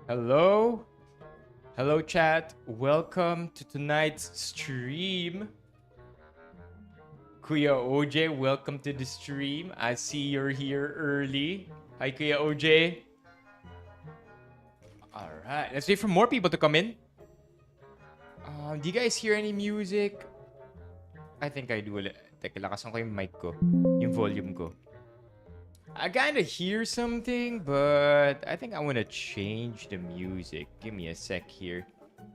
Hello? Hello, chat. Welcome to tonight's stream. Kuya OJ, welcome to the stream. I see you're here early. Hi, Kuya OJ. All right. Let's wait for more people to come in. Do you guys hear any music? I think I do. Teka, lakasan ko yung mic ko. Yung volume ko. I kind of hear something, but I think I want to change the music. Give me a sec here.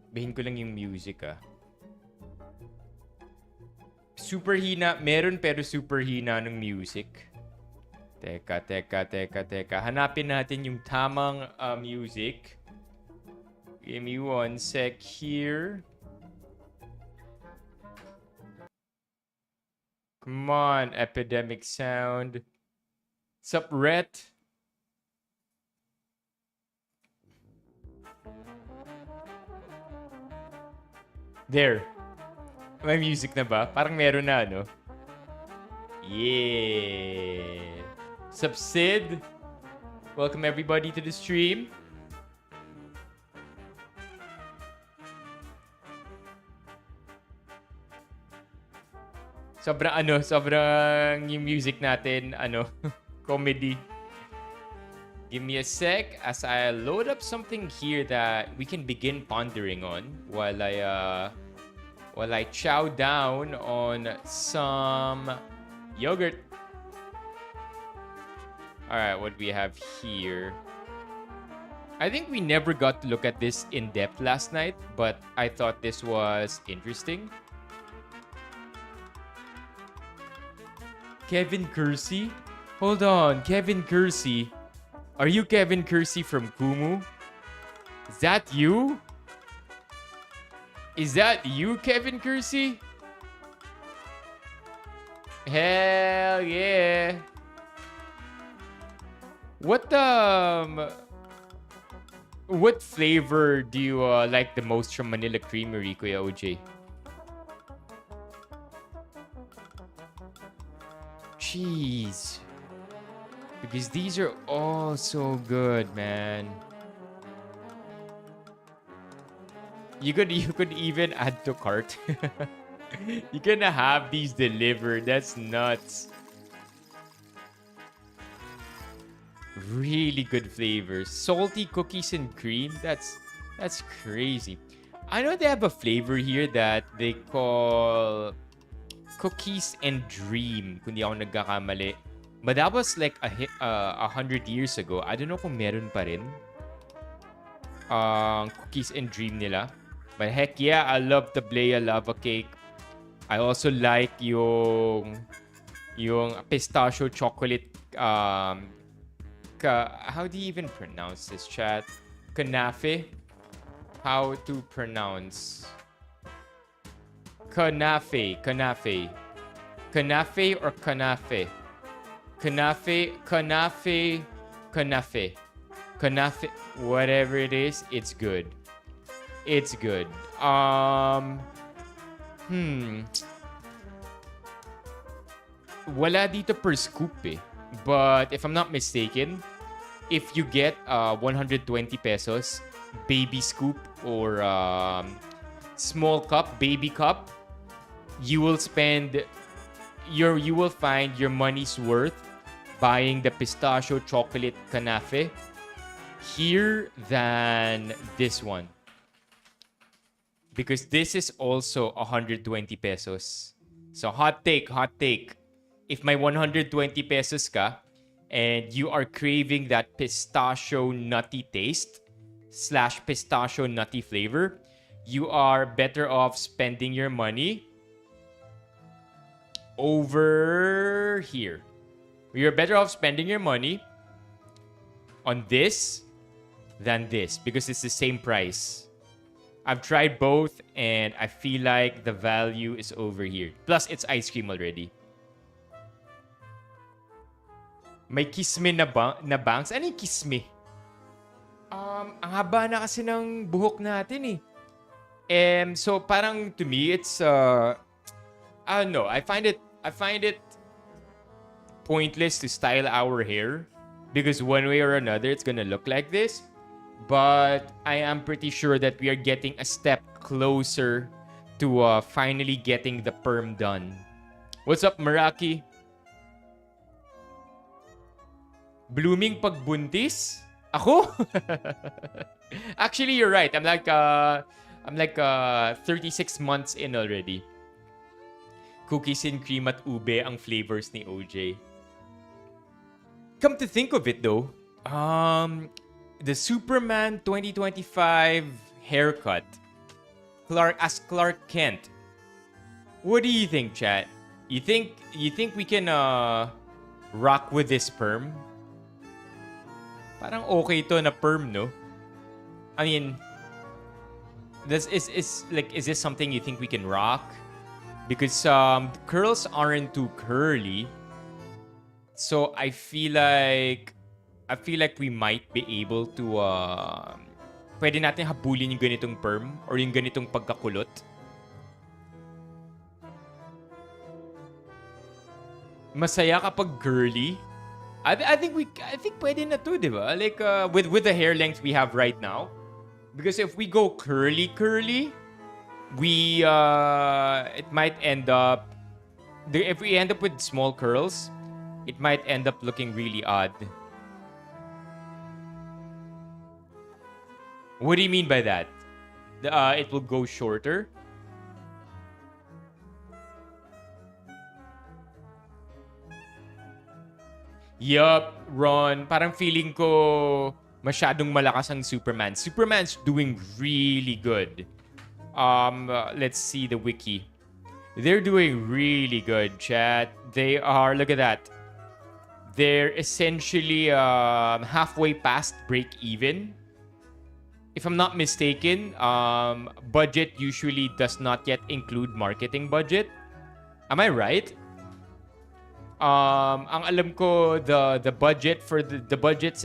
Bahin ko lang yung music Super hina. Meron pero super hina ng music. Teka. Hanapin natin yung tamang music. Give me one sec here. Come on, epidemic sound. Sup, Rhett? There. May music na ba? Parang meron na, no? Yeah. Sup, Sid? Welcome everybody to the stream. Sobrang yung music natin, comedy. Give me a sec as I load up something here that we can begin pondering on while I chow down on some yogurt. All right, what do we have here? I think we never got to look at this in depth last night, but I thought this was interesting. Kevin Kersey? Hold on, Kevin Kersey. Are you Kevin Kersey from Kumu? Is that you? Is that you, Kevin Kersey? Hell yeah. What flavor do you like the most from Manila Creamery, Kuya OJ? Jeez. Because these are all so good, man. You could even add to cart. You're gonna have these delivered. That's nuts. Really good flavors. Salty cookies and cream. That's crazy. I know they have a flavor here that they call Cookies and Dream, kung di ako nagkakamali. But that was like 100 years ago. I don't know kung meron pa rin. Cookies and Dream nila. But heck yeah, I love the Blea Lava Cake. I also like yung pistachio chocolate. How do you even pronounce this, chat? Kanafe? How to pronounce? Kanafe or kanafe? Kanafe. Whatever it is, it's good. It's good. Wala dito per scoop eh. But if I'm not mistaken, if you get 120 pesos baby scoop or small cup, baby cup, you will find your money's worth buying the pistachio chocolate kanafe here than this one. Because this is also 120 pesos. So hot take. If may 120 pesos ka and you are craving that pistachio nutty taste / pistachio nutty flavor, you are better off spending your money over here. You're better off spending your money on this than this because it's the same price. I've tried both and I feel like the value is over here. Plus, it's ice cream already. May kisme na bangs. Ano yung kisme? Ang haba na kasi ng buhok natin eh. So parang to me it's I don't know. I find it pointless to style our hair because one way or another it's gonna look like this. But I am pretty sure that we are getting a step closer to finally getting the perm done. What's up, Meraki? Blooming pagbuntis? Ako? Actually, you're right. I'm like 36 months in already. Cookies and cream at ube ang flavors ni OJ. Come to think of it though, the Superman 2025 haircut, Clark Kent. What do you think, chat? You think we can rock with this perm? Parang okay to na perm, no? I mean, is this something you think we can rock? Because the curls aren't too curly. So I feel like we might be able to pwede natin habulin yung ganitong perm or yung ganitong pagkakulot. Masaya kapag girly. I think pwede na to, 'di ba? Like with the hair length we have right now. Because if we go curly, we it might end up if we end up with small curls, it might end up looking really odd. What do you mean by that? It will go shorter? Yup, Ron. Parang feeling ko masyadong malakas ang Superman. Superman's doing really good. Let's see the wiki. They're doing really good, chat. They are, look at that. They're essentially halfway past break even. If I'm not mistaken, budget usually does not yet include marketing budget. Am I right? Ang alam ko, the budget for the budget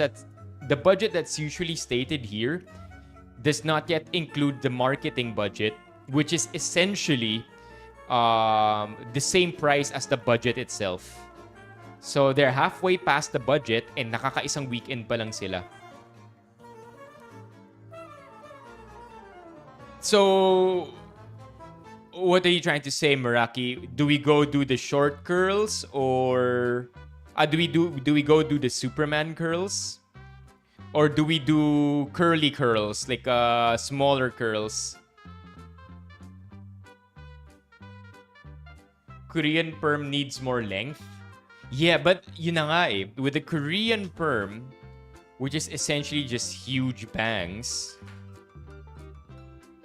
that's usually stated here does not yet include the marketing budget, which is essentially the same price as the budget itself. So they're halfway past the budget and nakakaisang weekend pa lang sila. So what are you trying to say, Meraki? Do we go do the short curls or do we go do the Superman curls? Or do we do curly curls, like smaller curls? Korean perm needs more length. Yeah, but yun na nga eh. With the Korean perm, which is essentially just huge bangs.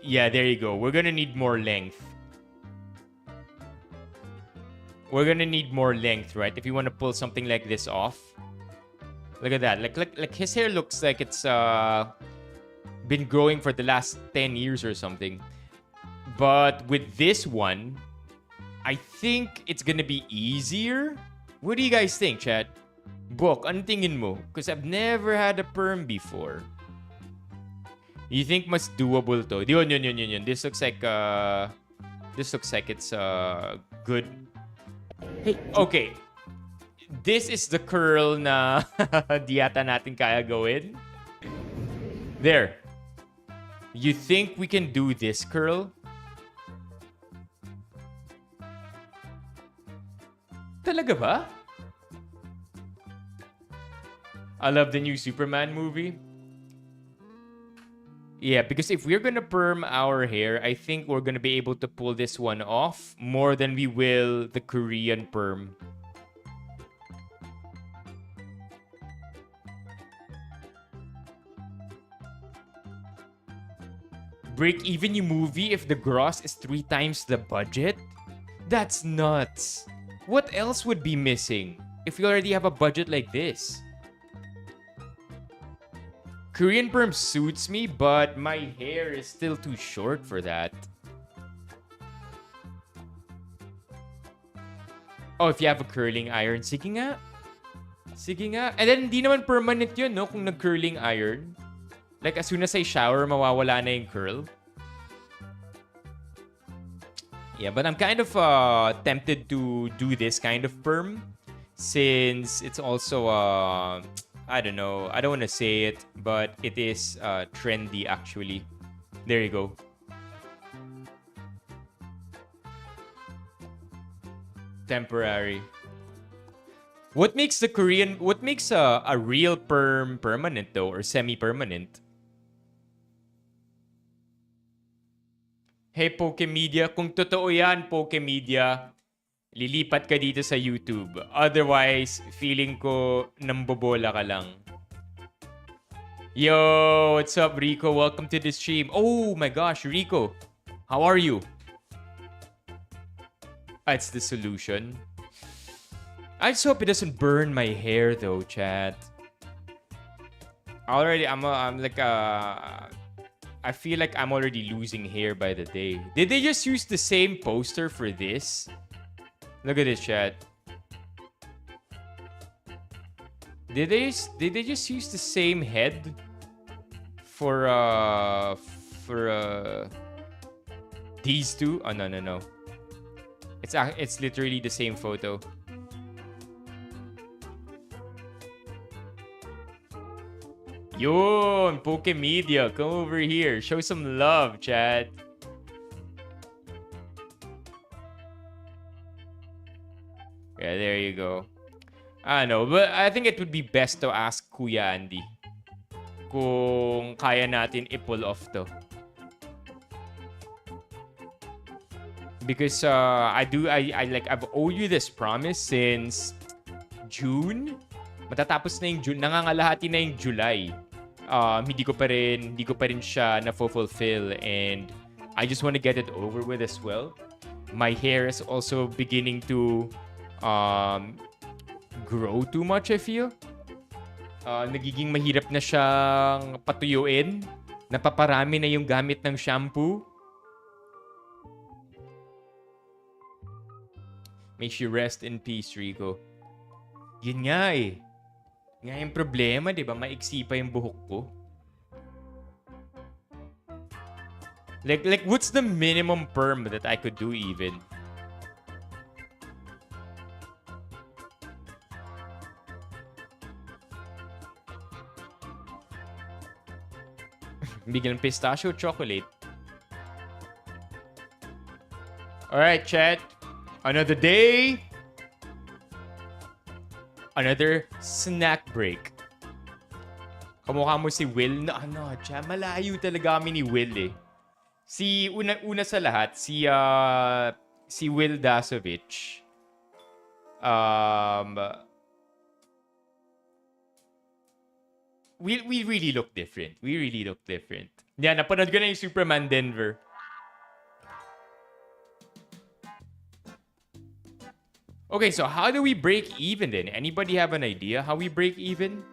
Yeah, there you go. We're gonna need more length. We're gonna need more length, right? If you want to pull something like this off. Look at that. Like his hair looks like it's been growing for the last 10 years or something. But with this one, I think it's gonna be easier. What do you guys think, chat? Bok, anong tingin mo? Because I've never had a perm before. You think mas doable to? Yun. This looks like it's good. Hey, okay. This is the curl na di yata natin kaya gawin. There. You think we can do this curl? Talaga ba? I love the new Superman movie. Yeah, because if we're gonna perm our hair, I think we're gonna be able to pull this one off more than we will the Korean perm. Break even yung movie if the gross is 3 times the budget? That's nuts. What else would be missing if you already have a budget like this? Korean perm suits me, but my hair is still too short for that. Oh, if you have a curling iron, sige nga. And then, hindi naman permanent yun, no? Kung nag-curling iron. Like, as soon as I shower, mawawala na yung curl. Yeah, but I'm kind of tempted to do this kind of perm. Since it's also, I don't know. I don't want to say it, but it is trendy actually. There you go. Temporary. What makes a real permanent though, or semi-permanent? Hey, Pokemedia, kung totoo yan, Pokemedia, lilipat ka dito sa YouTube. Otherwise, feeling ko nambobola ka lang. Yo, what's up, Rico? Welcome to the stream. Oh my gosh, Rico. How are you? That's the solution. I just hope it doesn't burn my hair though, chat. Already, I'm like I feel like I'm already losing hair by the day. Did they just use the same poster for this? Look at this, chat. Did they just use the same head for these two? Oh no. It's literally the same photo. Yun, Pokemedia, come over here. Show some love, chat. Yeah, there you go. I know, but I think it would be best to ask Kuya Andy kung kaya natin i-pull off to. Because I've owed you this promise since June. Matatapos na yung June, nangangalahati na yung July. Hindi ko pa rin siya na-fulfill, and I just want to get it over with as well. My hair is also beginning to grow too much, I feel. Nagiging mahirap na siyang patuyuin. Napaparami na yung gamit ng shampoo. May she rest in peace, Rico. Yun nga eh. Nga yung problema, di ba? Maiksi pa yung buhok ko. Like what's the minimum perm that I could do even? Bigyan ng pistachio chocolate. Alright, chat. Another day. Another snack break. Kamukha mo si Will. Chat. Malayo talaga kami ni Will eh. Una sa lahat, si Will Dasovich. We really look different. Yeah, napanood ko na yung Superman Denver. Okay, so how do we break even then? Anybody have an idea how we break even?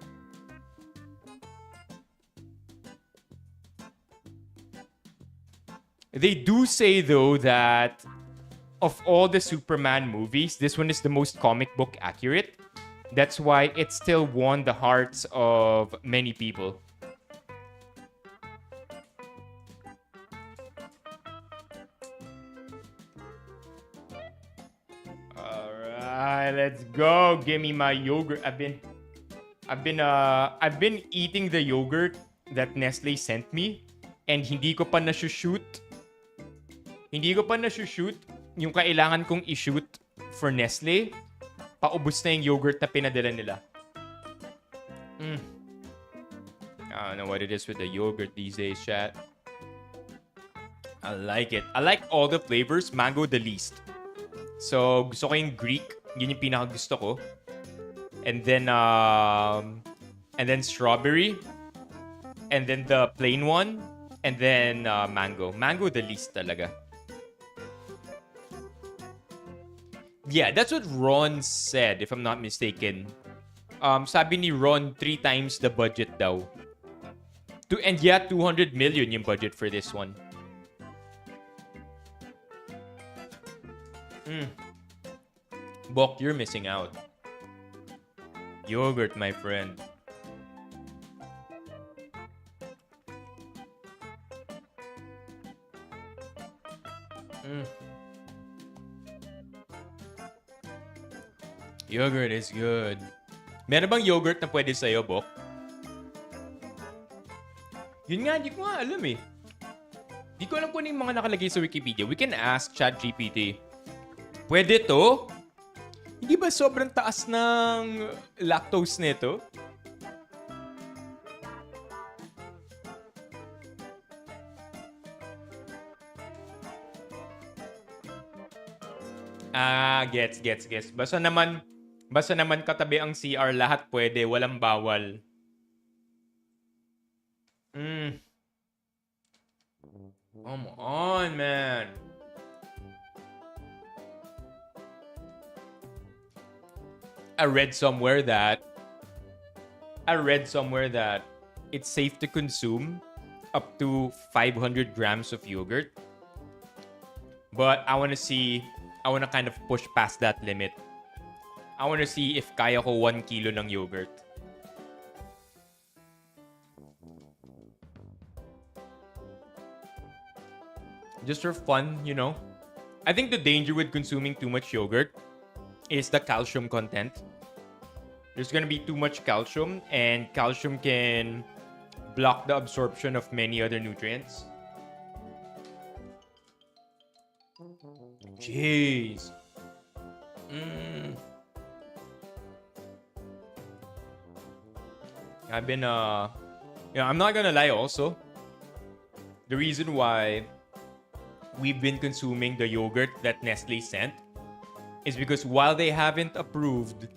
They do say though that of all the Superman movies, this one is the most comic book accurate. That's why it still won the hearts of many people. Alright, let's go. Give me my yogurt. I've been eating the yogurt that Nestle sent me, and hindi ko pa na-shoot yung kailangan kong i-shoot for Nestle. Paubos na yung yogurt na pinadala nila. I don't know what it is with the yogurt these days, chat. I like it. I like all the flavors. Mango the least. So, gusto ko yung Greek. Yun yung pinaka-gusto ko. And then strawberry. And then the plain one. And then mango. Mango the least talaga. Yeah, that's what Ron said, if I'm not mistaken. Sabi ni Ron, 3 times the budget daw. And yeah, 200 million yung budget for this one. Bok, you're missing out. Yogurt, my friend. Yogurt is good. Meron bang yogurt na pwede sa'yo, Bok? Yun nga, di ko nga alam eh. Di ko alam kung ano yung mga nakalagay sa Wikipedia. We can ask ChatGPT. Pwede to? Hindi ba sobrang taas ng lactose nito? Gets. Basta naman katabi ang CR, lahat pwede, walang bawal. Come on, man. I read somewhere that it's safe to consume up to 500 grams of yogurt. But I want to kind of push past that limit. I want to see if kaya ko 1 kilo ng yogurt. Just for fun, you know. I think the danger with consuming too much yogurt is the calcium content. There's gonna be too much calcium, and calcium can block the absorption of many other nutrients. Jeez. I've been I'm not gonna lie also. The reason why we've been consuming the yogurt that Nestle sent is because while they haven't approved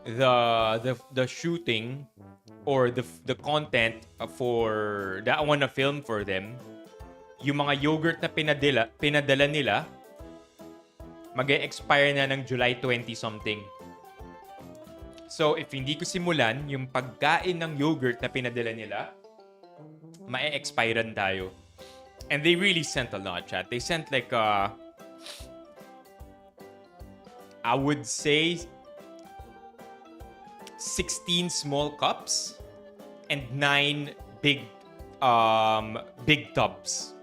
the shooting or the content for that I want to film for them, yung mga yogurt na pinadala nila mag-e-expire na ng July 20 something. So if hindi ko simulan yung pagkain ng yogurt na pinadala nila, ma-e-expirean tayo. And they really sent a lot, chat. They sent like I would say 16 small cups and 9 big tubs.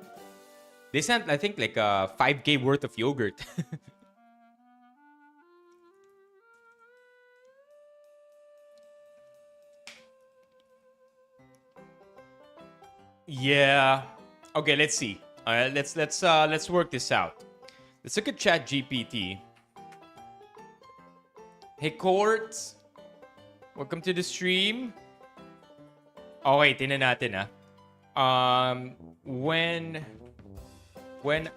They sent, I think, like 5K worth of yogurt. Yeah. Okay, let's see. All right, let's work this out. Let's look at ChatGPT. Hey, Court. Welcome to the stream. Okay, tingnan natin when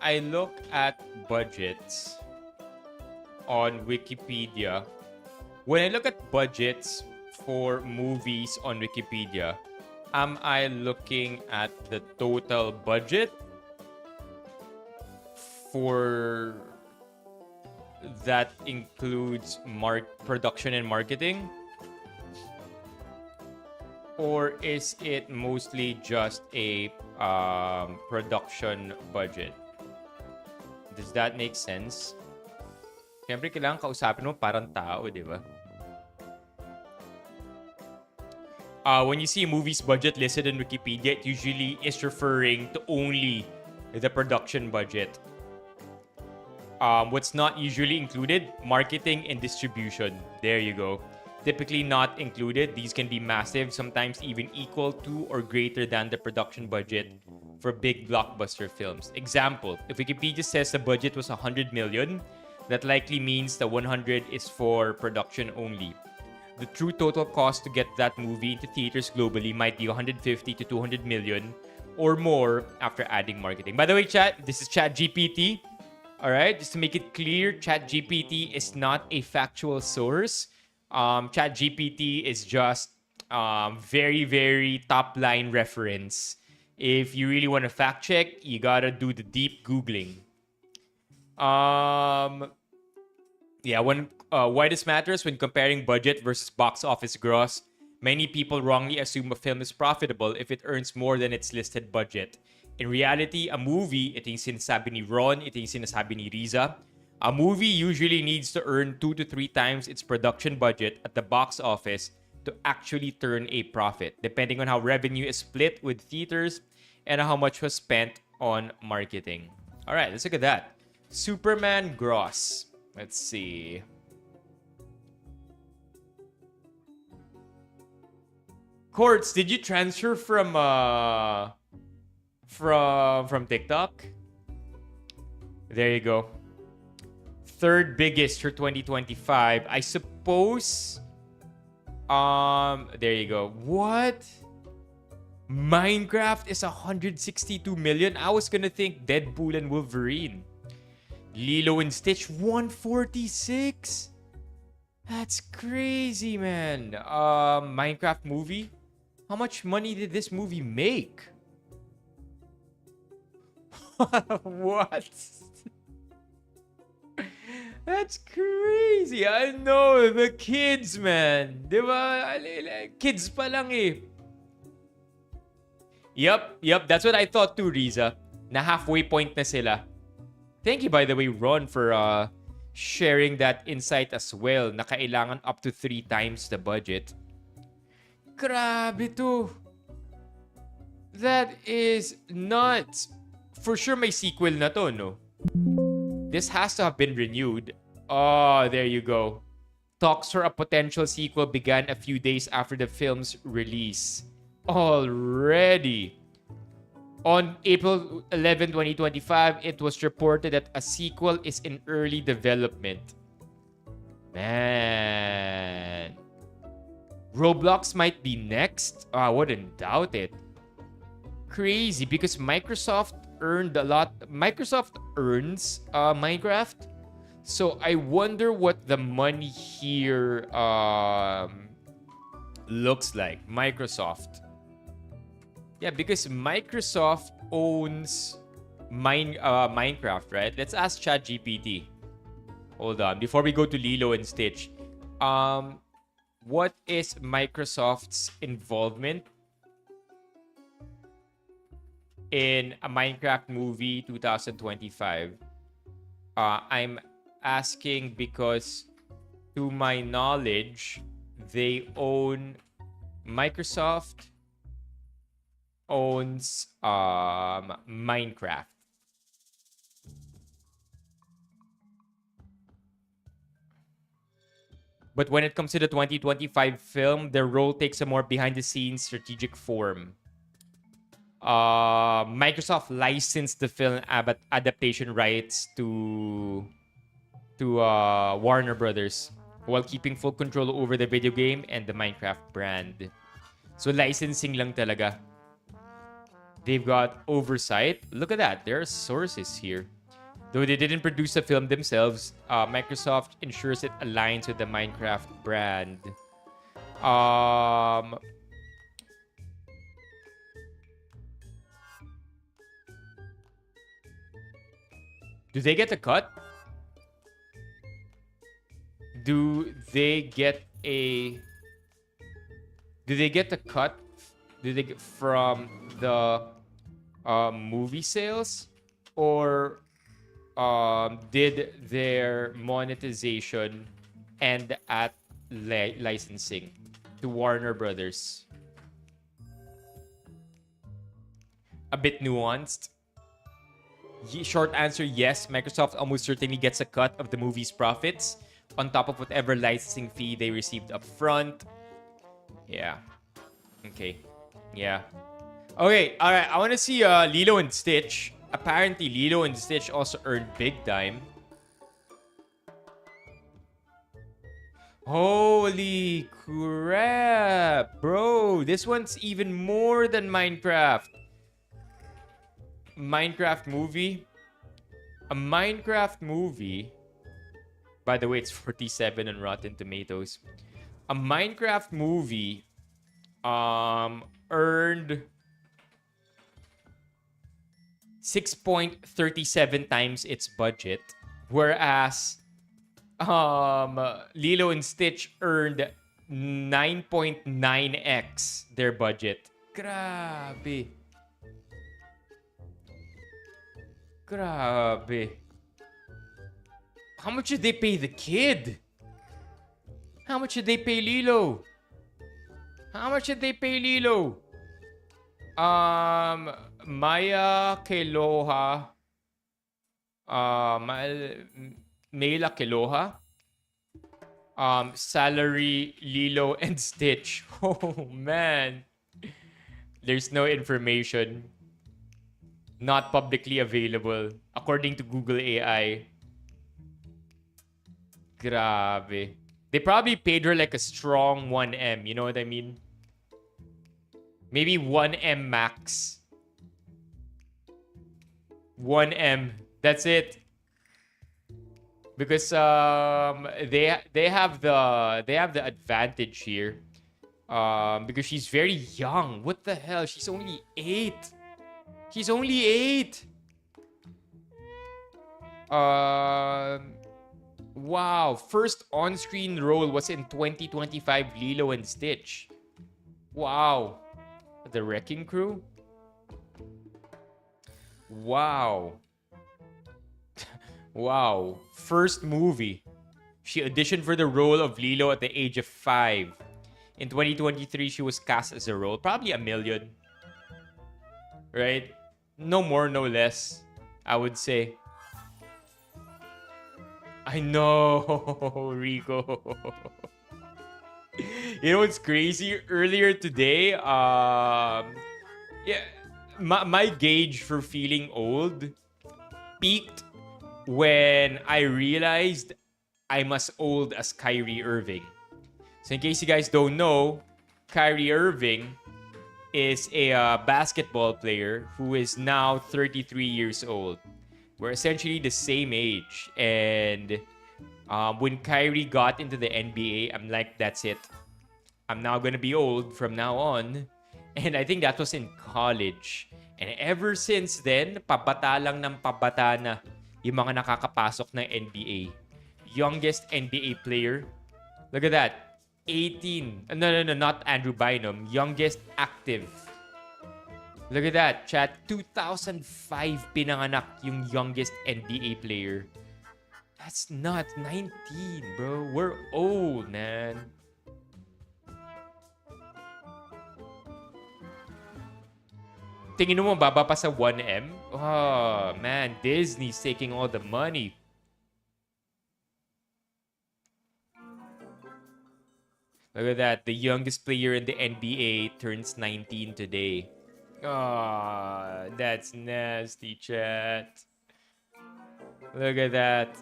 I look at budgets on Wikipedia, when I look at budgets for movies on Wikipedia, am I looking at the total budget for that includes production and marketing? Or is it mostly just a production budget? Does that make sense? Siyempre, kailangan kausapin mo parang tao, di ba? When you see a movie's budget listed in Wikipedia, it usually is referring to only the production budget. What's not usually included? Marketing and distribution. There you go. Typically not included. These can be massive, sometimes even equal to or greater than the production budget for big blockbuster films. Example, if Wikipedia says the budget was 100 million, that likely means the 100 is for production only. The true total cost to get that movie into theaters globally might be 150 to 200 million or more after adding marketing. By the way, chat, this is ChatGPT. All right, just to make it clear, ChatGPT is not a factual source. ChatGPT is just very, very top-line reference. If you really want to fact check, you gotta do the deep Googling. Why this matters when comparing budget versus box office gross. Many people wrongly assume a film is profitable if it earns more than its listed budget. In reality, a movie, ito yung sinasabi ni Ron, ito yung sinasabi ni Riza, a movie usually needs to earn 2 to 3 times its production budget at the box office to actually turn a profit, depending on how revenue is split with theaters and how much was spent on marketing. All right, let's look at that. Superman gross. Let's see. Courts, did you transfer from TikTok? There you go. Third biggest for 2025. I suppose. There you go. What? Minecraft is 162 million. I was gonna think Deadpool and Wolverine. Lilo and Stitch 146. That's crazy, man. Minecraft movie. How much money did this movie make? What? That's crazy. I know, the kids, man. Diba? Kids pa lang eh. Yep. That's what I thought too, Riza. Na halfway point na sila. Thank you, by the way, Ron, for sharing that insight as well. Na kailangan up to 3 times the budget. Grabe to. That is nuts. For sure may sequel na to, no? This has to have been renewed. Oh, there you go. Talks for a potential sequel began a few days after the film's release. Already. On April 11, 2025, it was reported that a sequel is in early development. Man. Roblox might be next? I wouldn't doubt it. Crazy, because Microsoft earned a lot. Microsoft earns Minecraft. So I wonder what the money here looks like. Microsoft. Yeah, because Microsoft owns Minecraft, right? Let's ask ChatGPT. Hold on. Before we go to Lilo and Stitch. What is Microsoft's involvement in a Minecraft movie 2025? I'm asking because, to my knowledge, Microsoft owns Minecraft. But when it comes to the 2025 film, their role takes a more behind-the-scenes strategic form. Microsoft licensed the film adaptation rights to Warner Brothers while keeping full control over the video game and the Minecraft brand. So licensing lang talaga. They've got oversight. Look at that. There are sources here. Though they didn't produce the film themselves, Microsoft ensures it aligns with the Minecraft brand. Do they get a cut? Do they get a cut? Do they get from the movie sales, or did their monetization end at licensing to Warner Brothers? A bit nuanced. Short answer, yes. Microsoft almost certainly gets a cut of the movie's profits on top of whatever licensing fee they received up front. Yeah. Okay. Yeah. Okay, alright. I want to see Lilo and Stitch. Apparently, Lilo and Stitch also earned big time. Holy crap, bro. This one's even more than Minecraft. Minecraft movie. A Minecraft movie. By the way, it's 47 on Rotten Tomatoes. A Minecraft movie earned 6.37 times its budget, whereas Lilo and Stitch earned 9.9x their budget. Grabe. How much did they pay the kid? How much did they pay Lilo? Maya Keloha. Mela Keloha. Salary Lilo and Stitch. Oh man. There's no information. Not publicly available. According to Google AI. Grabe. They probably paid her like a strong 1M. You know what I mean? Maybe 1M max. 1M. That's it. Because they have the advantage here. Because she's very young. What the hell? She's only 8. She's only 8. Wow. First on-screen role was in 2025 Lilo and Stitch. Wow. The Wrecking Crew? Wow. Wow. First movie. She auditioned for the role of Lilo at the age of 5. In 2023, she was cast as a role. Probably $1 million. Right? No more, no less. I would say. I know, Rico. You know what's crazy? Earlier today, yeah, my gauge for feeling old peaked when I realized I'm as old as Kyrie Irving. So in case you guys don't know, Kyrie Irving is a basketball player who is now 33 years old. We're essentially the same age. And when Kyrie got into the NBA, I'm like, that's it. I'm now going to be old from now on. And I think that was in college. And ever since then, pabata lang ng pabata na yung mga nakakapasok ng NBA. Youngest NBA player. Look at that. 18. No, not Andrew Bynum. Youngest active. Look at that, chat. 2005 pinanganak yung youngest NBA player. That's not 19, bro. We're old, man. Tingin mo baba pa sa 1M? Oh, man. Disney's taking all the money. Look at that. The youngest player in the NBA turns 19 today. Oh, that's nasty, chat. Look at that.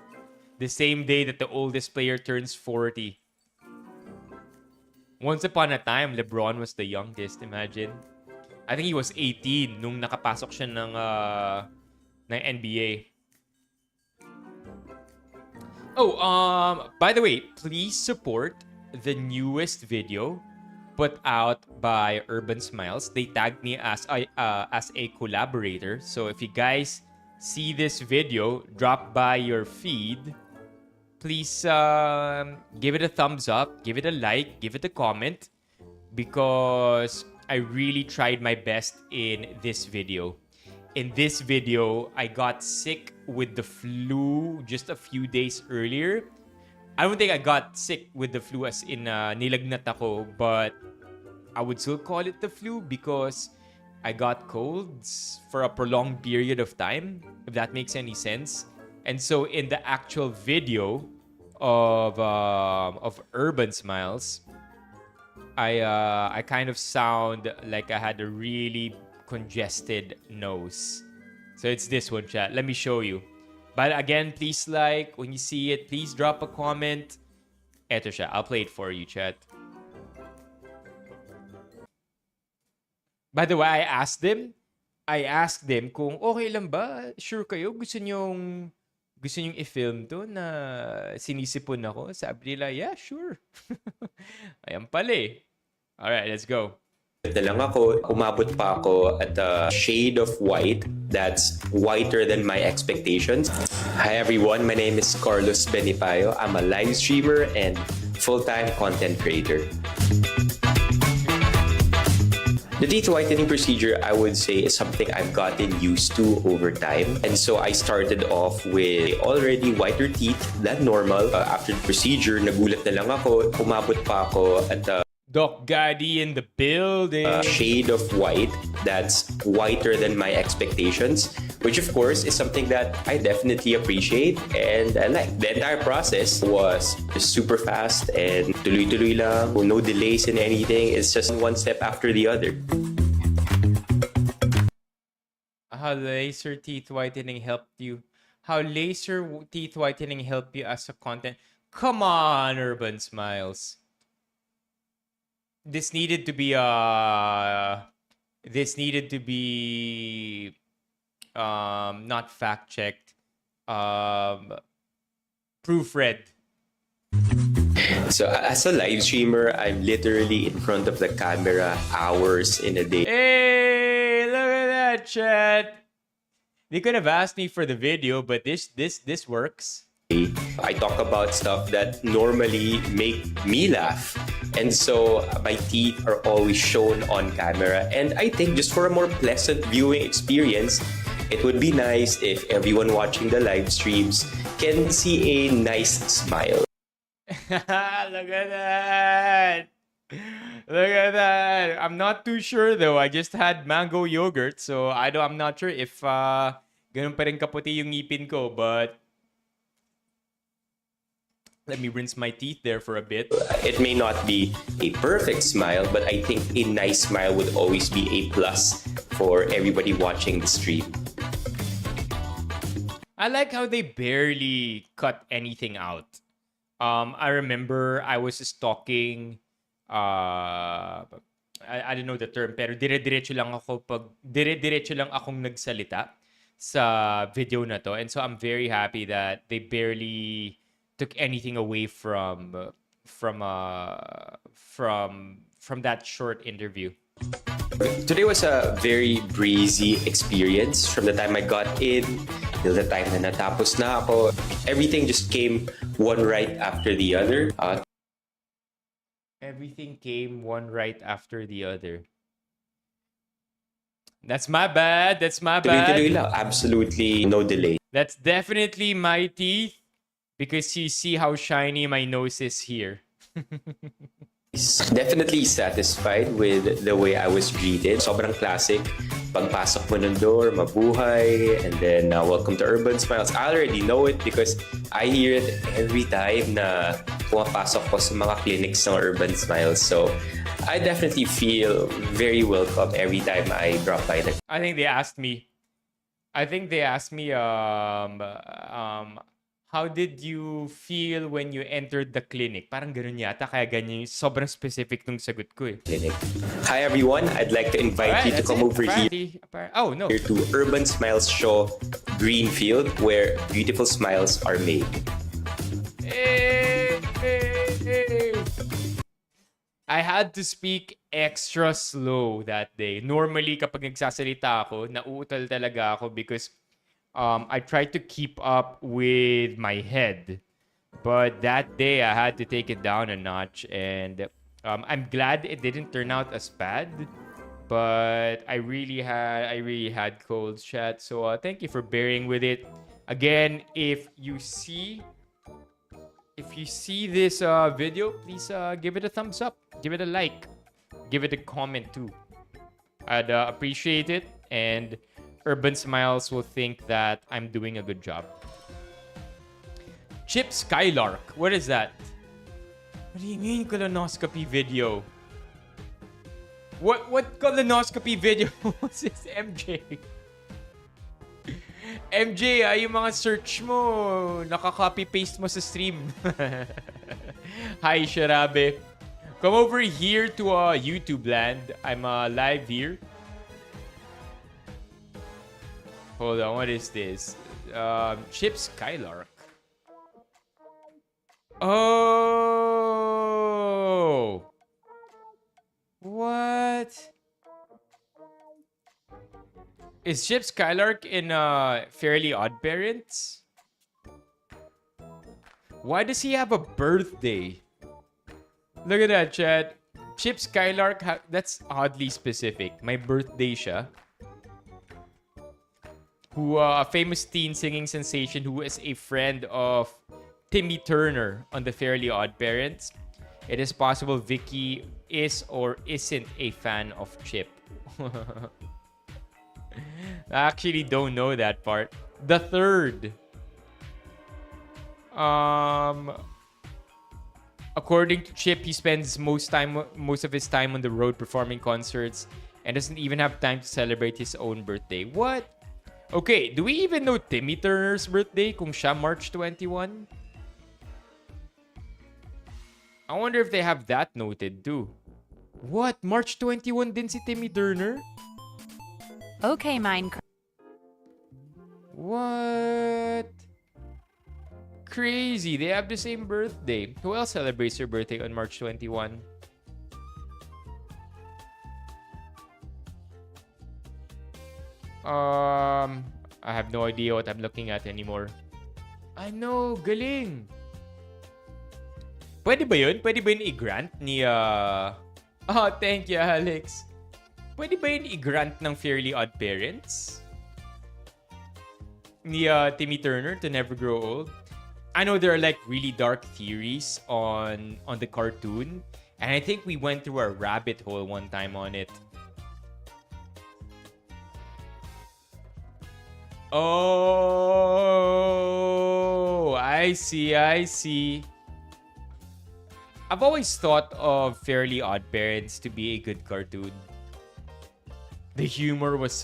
The same day that the oldest player turns 40. Once upon a time, LeBron was the youngest. Imagine. I think he was 18 nung nakapasok siya ng NBA. Oh, by the way, please support the newest video put out by Urban Smiles. They tagged me as a collaborator. So if you guys see this video, drop by your feed. Please give it a thumbs up, give it a like, give it a comment, because I really tried my best in this video. In this video, I got sick with the flu just a few days earlier. I don't think I got sick with the flu as in nilagnat ako, but I would still call it the flu because I got colds for a prolonged period of time, if that makes any sense. And so in the actual video of Urban Smiles, I kind of sound like I had a really congested nose. So it's this one, chat. Let me show you. But again, please like. When you see it, please drop a comment. Eto siya. I'll play it for you, chat. By the way, I asked them kung okay lang ba? Sure kayo? Gusto nyong i-film to na sinisipon ako? Sabi nila, yeah, sure. Ayan pala eh. Alright, let's go. Na lang ako, umabot pa ako at a shade of white that's whiter than my expectations. Hi everyone, my name is Carlos Benipayo. I'm a live streamer and full-time content creator. The teeth whitening procedure, I would say, is something I've gotten used to over time. And so I started off with already whiter teeth than normal. After the procedure, nagulat na lang ako, umabot pa ako at Doc Gaddy in the building. A shade of white that's whiter than my expectations, which of course is something that I definitely appreciate and I like. The entire process was just super fast and tuloy-tuloy lang, no delays in anything. It's just one step after the other. how laser teeth whitening helped you. How teeth whitening helped you as a content. Come on, Urban Smiles. This needed to be not fact checked. Proofread. So as a live streamer, I'm literally in front of the camera hours in a day. Hey, look at that, chat. They could have asked me for the video, but this works. I talk about stuff that normally make me laugh. And so my teeth are always shown on camera. And I think just for a more pleasant viewing experience, it would be nice if everyone watching the live streams can see a nice smile. Look at that. Look at that. I'm not too sure though. I just had mango yogurt, so I'm not sure if ganun pa rin kaputi yung ngipin ko, but let me rinse my teeth there for a bit. It may not be a perfect smile, but I think a nice smile would always be a plus for everybody watching the stream. I like how they barely cut anything out. I remember I was stalking, I don't know the term, pero dire-diretso lang akong nagsalita sa video na to. And so I'm very happy that they barely took anything away from that short interview. Today was a very breezy experience from the time I got in till the time na natapos na ako. Everything just came one right after the other. Everything came one right after the other. That's my bad. Tuloy-tuloy lang. Absolutely no delay. That's definitely my teeth because you see how shiny my nose is here. Definitely satisfied with the way I was greeted. Sobrang classic. Pagpasok mo ng door, mabuhay, and then welcome to Urban Smiles. I already know it because I hear it every time na pumapasok ko sa mga clinics ng Urban Smiles. So I definitely feel very welcome every time I drop by the. I think they asked me, how did you feel when you entered the clinic? Parang ganun yata, kaya ganyan yung sobrang specific nung sagot ko eh. Clinic. Hi everyone, I'd like to invite you to come over here to Urban Smiles Show Greenfield, where beautiful smiles are made. Hey. I had to speak extra slow that day. Normally, kapag nagsasalita ako, nauutal talaga ako because I tried to keep up with my head. But that day, I had to take it down a notch. And I'm glad it didn't turn out as bad. But I really had cold, chat. So thank you for bearing with it. Again, if you see this video, please give it a thumbs up. Give it a like. Give it a comment too. I'd appreciate it. And Urban Smiles will think that I'm doing a good job. Chip Skylark. What is that? What do you mean colonoscopy video? What colonoscopy video was this, MJ? MJ, yung mga search mo, nakaka-copy-paste mo sa stream. Hi, Sharabe. Come over here to YouTube land. I'm live here. Hold on, what is this? Chip Skylark. Oh! What? Is Chip Skylark in Fairly Odd Parents? Why does he have a birthday? Look at that, chat. Chip Skylark, that's oddly specific. My birthday siya. A famous teen singing sensation who is a friend of Timmy Turner on the Fairly Odd Parents. It is possible Vicky is or isn't a fan of Chip. I actually don't know that part. The third. According to Chip, he spends most of his time on the road performing concerts and doesn't even have time to celebrate his own birthday. What? Okay, do we even know Timmy Turner's birthday kung siya March 21? I wonder if they have that noted too. What? March 21 din si Timmy Turner? Okay, Minecraft. What? Crazy. They have the same birthday. Who else celebrates their birthday on March 21? I have no idea what I'm looking at anymore. I know, galing. Pwede ba yun? Pwede ba yun i-grant ni, Oh, thank you, Alex. Pwede ba yun i-grant ng Fairly Odd Parents? Ni Timmy Turner to Never Grow Old? I know there are like really dark theories on the cartoon. And I think we went through a rabbit hole one time on it. Oh, I see. I've always thought of Fairly Odd Parents to be a good cartoon. The humor is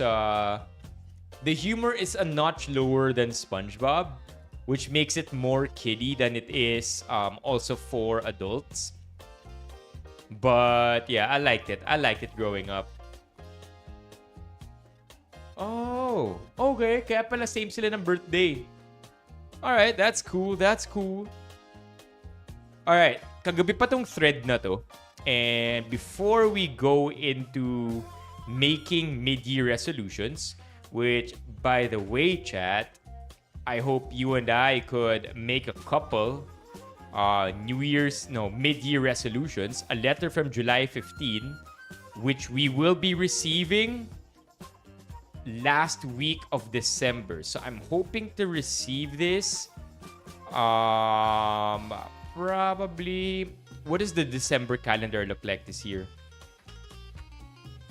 a notch lower than SpongeBob, which makes it more kiddie than it is also for adults. But yeah, I liked it. I liked it growing up. Oh, okay. Kaya pala same sila ng birthday. Alright, that's cool. Alright, kagabi pa tong thread na to. And before we go into making mid-year resolutions, which, by the way, chat, I hope you and I could make a couple mid-year resolutions. A letter from July 15, which we will be receiving last week of December. So I'm hoping to receive this probably. What does the December calendar look like this year?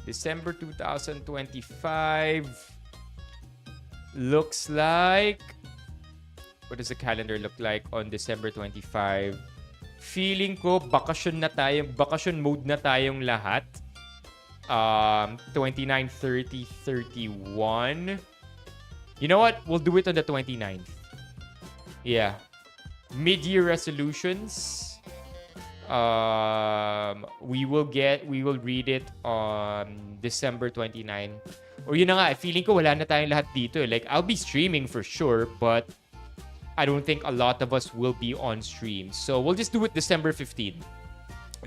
December 2025 looks like, what does the calendar look like on December 25? Feeling ko bakasyon mode na tayong lahat. 29, 30, 31. You know what? We'll do it on the 29th. Yeah. Mid-year resolutions. We will read it on December 29. Or yun na nga, feeling ko wala na tayong lahat dito. Like, I'll be streaming for sure, but I don't think a lot of us will be on stream. So we'll just do it December 15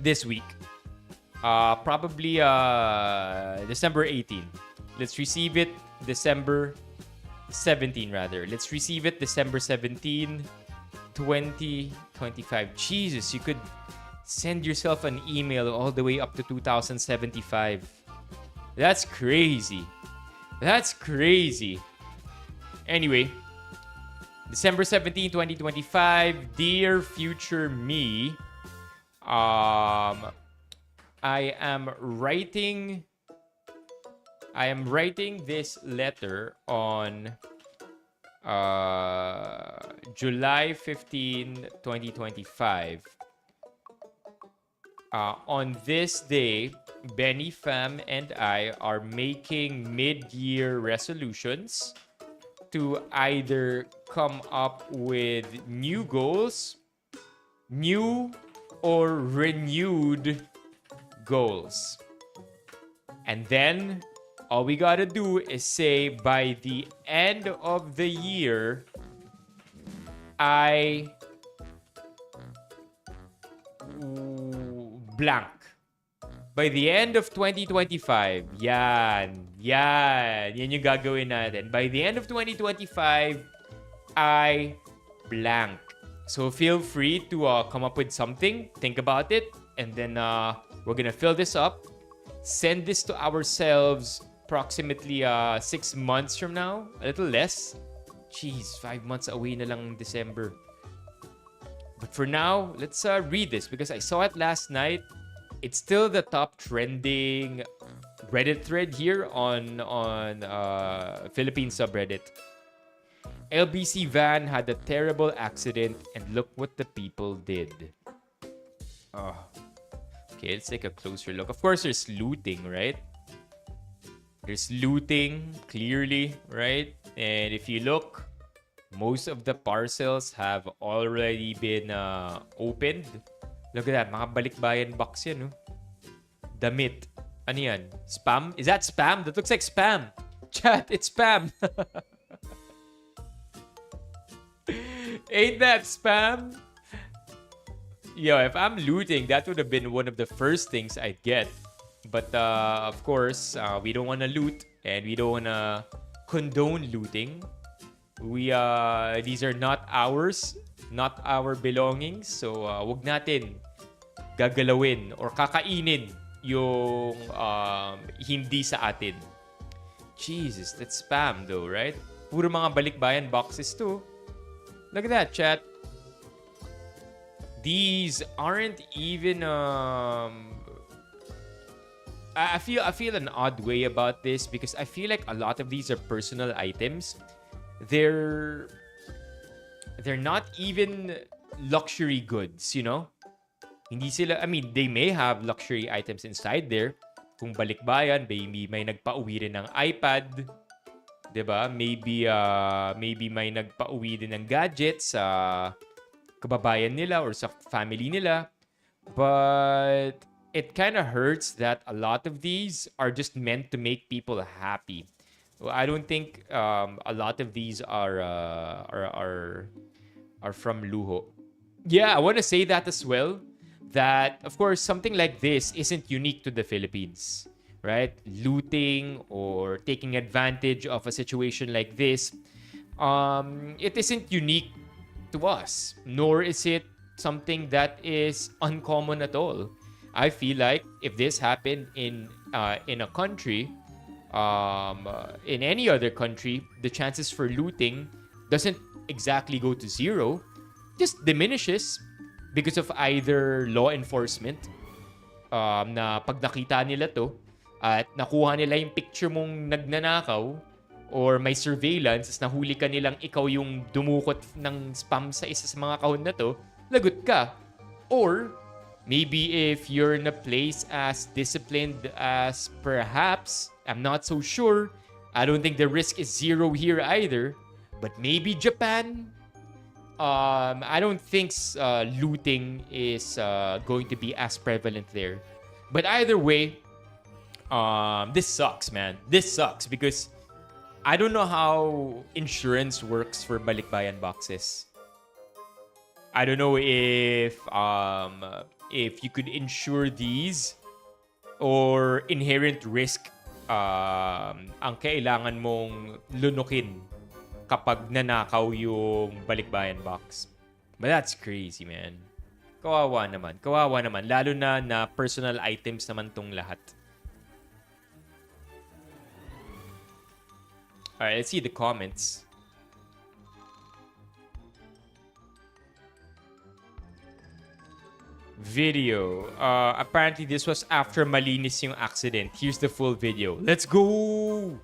this week. Probably December 18. Let's receive it December 17 rather. Let's receive it December 17, 2025. Jesus, you could send yourself an email all the way up to 2075. That's crazy. Anyway, December 17, 2025, dear future me, I am writing this letter on July 15, 2025. On this day, Benny Fam and I are making mid-year resolutions to either come up with new goals, new or renewed goals. And then all we gotta do is say by the end of the year, I blank. By the end of 2025, yan yung gagawin natin. By the end of 2025, I blank. So feel free to come up with something, think about it, and then we're gonna fill this up, send this to ourselves approximately 6 months from now, a little less. Jeez, 5 months away na lang December. But for now, let's read this because I saw it last night. It's still the top trending Reddit thread here on Philippine subreddit. LBC van had a terrible accident and look what the people did. Okay, let's take a closer look. Of course, there's looting, right? There's looting, clearly, right? And if you look, most of the parcels have already been opened. Look at that, mga balikbayan box yan, no? Damit. Ano yan? Spam? Is that spam? That looks like spam. Chat, it's spam. Ain't that spam? Yo, if I'm looting, that would have been one of the first things I'd get. But of course, we don't want to loot and we don't want to condone looting. These are not ours, not our belongings. So wag natin gagalawin or kakainin yung hindi sa atin. Jesus, that's spam though, right? Puro mga balikbayan boxes too. Look at that, chat. These aren't even I feel an odd way about this because I feel like a lot of these are personal items. They're not even luxury goods, you know? Hindi sila, I mean, they may have luxury items inside there. Kung balikbayan, maybe may nagpauwi rin ng iPad. 'Di ba? Maybe may nagpauwi din ng gadgets sa kababayan nila or sa family nila. But it kind of hurts that a lot of these are just meant to make people happy. Well, I don't think a lot of these are from luho. Yeah, I want to say that as well. That of course something like this isn't unique to the Philippines, right? Looting or taking advantage of a situation like this, it isn't unique to us, nor is it something that is uncommon at all. I feel like if this happened in a country, in any other country, the chances for looting doesn't exactly go to zero, just diminishes because of either law enforcement na pag nakita nila to at nakuha nila yung picture mong nagnanakaw or may surveillance as nahuli ka nilang ikaw yung dumukot ng spam sa isa sa mga kahon na to, lagot ka. Or maybe if you're in a place as disciplined as perhaps, I'm not so sure, I don't think the risk is zero here either, but maybe Japan, I don't think looting is going to be as prevalent there. But either way, this sucks, man. This sucks because I don't know how insurance works for balikbayan boxes. I don't know if you could insure these or inherent risk ang kailangan mong lunukin kapag nanakaw yung balikbayan box. But that's crazy, man. Kawawa naman. Kawawa naman. Lalo na personal items naman tong lahat. Alright, let's see the comments. Video. Apparently, this was after malinis yung accident. Here's the full video. Let's go!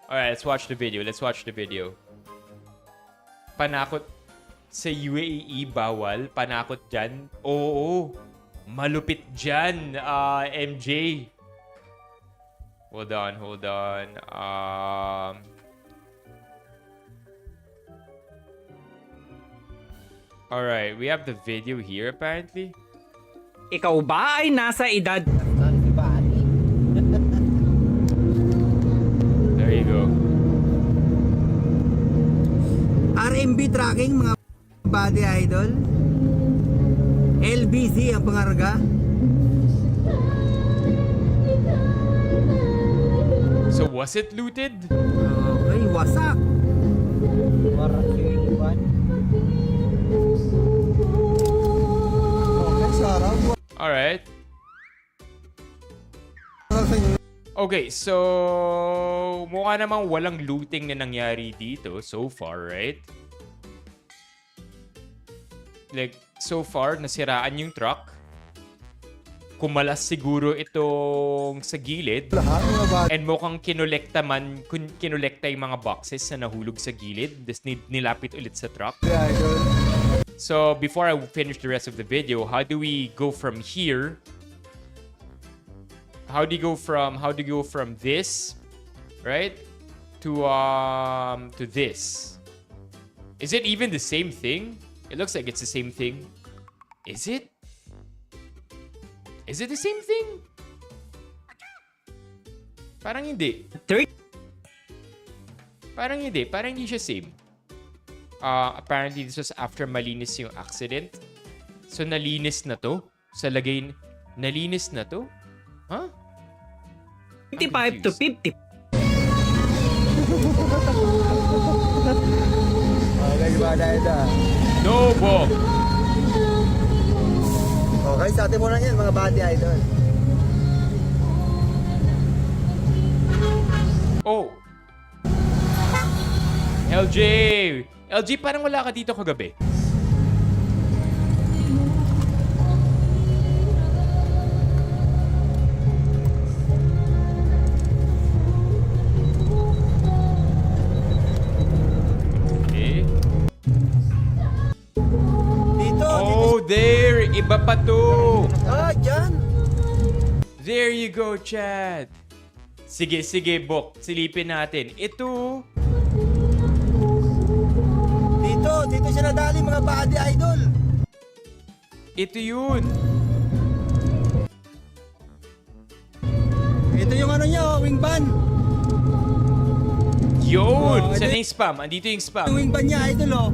Alright, let's watch the video. Let's watch the video. Panakot sa UAE, bawal. Panakot dyan. Oo. Malupit dyan, MJ. Hold on. Alright, we have the video here apparently. Ikaw ba ay nasa edad? There you go. RMB tracking mga body idol. LBC ang pangarga. So was it looted? Okay, wasak. Alright. Okay, so mukha namang walang looting na nangyari dito so far, right? Like, so far, nasiraan yung truck. Kumalas siguro itong sa gilid. And mukhang kinolekta yung mga boxes na nahulog sa gilid. Tapos nilapit ulit sa truck. So, before I finish the rest of the video, how do we go from here? How do you go from this right? To this. Is it even the same thing? It looks like it's the same thing. Is it? Is it the same thing? Parang hindi. Parang hindi. Parang hindi siya same. Apparently, this was after malinis yung accident. So, nalinis na to? Sa lagay, nalinis na to? Huh? 55 to 50. Okay, ba dahil No, Bob. Okay, sa atin mo lang yan, mga body idol. Oh. LJ. LJ, parang wala ka dito kagabi. Okay. Dito, Oh, there. Iba pa to. dyan. There you go, Chad. Sige, sige, Bok. Silipin natin. Ito. Dito siya nadali, mga body idol. Ito yun. Ito yung ano niya, wing ban. Yun. Oh, Saan ito- yung spam? Andito yung Yung spam. wing ban niya, idol, oh.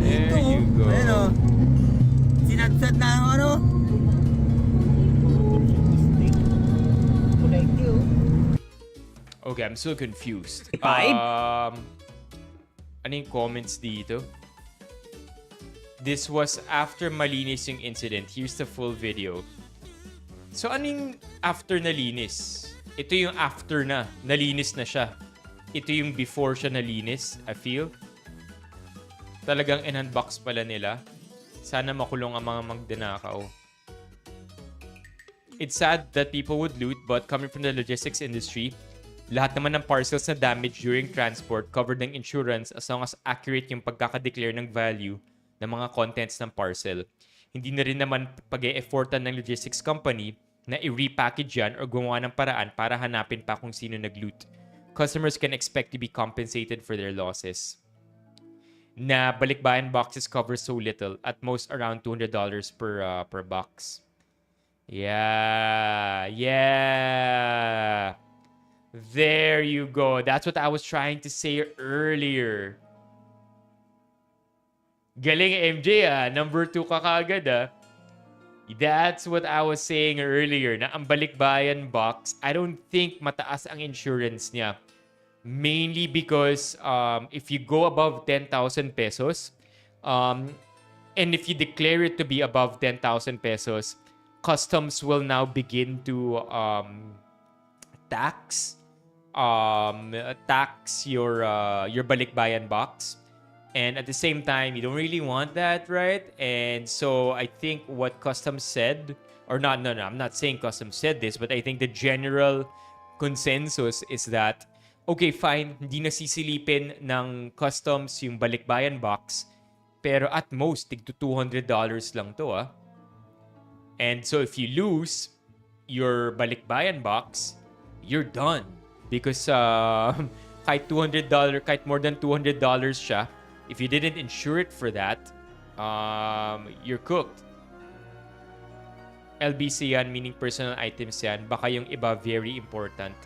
There you go. Ayan, oh. Sinadsad na ang ano. Okay, I'm still confused. Five? Ano yung comments dito? This was after malinis yung incident. Here's the full video. So, ano yung after nalinis? Ito yung after na. Nalinis na siya. Ito yung before siya nalinis, I feel. Talagang in-unbox pala nila. Sana makulong ang mga magdanakaw. It's sad that people would loot, but coming from the logistics industry, lahat naman ng parcels na damage during transport covered ng insurance as long as accurate yung pagkakadeclare ng value ng mga contents ng parcel. Hindi na rin naman pag-e-effortan ng logistics company na i-repackage yan or gumawa ng paraan para hanapin pa kung sino nag-loot. Customers can expect to be compensated for their losses. Na balikbayan boxes cover so little, at most around $200 per box. Yeah. There you go. That's what I was trying to say earlier. Galing MJ Number 2 ka kaagad That's what I was saying earlier. Na ang balikbayan box, I don't think mataas ang insurance niya. Mainly because if you go above 10,000 pesos, and if you declare it to be above 10,000 pesos, customs will now begin to tax your balikbayan box, and at the same time you don't really want that, right? And so I think what customs said, or not, no, I'm not saying customs said this, but I think the general consensus is that okay, fine, hindi na sisilipin ng customs yung balikbayan box, pero at most tig to $200 lang to And so if you lose your balikbayan box, you're done. Because kahit $200, kahit more than $200 siya, if you didn't insure it for that, you're cooked. LBC yan, meaning personal items yan. Baka yung iba very important.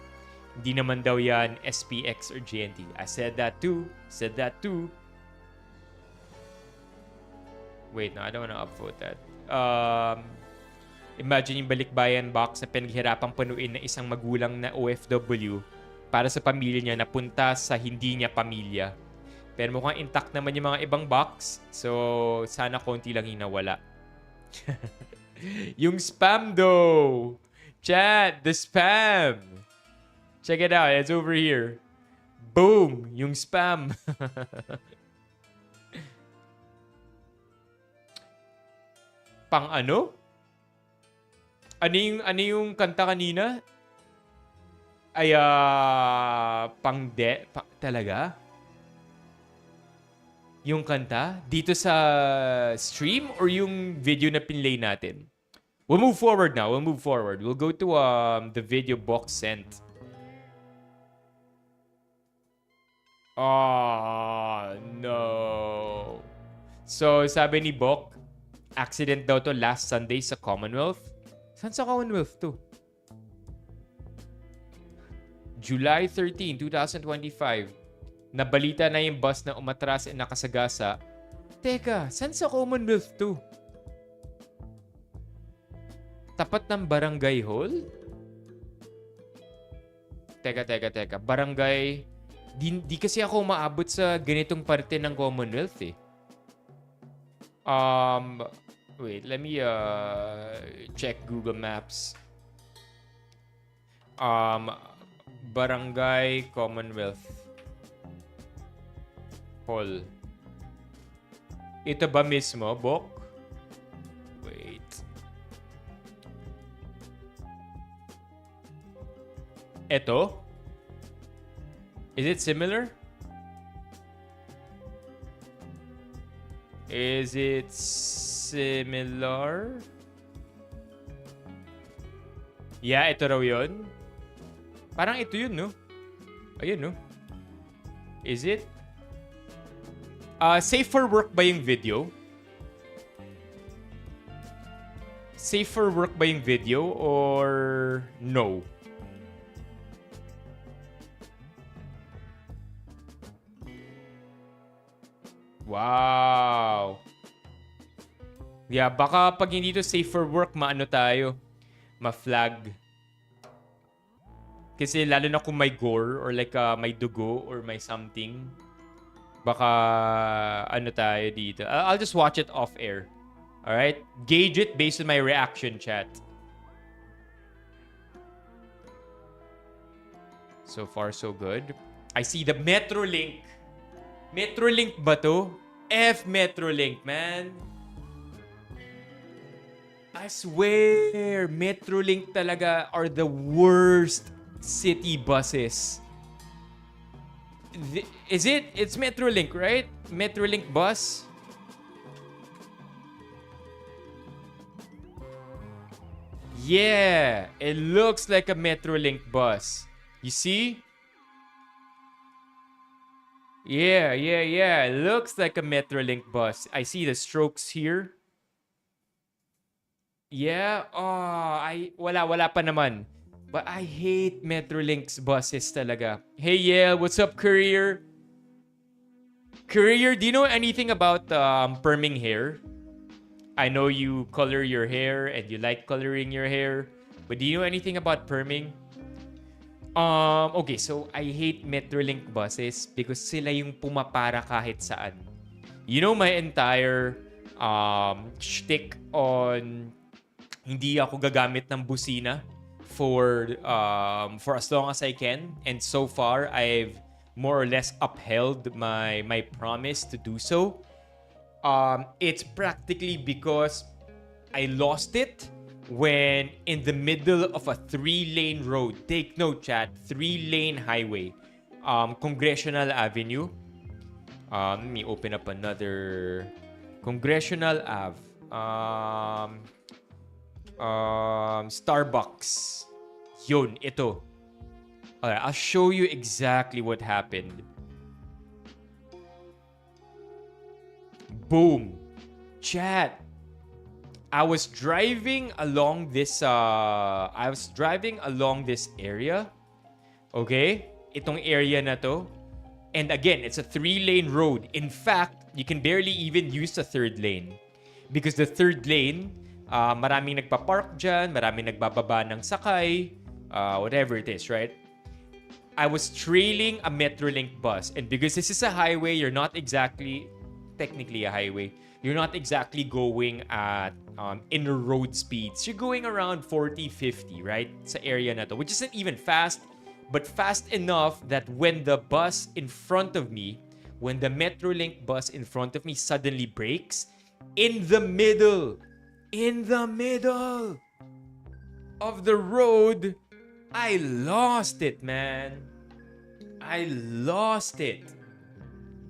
Hindi naman daw yan SPX or GNT. I said that too. Wait, no, I don't wanna upvote that. Imagine yung balikbayan box na pinaghirapang panuin ng isang magulang na OFW para sa pamilya niya na punta sa hindi niya pamilya. Pero mukhang intact naman yung mga ibang box. So, sana konti lang yung nawala. Yung spam though! Chat, the spam! Check it out, it's over here. Boom! Yung spam. Pang ano? Ano yung kanta kanina? Ay, talaga? Yung kanta? Dito sa stream or yung video na pinlay natin? We'll move forward now. We'll go to the video box sent. Oh, no. So, sabi ni Bok, accident daw to last Sunday sa Commonwealth. Saan sa Commonwealth to? July 13, 2025. Nabalita na yung bus na umatras at nakasagasa. Teka, saan sa Commonwealth to? Tapat ng barangay hall? Teka. Barangay... Di kasi ako maabot sa ganitong parte ng Commonwealth eh. Wait, let me check Google Maps. Barangay Commonwealth Hall. Ito ba mismo, Bok? Wait. Ito? Is it similar? Is it similar? Yeah, ito raw yun. Parang ito yun, no? Ayun, no? Is it? Safe for work ba yung video? Safe for work ba yung video or no? Wow. Yeah, baka pag hindi to safe for work, maano tayo? Ma-flag. Kasi lalo na kung may gore or like may dugo or may something. Baka ano tayo dito. I'll just watch it off air. Alright? Gauge it based on my reaction, chat. So far, so good. I see the Metrolink. Metrolink ba to? F Metrolink, man. I swear, Metrolink talaga are the worst city buses. Is it? It's Metrolink, right? Metrolink bus? Yeah, it looks like a Metrolink bus. You see? Yeah. It looks like a Metrolink bus. I see the strokes here. Yeah. Oh, wala pa naman. But I hate Metrolink's buses talaga. Hey, yeah, what's up, Courier? Courier, do you know anything about perming hair? I know you color your hair and you like coloring your hair. But do you know anything about perming? Okay, so I hate Metrolink buses because sila yung pumapara kahit saan. You know my entire shtick on hindi ako gagamit ng busina for as long as I can, and so far I've more or less upheld my promise to do so. It's practically because I lost it when in the middle of a 3-lane road. Take note, chat. 3-lane highway. Congressional Avenue. Let me open up another. Congressional Ave. Starbucks. Yun, ito. Okay, I'll show you exactly what happened. Boom. Chat. I was driving along this area. Okay? Itong area na to. And again, it's a 3-lane road. In fact, you can barely even use the 3rd lane. Because the 3rd lane, maraming nagpa-park dyan, maraming nagbababa ng sakay, whatever it is, right? I was trailing a Metrolink bus. And because this is a highway, you're not exactly, technically a highway, you're not exactly going at inner road speeds. You're going around 40, 50, right? Sa area na to, which isn't even fast, but fast enough that when the bus in front of me, when the Metrolink bus in front of me suddenly brakes, in the middle of the road, I lost it, man. I lost it.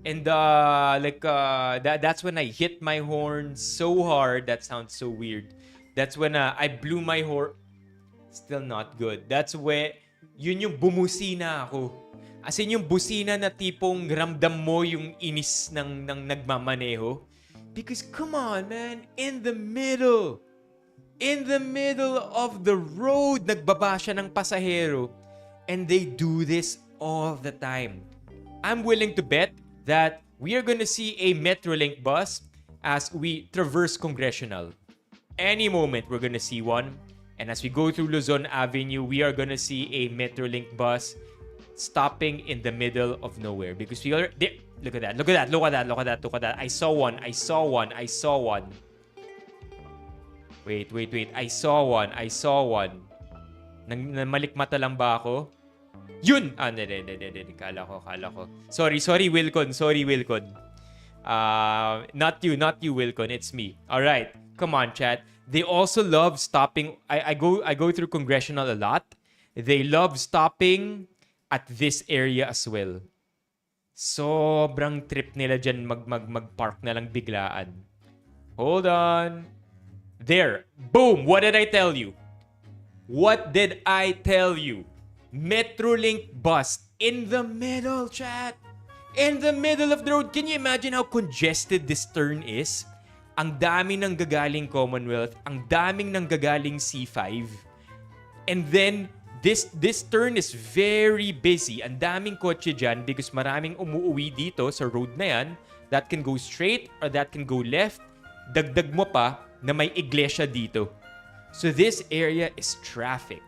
And that's when I hit my horn so hard. That sounds so weird. That's when I blew my horn. Still not good. That's where, yun yung bumusina ako. As in yung busina na tipong ramdam mo yung inis ng nagmamaneho. Because come on, man, in the middle of the road, nagbaba siya ng pasahero. And they do this all the time. I'm willing to bet that we are gonna see a Metrolink bus as we traverse Congressional. Any moment, we're gonna see one. And as we go through Luzon Avenue, we are gonna see a Metrolink bus stopping in the middle of nowhere. Because we are... There, look at that. I saw one. Wait. I saw one. Malikmata lang ba ako? Yun! Hindi. Kala ko. Sorry, Wilcon. Not you, Wilcon. It's me. Alright. Come on, chat. They also love stopping. I go through Congressional a lot. They love stopping at this area as well. Sobrang trip nila dyan mag-park na lang biglaan. Hold on. There. Boom! What did I tell you? Metrolink bus in the middle, chat. In the middle of the road. Can you imagine how congested this turn is? Ang dami nang gagaling Commonwealth, ang daming nang gagaling C5. And then, this turn is very busy. Ang daming kotse dyan because maraming umuuwi dito sa road na yan that can go straight or that can go left. Dagdag mo pa na may iglesia dito. So this area is traffic.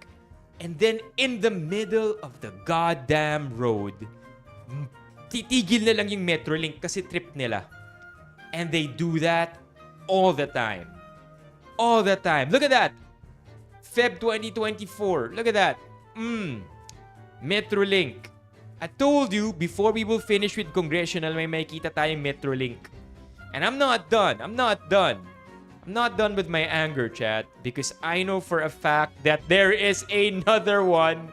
And then, in the middle of the goddamn road, titigil na lang yung Metrolink kasi trip nila. And they do that all the time. Look at that. Feb 2024. Look at that. Metrolink. I told you before we will finish with Congressional, may makita tayong Metrolink. And I'm not done. I'm not done with my anger, chat, because I know for a fact that there is another one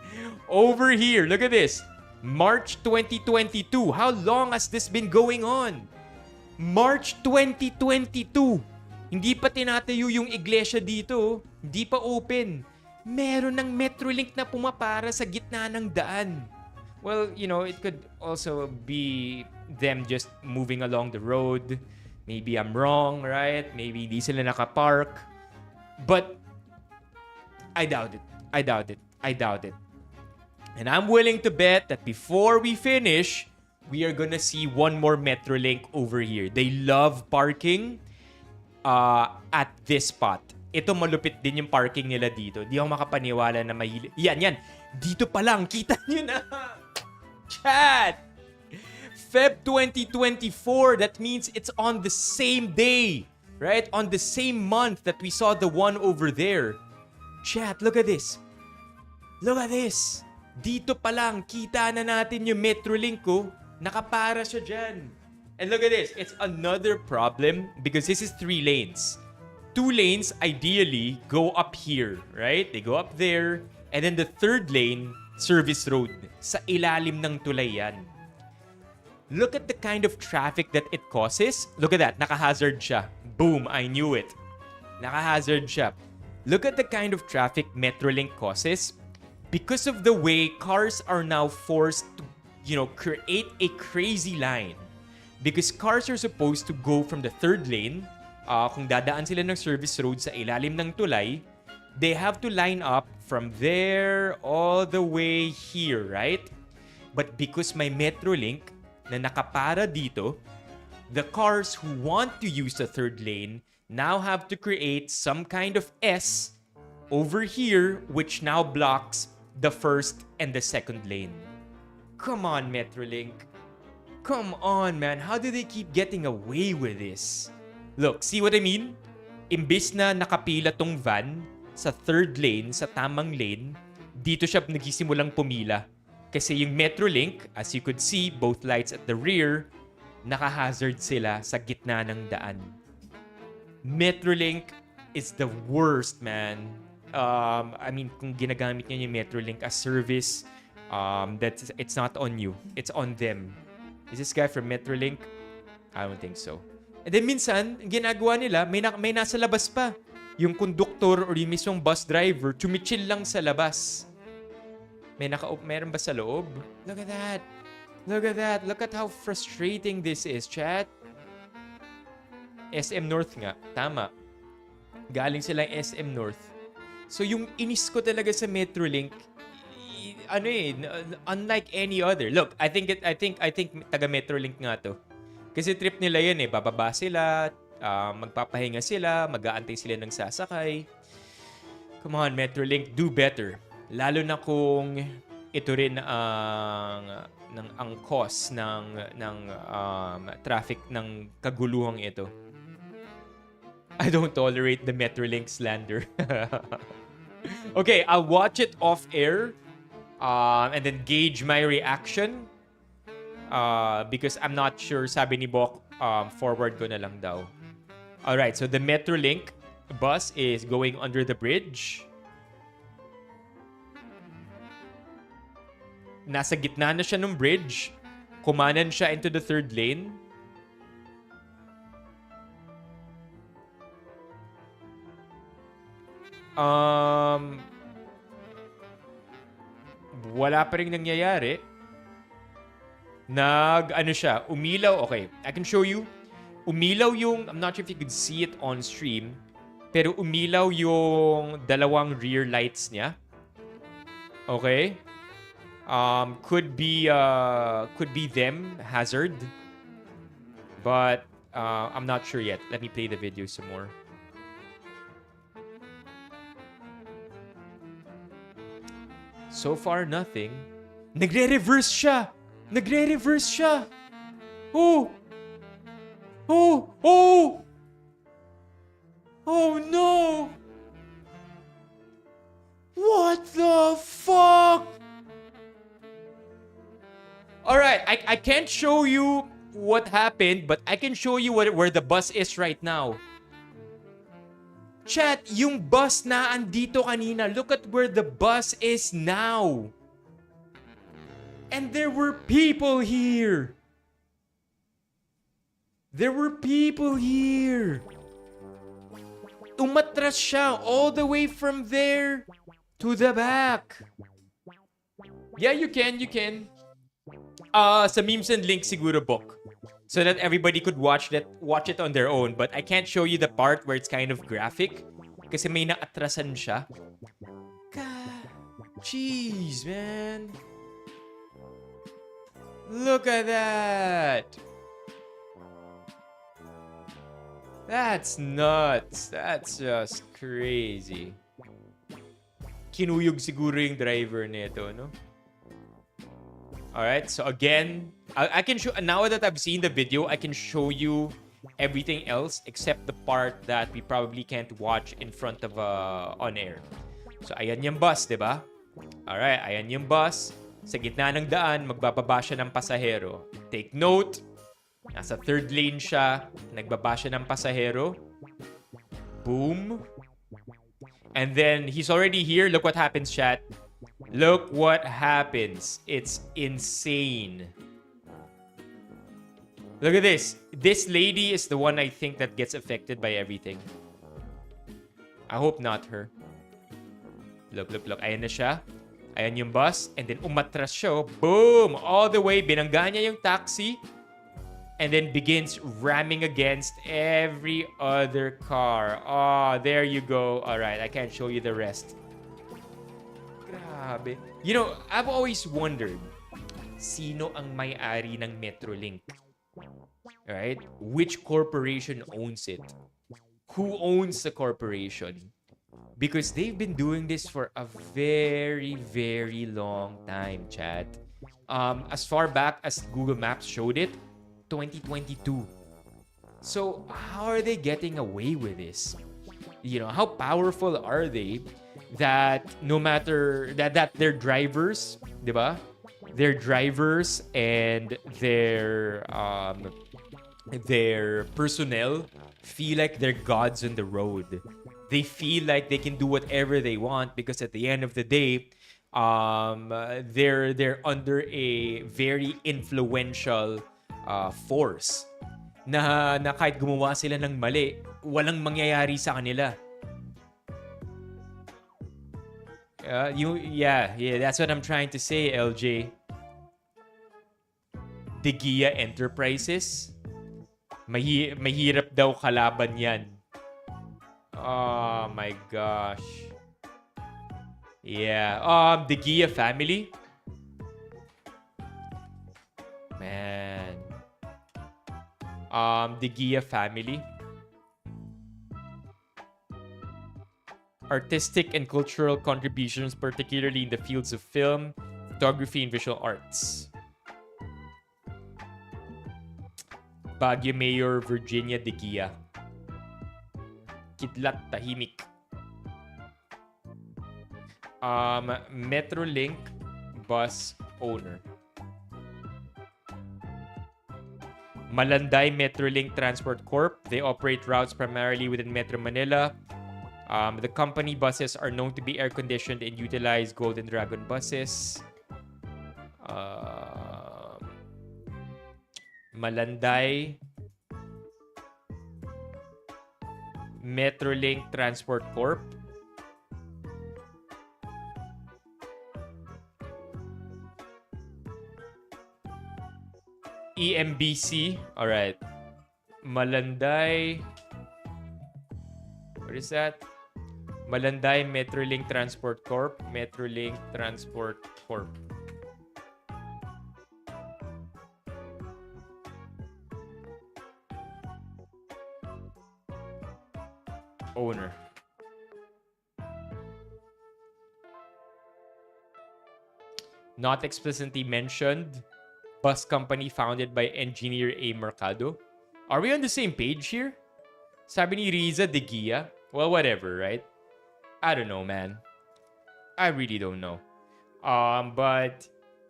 over here. Look at this. March 2022. How long has this been going on? March 2022. Hindi pa tinatayo yung iglesia dito. Hindi pa open. Meron ng Metrolink na pumapara sa gitna ng daan. Well, you know, it could also be them just moving along the road. Maybe I'm wrong, right? Maybe hindi sila nakapark. But I doubt it. And I'm willing to bet that before we finish, we are gonna see one more Metrolink over here. They love parking at this spot. Ito malupit din yung parking nila dito. Di ako makapaniwala na mahili. Yan. Dito pa lang. Kita nyo na. Chat! Feb 2024. That means it's on the same day. Right? On the same month that we saw the one over there. Chat, look at this. Dito pa lang. Kita na natin yung Metrolink ko. Nakapara siya dyan. And look at this. It's another problem because this is 3 lanes. 2 lanes ideally go up here, right? They go up there. And then the 3rd lane, service road. Sa ilalim ng tulay yan. Look at the kind of traffic that it causes. Look at that. Naka-hazard siya. Boom. I knew it. Naka-hazard siya. Look at the kind of traffic Metrolink causes. Because of the way cars are now forced to, create a crazy line. Because cars are supposed to go from the 3rd lane. Kung dadaan sila ng service road sa ilalim ng tulay, they have to line up from there all the way here, right? But because may Metrolink na nakapara dito, the cars who want to use the 3rd lane now have to create some kind of S over here which now blocks the 1st and the 2nd lane. Come on, Metrolink. Come on, man. How do they keep getting away with this? Look, see what I mean? Imbis na nakapila tong van sa 3rd lane, sa tamang lane, dito siya nagsimulang pumila. Kasi yung Metrolink, as you could see, both lights at the rear, naka-hazard sila sa gitna ng daan. Metrolink is the worst, man. Kung ginagamit niyo yung Metrolink as service, it's not on you. It's on them. Is this guy from Metrolink? I don't think so. And then minsan, ginagawa nila, may nasa labas pa. yung conductor or yung mismong bus driver, chumichill lang sa labas. Meron ba sa loob? Look at that. Look at that. Look at how frustrating this is, chat. SM North nga. Tama. Galing silang SM North. So yung inis ko talaga sa Metrolink, unlike any other. Look, I think taga Metrolink nga to. Kasi trip nila yan eh. Bababa sila, magpapahinga sila, mag-aantay sila ng sasakay. Come on, Metrolink, do better. Lalo na kung ito rin ang cause ng traffic ng kaguluhang ito. I don't tolerate the Metrolink slander. Okay, I'll watch it off air and then gauge my reaction because I'm not sure. Sabi ni Bok, forward ko na lang daw. Alright, so the Metrolink bus is going under the bridge. Nasa gitna na siya ng bridge. Kumanan siya into the third lane. Wala pa rin nangyayari. Umilaw. Okay, I can show you. Umilaw yung, I'm not sure if you could see it on stream, pero umilaw yung dalawang rear lights niya. Okay? Could be them, hazard. But I'm not sure yet. Let me play the video some more. So far, nothing. Nagre-reverse siya! Oh! Oh no! What the fuck? Alright, I can't show you what happened, but I can show you where the bus is right now. Chat, yung bus na andito kanina, look at where the bus is now. And there were people here. Umatras siya all the way from there to the back. Yeah, you can. Sa memes and links siguro, Bok. So that everybody could watch it on their own. But I can't show you the part where it's kind of graphic. Kasi may naatrasan siya. God, jeez, man. Look at that. That's nuts. That's just crazy. Kinuyog siguro yung driver nito, no? Alright, so again, I can show, now that I've seen the video, I can show you everything else except the part that we probably can't watch in front of on air. So ayan yung bus, diba? Alright, ayan yung bus. Sa gitna ng daan, magbababa siya ng pasahero. Take note, nasa third lane siya, nagbaba siya ng pasahero. Boom. And then, he's already here. Look what happens, chat. Look what happens. It's insane. Look at this. This lady is the one I think that gets affected by everything. I hope not her. Look. Ayan na siya. Ayan yung bus. And then umatras siya. Boom! All the way. Binangga niya yung taxi. And then begins ramming against every other car. Oh, there you go. Alright, I can't show you the rest. Grabe. You know, I've always wondered, sino ang may-ari ng Metrolink? Right? Which corporation owns it? Who owns the corporation? Because they've been doing this for a very, very long time, chat. As far back as Google Maps showed it, 2022. So, how are they getting away with this? You know, how powerful are they that no matter that their drivers, diba? Their drivers and their personnel feel like they're gods on the road. They feel like they can do whatever they want because at the end of the day, they're under a very influential force na kahit gumawa sila ng mali, walang mangyayari sa kanila. Yeah, that's what I'm trying to say, LJ. De Gia Enterprises. Mahirap daw kalaban yan. Oh my gosh. Yeah. The Gia family. Man. The Gia family. Artistic and cultural contributions, particularly in the fields of film, photography, and visual arts. Baguio Mayor Virginia De Gia. Kidlat tahimik. Metrolink bus owner. Malanday Metrolink Transport Corp. They operate routes primarily within Metro Manila. The company buses are known to be air-conditioned and utilize Golden Dragon buses. Malanday Metrolink Transport Corp. EMBC. Alright. Malanday. What is that? Malanday Metrolink Transport Corp. Metrolink Transport Corp. Owner. Not explicitly mentioned. Bus company founded by engineer A. Mercado. Are we on the same page here? Sabi ni Riza De Gia. Well, whatever, right? I don't know, man. I really don't know. But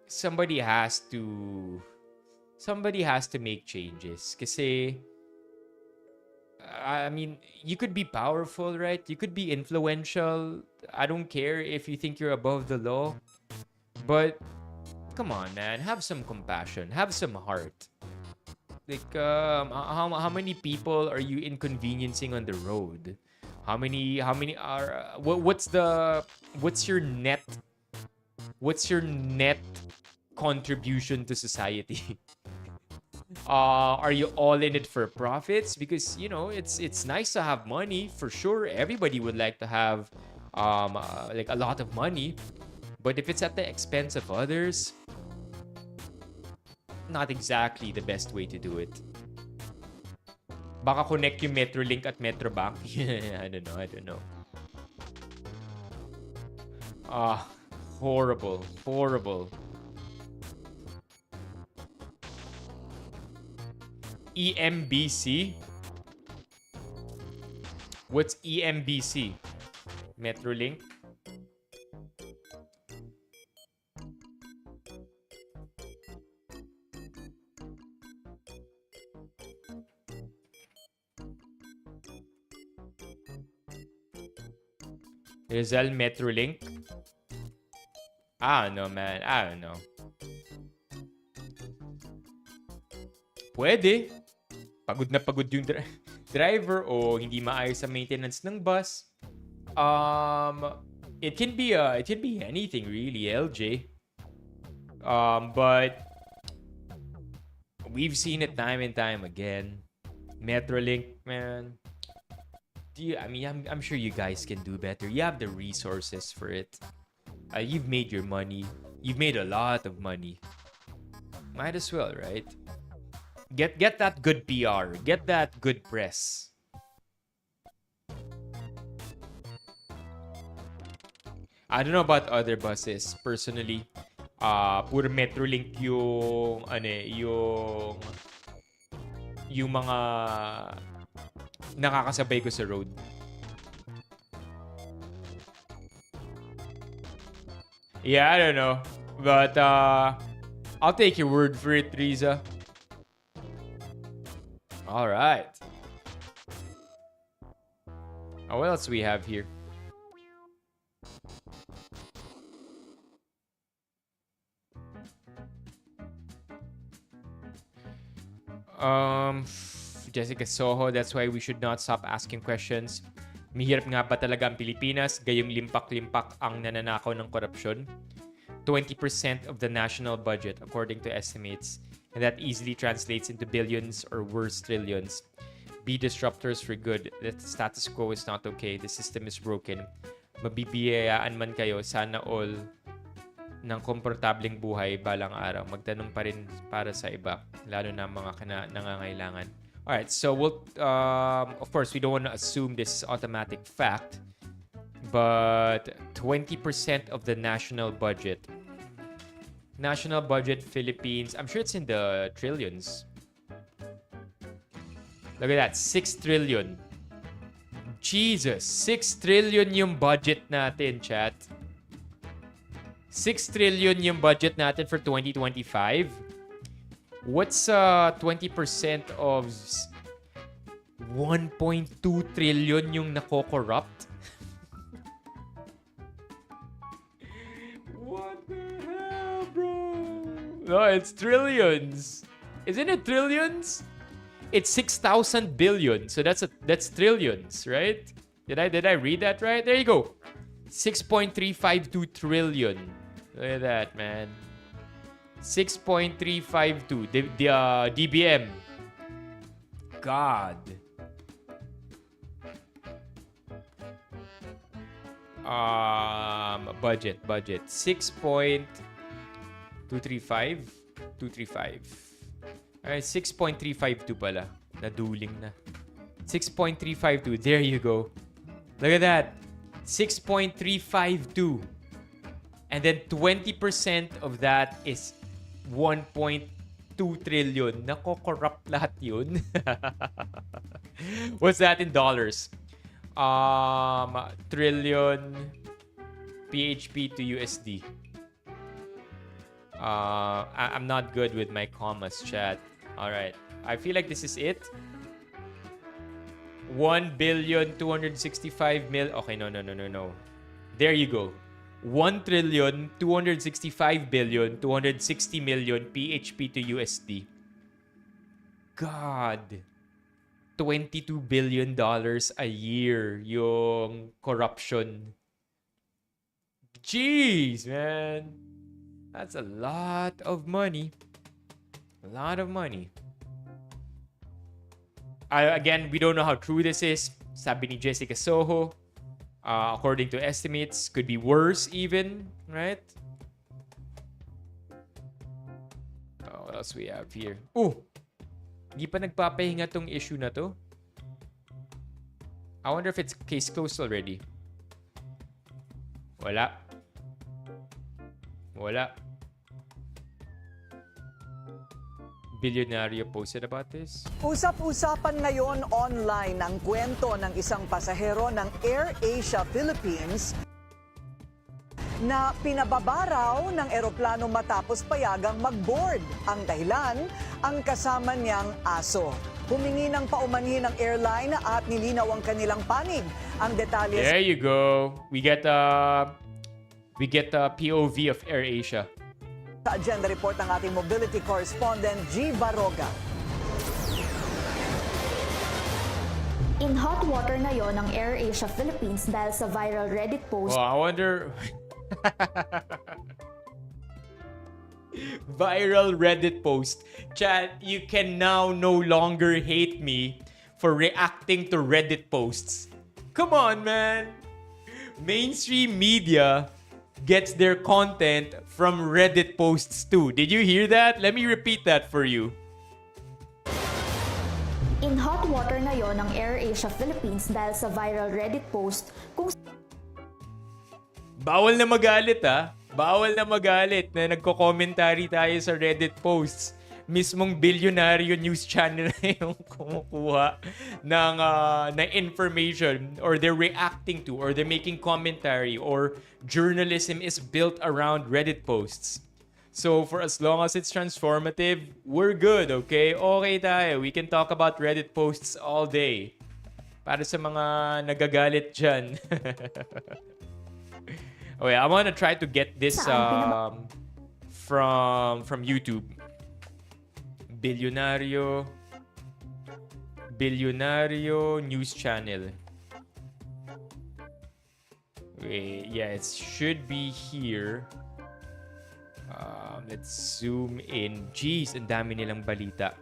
somebody has to make changes. Kasi I mean, you could be powerful, right? You could be influential. I don't care if you think you're above the law. But come on, man. Have some compassion. Have some heart. Like, how many people are you inconveniencing on the road? How many are what's your net contribution to society? Are you all in it for profits? Because it's nice to have money for sure. Everybody would like to have like a lot of money, but if it's at the expense of others, not exactly the best way to do it. Baka connect yung Metrolink at Metrobank. I don't know. Horrible. EMBC? What's EMBC? Metrolink? Rizal Metrolink? I don't know, man. I don't know. Pwede. Pagod na pagod yung driver o hindi maayos sa maintenance ng bus. It can be anything really, LJ. But we've seen it time and time again. Metrolink, man. I'm sure you guys can do better. You have the resources for it. You've made your money. You've made a lot of money. Might as well, right? Get that good PR. Get that good press. I don't know about other buses. Personally, puro Metrolink yung mga nakakasabay ko sa road. Yeah, I don't know. But I'll take your word for it, Riza. All right. What else do we have here? Jessica Soho, that's why we should not stop asking questions. Mahirap nga ba talaga ang Pilipinas? Gayong limpak-limpak ang nananakaw ng korupsyon. 20% of the national budget according to estimates. And that easily translates into billions or worse trillions. Be disruptors for good. The status quo is not okay. The system is broken. Mabibiyayaan man kayo, sana all ng komportableng buhay balang araw. Magtanong pa rin para sa iba, lalo na mga nangangailangan. Alright, so we'll, of course, we don't want to assume this is automatic fact, but 20% of the national budget. National budget Philippines, I'm sure it's in the trillions. Look at that, 6 trillion. Jesus, 6 trillion yung budget natin, chat. 6 trillion yung budget natin for 2025. What's 20% of 1.2 trillion yung nako-corrupt? What the hell, bro? No, it's trillions. Isn't it trillions? It's 6,000 billion. So that's trillions, right? Did I read that right? There you go. 6.352 trillion. Look at that, man. 6.352. The DBM. God. Budget. 6.235. 235. Alright, 6.352 pala. Naduling na. 6.352. There you go. Look at that. 6.352. And then 20% of that is 1.2 trillion. Nako-corrupt lahat yun. What's that in dollars? Trillion PHP to USD. I'm not good with my commas, chat. Alright. I feel like this is it. 1,265,000,000. Okay, no. There you go. 1,265,260,000,000 PHP to USD. God. $22 billion a year yung corruption. Jeez, man. That's a lot of money. A lot of money. Again, we don't know how true this is. Sabi ni Jessica Soho. According to estimates, could be worse even, right? What else we have here? Oh! Hindi pa nagpapahinga tong issue na to. I wonder if it's case closed already. Wala. Billionaire posted about this. Usap-usapan ngayon online ang kwento ng isang pasahero ng AirAsia Philippines na pinababa raw ng eroplano matapos payagang mag-board. Ang dahilan, ang kasama niyang aso. Humingi ng paumanhin ng airline at nilinaw ang kanilang panig. Ang detalye... There you go. We get the POV of AirAsia. Sa agenda report ng ating mobility correspondent, G. Baroga. In hot water ngayon ang AirAsia Philippines dahil sa viral Reddit post. Oh, I wonder... Viral Reddit post. Chat, you can now no longer hate me for reacting to Reddit posts. Come on, man. Mainstream media gets their content from Reddit posts too. Did you hear that? Let me repeat that for you. In hot water ngayon ang AirAsia Philippines dahil sa viral Reddit post kung Bawal na magalit, ha? Bawal na magalit na nagko-commentary tayo sa Reddit posts. Mismong bilyonaryo news channel na yung kumukuha ng information or they're reacting to or they're making commentary or journalism is built around Reddit posts. So for as long as it's transformative, we're good, okay? Okay tayo. We can talk about Reddit posts all day. Para sa mga nagagalit dyan. Okay, I want to try to get this from YouTube. Bilyonaryo news channel. Wait, yeah, it should be here. Let's zoom in. Jeez, ang dami nilang balita.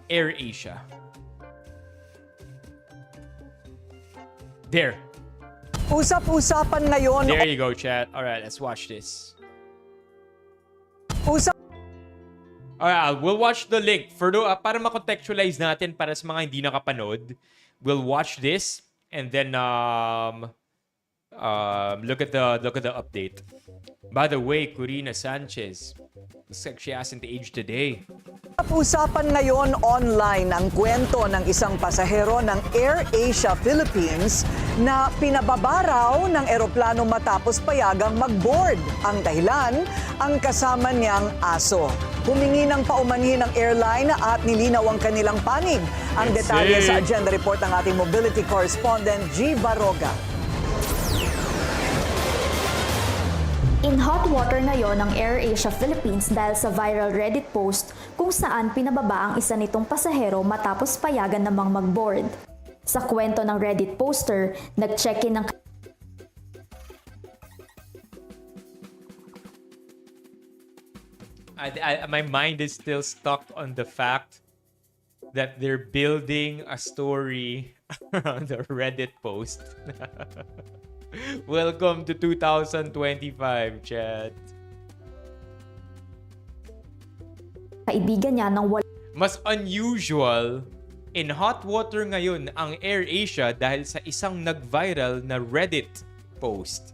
Air Asia. There. Usap-usapan ngayon. There you go, chat. Alright, let's watch this. Alright, we'll watch the link. Para ma-contextualize natin para sa mga hindi nakapanood, we'll watch this and then look at the update. By the way, Corina Sanchez, looks like she hasn't aged today. Usapan ngayon online ang kwento ng isang pasahero ng Air Asia Philippines na pinababa raw ng eroplano matapos payagang mag-board. Ang dahilan, ang kasama niyang aso. Humingi ng paumanhin ng airline at nilinaw ang kanilang panig. Ang detalye sa agenda report ng ating mobility correspondent G. Baroga. In hot water ngayon ang AirAsia Philippines dahil sa viral Reddit post kung saan pinababa ang isa nitong pasahero matapos payagan namang mag-board. Sa kwento ng Reddit poster, nag-check-in ng my mind is still stuck on the fact that they're building a story around the Reddit post. Welcome to 2025, chat. kaibigan niya ng Mas unusual in hot water ngayon ang AirAsia dahil sa isang nag-viral na Reddit post.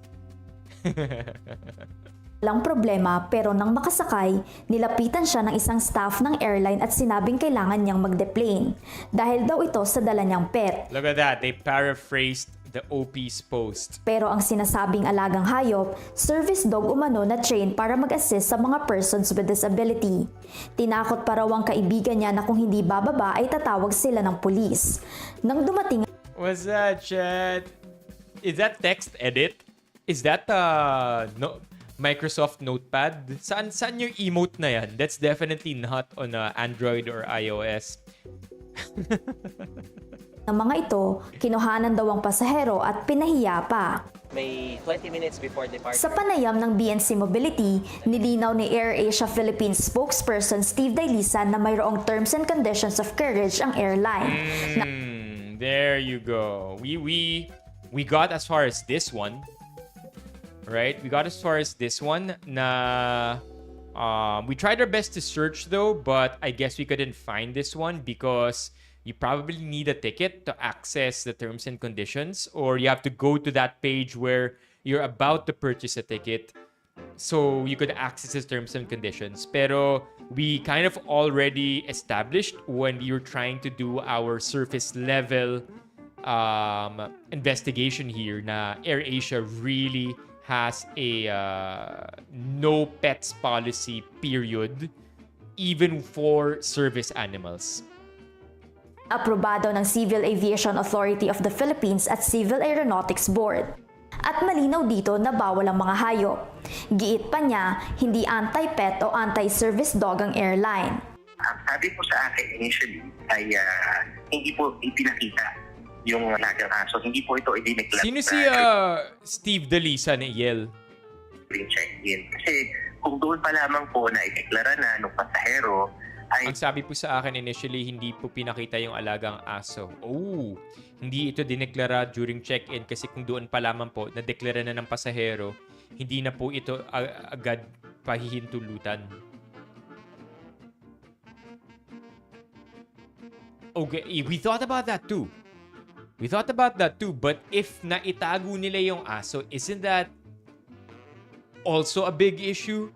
walang problema pero nang makasakay, nilapitan siya ng isang staff ng airline at sinabing kailangan niyang mag-deplane dahil daw ito sa dala niyang pet. Look at that, they paraphrased the OP's post. Pero ang sinasabing alagang hayop, service dog umano na train para mag-assist sa mga persons with disability. Tinakot pa raw ang kaibigan niya na kung hindi bababa ay tatawag sila ng pulis. Nang dumating What's that, chat? Is that text edit? Is that Microsoft Notepad? Saan yung emote na yan? That's definitely not on Android or iOS. ng mga ito, kinuhanan daw ang pasahero at pinahiya pa. May 20 minutes before departure. Sa panayam ng BNC Mobility, nilinaw ni AirAsia Philippines spokesperson Steve Dailisan na mayroong terms and conditions of carriage ang airline. There you go. We got as far as this one. Right? We got as far as this one na we tried our best to search though, but I guess we couldn't find this one because you probably need a ticket to access the terms and conditions, or you have to go to that page where you're about to purchase a ticket so you could access the terms and conditions. Pero we kind of already established when you're trying to do our surface level investigation here na AirAsia really has a no pets policy period even for service animals. Aprobado ng Civil Aviation Authority of the Philippines at Civil Aeronautics Board. At malinaw dito na bawal ang mga hayop. Giit pa niya, hindi anti-pet o anti-service dog ang airline. Sabi po sa akin initially ay hindi po ipinakita yung alagang aso. Hindi po ito i-declare. Sino si Steve Dalisa ni Yel? Check-in. Kasi kung doon pa lamang po na i-deklara na ng pasahero, ang sabi po sa akin initially, hindi po pinakita yung alagang aso. Oh, hindi ito dineklara during check-in kasi kung doon pa lamang po, nadeklara na ng pasahero, hindi na po ito agad pahihintulutan. Okay, we thought about that too. But if naitago nila yung aso, isn't that also a big issue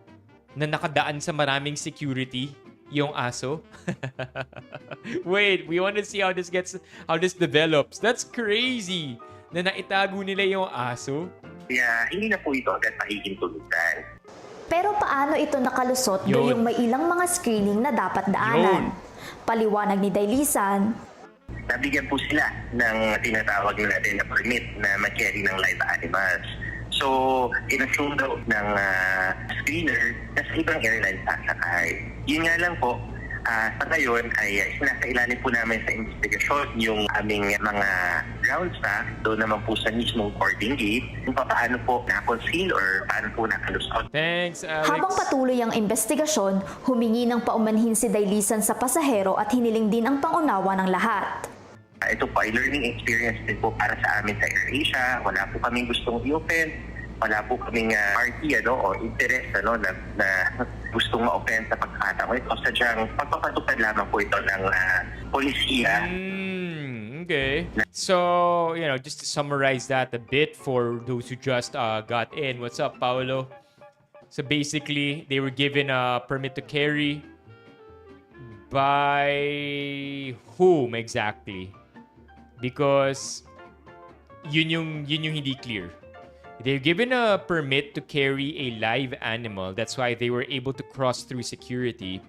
na nakadaan sa maraming security? Yung aso. Wait, we want to see how this develops. That's crazy. Na naitago nila yung aso. Kaya hindi na po ito agad pahihintulutan. Pero paano ito nakalusot gayong may ilang mga screening na dapat daanan? Paliwanag ni Dailisan, nabigyan po sila ng tinatawag na natin na permit na mag-carry ng live animals. So, in-assume daw ng screener na sa ibang airline sasakay. Yun nga lang po, Sa ngayon ay sinasailalim po namin sa investigasyon yung aming mga ground staff doon naman po sa mismong boarding gate kung paano po na-conceal or paano po nakalusot. Thanks, Alex. Habang patuloy ang investigasyon, humingi ng paumanhin si Dailisan sa pasahero at hiniling din ang pangunawa ng lahat. Ito po ay learning experience din po para sa amin sa AirAsia. Wala po kaming gustong i-offend. Wala po kaming party o interest na gustong ma-offend sa pagkakataon ito. Sadyang pagpapatupad lamang po ito ng polisiya. Okay. So, just to summarize that a bit for those who just got in. What's up, Paolo? So basically, they were given a permit to carry by whom exactly? Because yun yung hindi clear. They're given a permit to carry a live animal. That's why they were able to cross through security.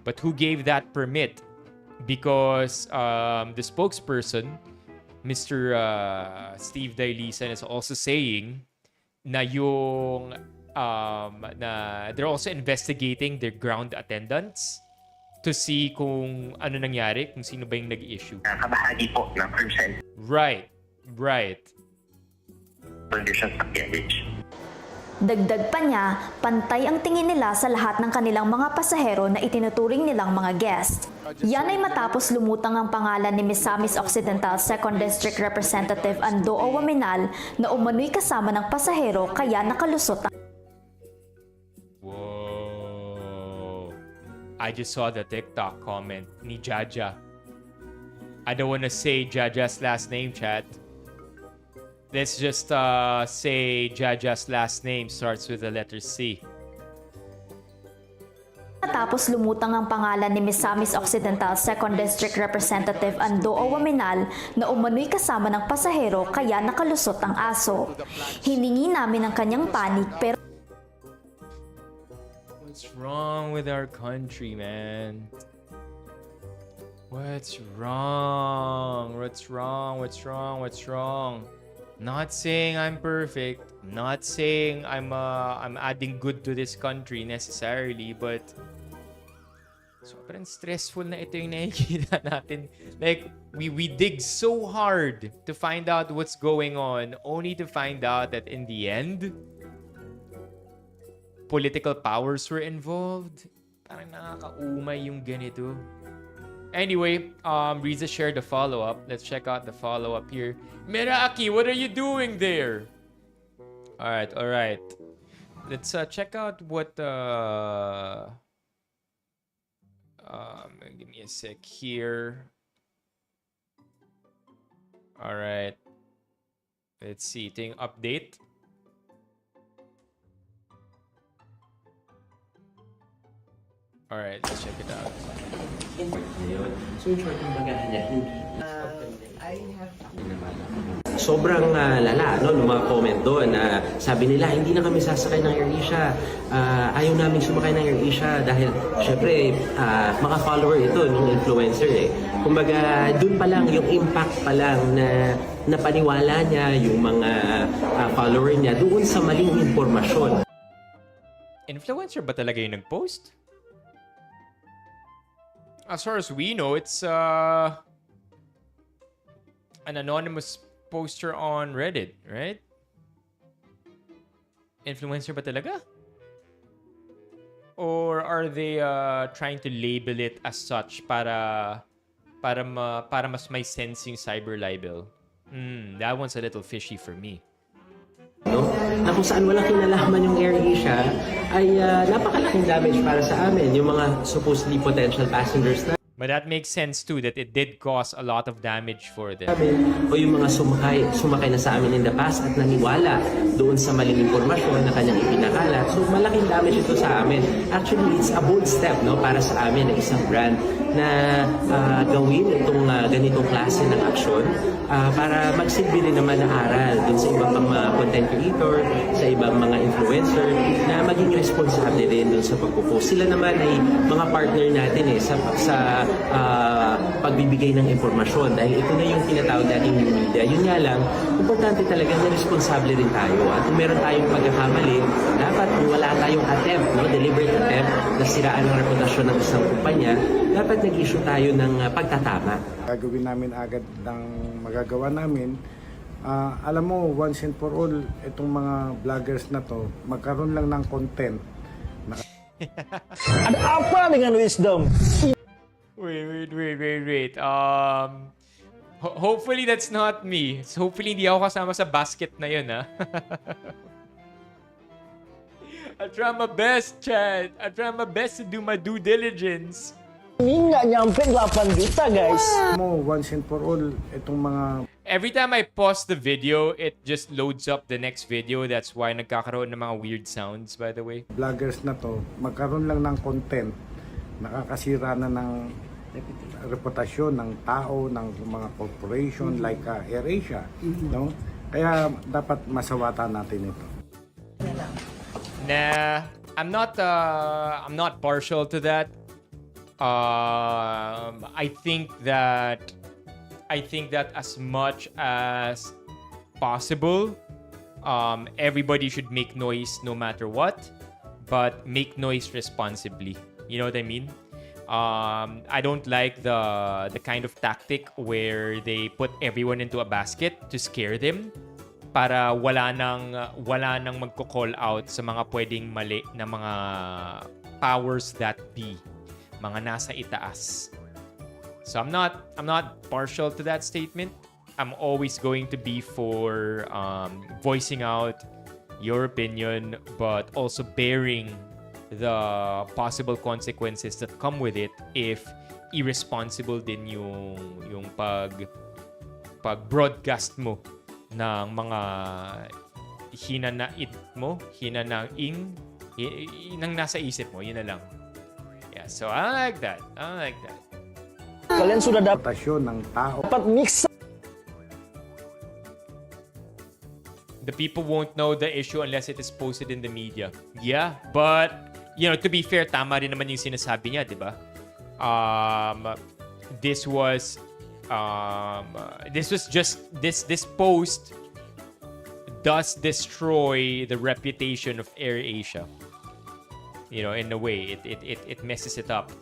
But who gave that permit? Because the spokesperson, Mr. Steve Dailisan, is also saying na they're also investigating their ground attendants to see kung ano nangyari, kung sino ba yung nag-issue. Kabahagi po ng percent. Right. Conditions of carriage. Dagdag pa niya, pantay ang tingin nila sa lahat ng kanilang mga pasahero na itinuturing nilang mga guest. Yan ay matapos lumutang ang pangalan ni Misamis Occidental 2nd District Representative Ando Owaminal na umano'y kasama ng pasahero kaya nakalusot ang... Whoa. I just saw the TikTok comment ni Jaja. I don't wanna say Jaja's last name, chat. Let's just say Jaja's last name starts with the letter C. Matapos lumutang ang pangalan ni Misamis Occidental 2nd District Representative Ando Owaminal na umano'y kasama ng pasahero kaya nakalusot ang aso. Hiningi namin ang kanyang panig pero... What's wrong with our country, man? What's wrong? Not saying I'm perfect. Not saying I'm adding good to this country necessarily, but sobrang stressful na ito yung nakikita natin. Like, we dig so hard to find out what's going on, only to find out that in the end, political powers were involved. Parang nakakaumay yung ganito. Anyway, Riza shared the follow-up. Let's check out the follow-up here. Meraki, what are you doing there? Alright. Let's check out what... give me a sec here. Alright. Let's see. Ito yung update. Alright, let's check it out. Sobrang lala, no, ng mga comment doon. Sabi nila, hindi na kami sasakay ng AirAsia. Ayaw namin sumakay ng AirAsia dahil, syempre, mga follower ito, ng influencer eh. Kumbaga, doon pa lang, yung impact pa lang na napaniwala niya, yung mga follower niya, doon sa maling impormasyon. Influencer ba talaga yung nag-post? As far as we know, it's an anonymous poster on Reddit, right? Influencer ba talaga? Or are they trying to label it as such para mas may sense yung cyber libel? That one's a little fishy for me. No? Na kung saan walang kinalaman yung AirAsia ay napakalaking damage para sa amin, yung mga supposedly potential passengers na. But that makes sense too, that it did cause a lot of damage for them. O yung mga sumakay na sa amin in the past at naniwala doon sa maling impormasyon na kanyang ipinakalat. So malaking damage ito sa amin. Actually, it's a bold step, no, para sa amin na isang brand na gawin itong ganitong klase ng aksyon para magsilbi rin naman ng aral doon sa ibang pang mga content creator, sa ibang mga influencer na maging responsable rin doon sa pagpo-post. Sila naman ay mga partner natin sa pagbibigay ng impormasyon dahil ito na yung tinatawag nating new media. Yun nga lang, importante talaga na responsable rin tayo. At kung meron tayong pagkakamali, dapat kung wala tayong attempt, no, deliberate attempt na siraan ang reputasyon ng isang kumpanya, dapat nag-issue tayo ng pagtatama. Gagawin namin agad ng magagawa namin. Alam mo, once and for all, itong mga vloggers na to, magkaroon lang ng content. Ano apa dengan wisdom? Wait. Hopefully that's not me. So hopefully hindi ako kasama sa basket na yun, ha? I try my best, Chad. I try my best to do my due diligence. Hindi nga nyampe 8 juta, guys. Alam mo, once and for all, itong mga Every time I pause the video, it just loads up the next video. That's why nagkakaroon ng mga weird sounds, by the way. vloggers na to, magkaroon lang ng content. Nakakasira na ng reputasyon ng tao, ng mga corporation like AirAsia. No? Kaya dapat masawatan natin ito. Nah, I'm not partial to that. I think that as much as possible, everybody should make noise no matter what, but make noise responsibly. You know what I mean? I don't like the kind of tactic where they put everyone into a basket to scare them para wala nang magko-call out sa mga pwedeng mali na mga powers that be, mga nasa itaas. So I'm not partial to that statement. I'm always going to be for voicing out your opinion, but also bearing the possible consequences that come with it if irresponsible din yung pag-broadcast mo ng mga hinanaid mo, hinanaing nang nasa isip mo, yun na lang. Yeah, so I like that. Kalian sudah Reputasyon ng tao. dapat mix. The people won't know the issue unless it is posted in the media. Yeah, but you know, to be fair, tama rin naman yung sinasabi niya, di ba? This post does destroy the reputation of AirAsia. You know, in a way, it messes it up.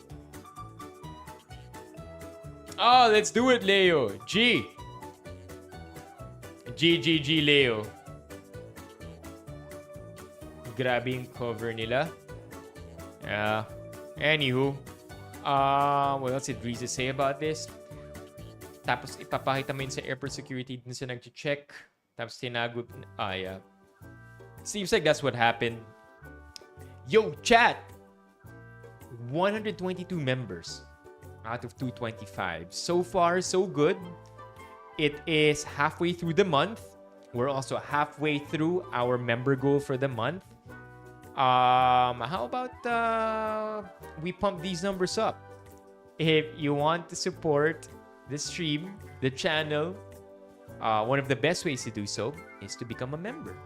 Oh, let's do it, Leo. G, Leo. Grabe yung cover nila. Yeah. Anywho, what else did Riza say about this? Tapos ipapakita mo yun sa airport security dun sa nag-check. Tapos tinago. Yeah. Seems like that's what happened. Yo, chat! 122 members out of 225. So far, so good. It is halfway through the month. We're also halfway through our member goal for the month. How about we pump these numbers up? If you want to support the stream, the channel, one of the best ways to do so is to become a member.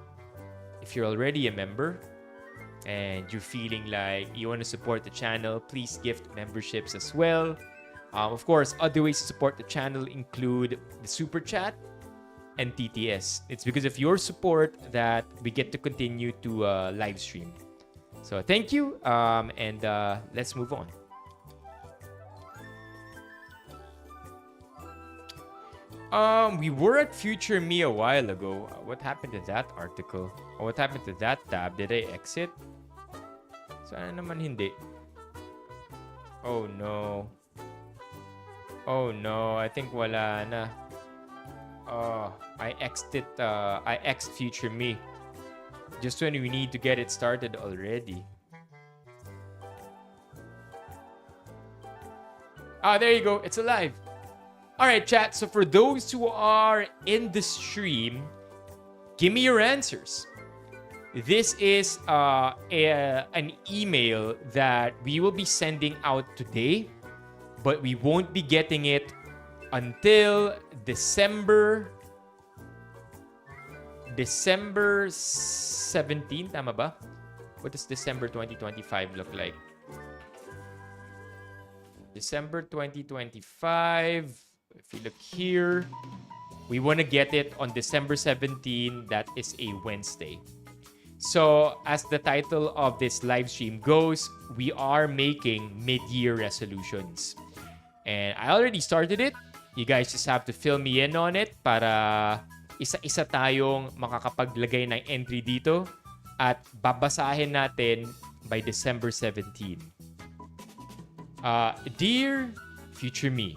If you're already a member and you're feeling like you want to support the channel, please gift memberships as well. Of course, other ways to support the channel include the Super Chat and TTS. It's because of your support that we get to continue to live stream. So thank you, and let's move on. We were at Future Me a while ago. What happened to that article? Or what happened to that tab? Did I exit? Sana naman hindi. Oh no. Oh no, I think wala na. Oh, I exit Future Me. Just when we need to get it started already. There you go. It's alive. All right, chat. So for those who are in the stream, give me your answers. This is an email that we will be sending out today, but we won't be getting it until December 17, tama ba? What does December 2025 look like? December 2025, if you look here, we want to get it on December 17. That is a Wednesday. So, as the title of this live stream goes, we are making mid-year resolutions. And I already started it. You guys just have to fill me in on it para isa-isa tayong makakapaglagay ng entry dito at babasahin natin by December 17. Dear future me,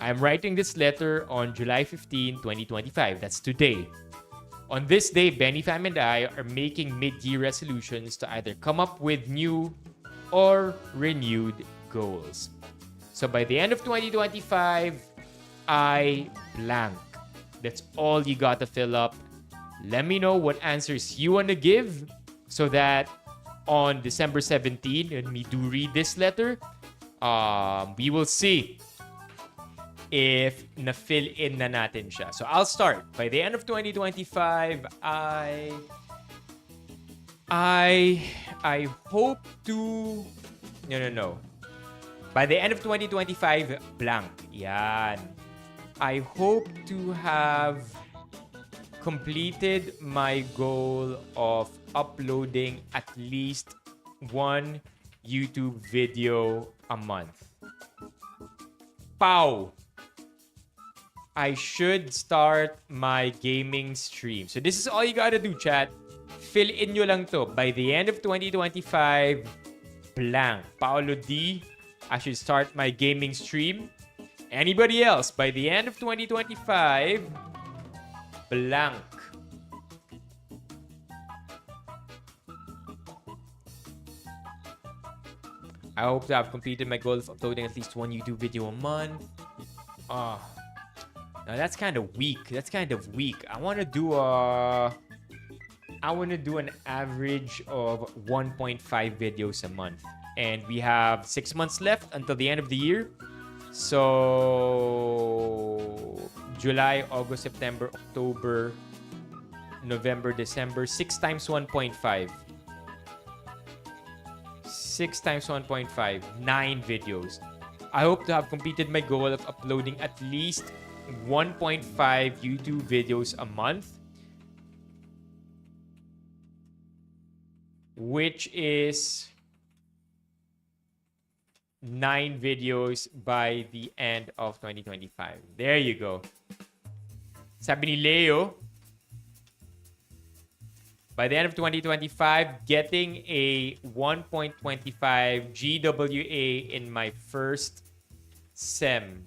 I'm writing this letter on July 15, 2025. That's today. On this day, Benifam and I are making mid-year resolutions to either come up with new or renewed goals. So by the end of 2025, I blank. That's all you got to fill up. Let me know what answers you want to give so that on December 17, when we do read this letter, we will see if na-fill in na natin siya. So I'll start. By the end of 2025, I hope to... No. By the end of 2025, blank. Yan. I hope to have completed my goal of uploading at least one YouTube video a month. Pow! I should start my gaming stream. So this is all you gotta do, chat. Fill in nyo lang to. By the end of 2025, blank. Paolo D, I should start my gaming stream. Anybody else? By the end of 2025, blank. I hope to have completed my goal of uploading at least one YouTube video a month. Now that's kind of weak. I want to do an average of 1.5 videos a month. And we have 6 months left until the end of the year. So July, August, September, October, November, December, 6 times 1.5. 6 times 1.5, 9 videos. I hope to have completed my goal of uploading at least 1.5 YouTube videos a month, which is 9 videos by the end of 2025. There you go. Sabi ni Leo, by the end of 2025, getting a 1.25 GWA in my first SEM.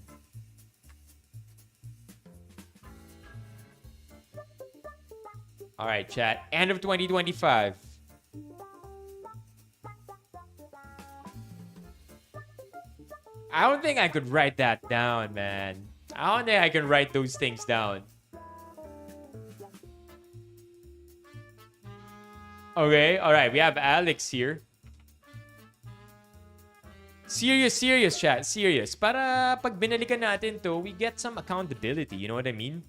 All right, chat. End of 2025. I don't think I could write that down, man. I don't think I can write those things down. Okay, all right. We have Alex here. Serious, chat. Serious. Para pag binalikan natin to, we get some accountability. You know what I mean?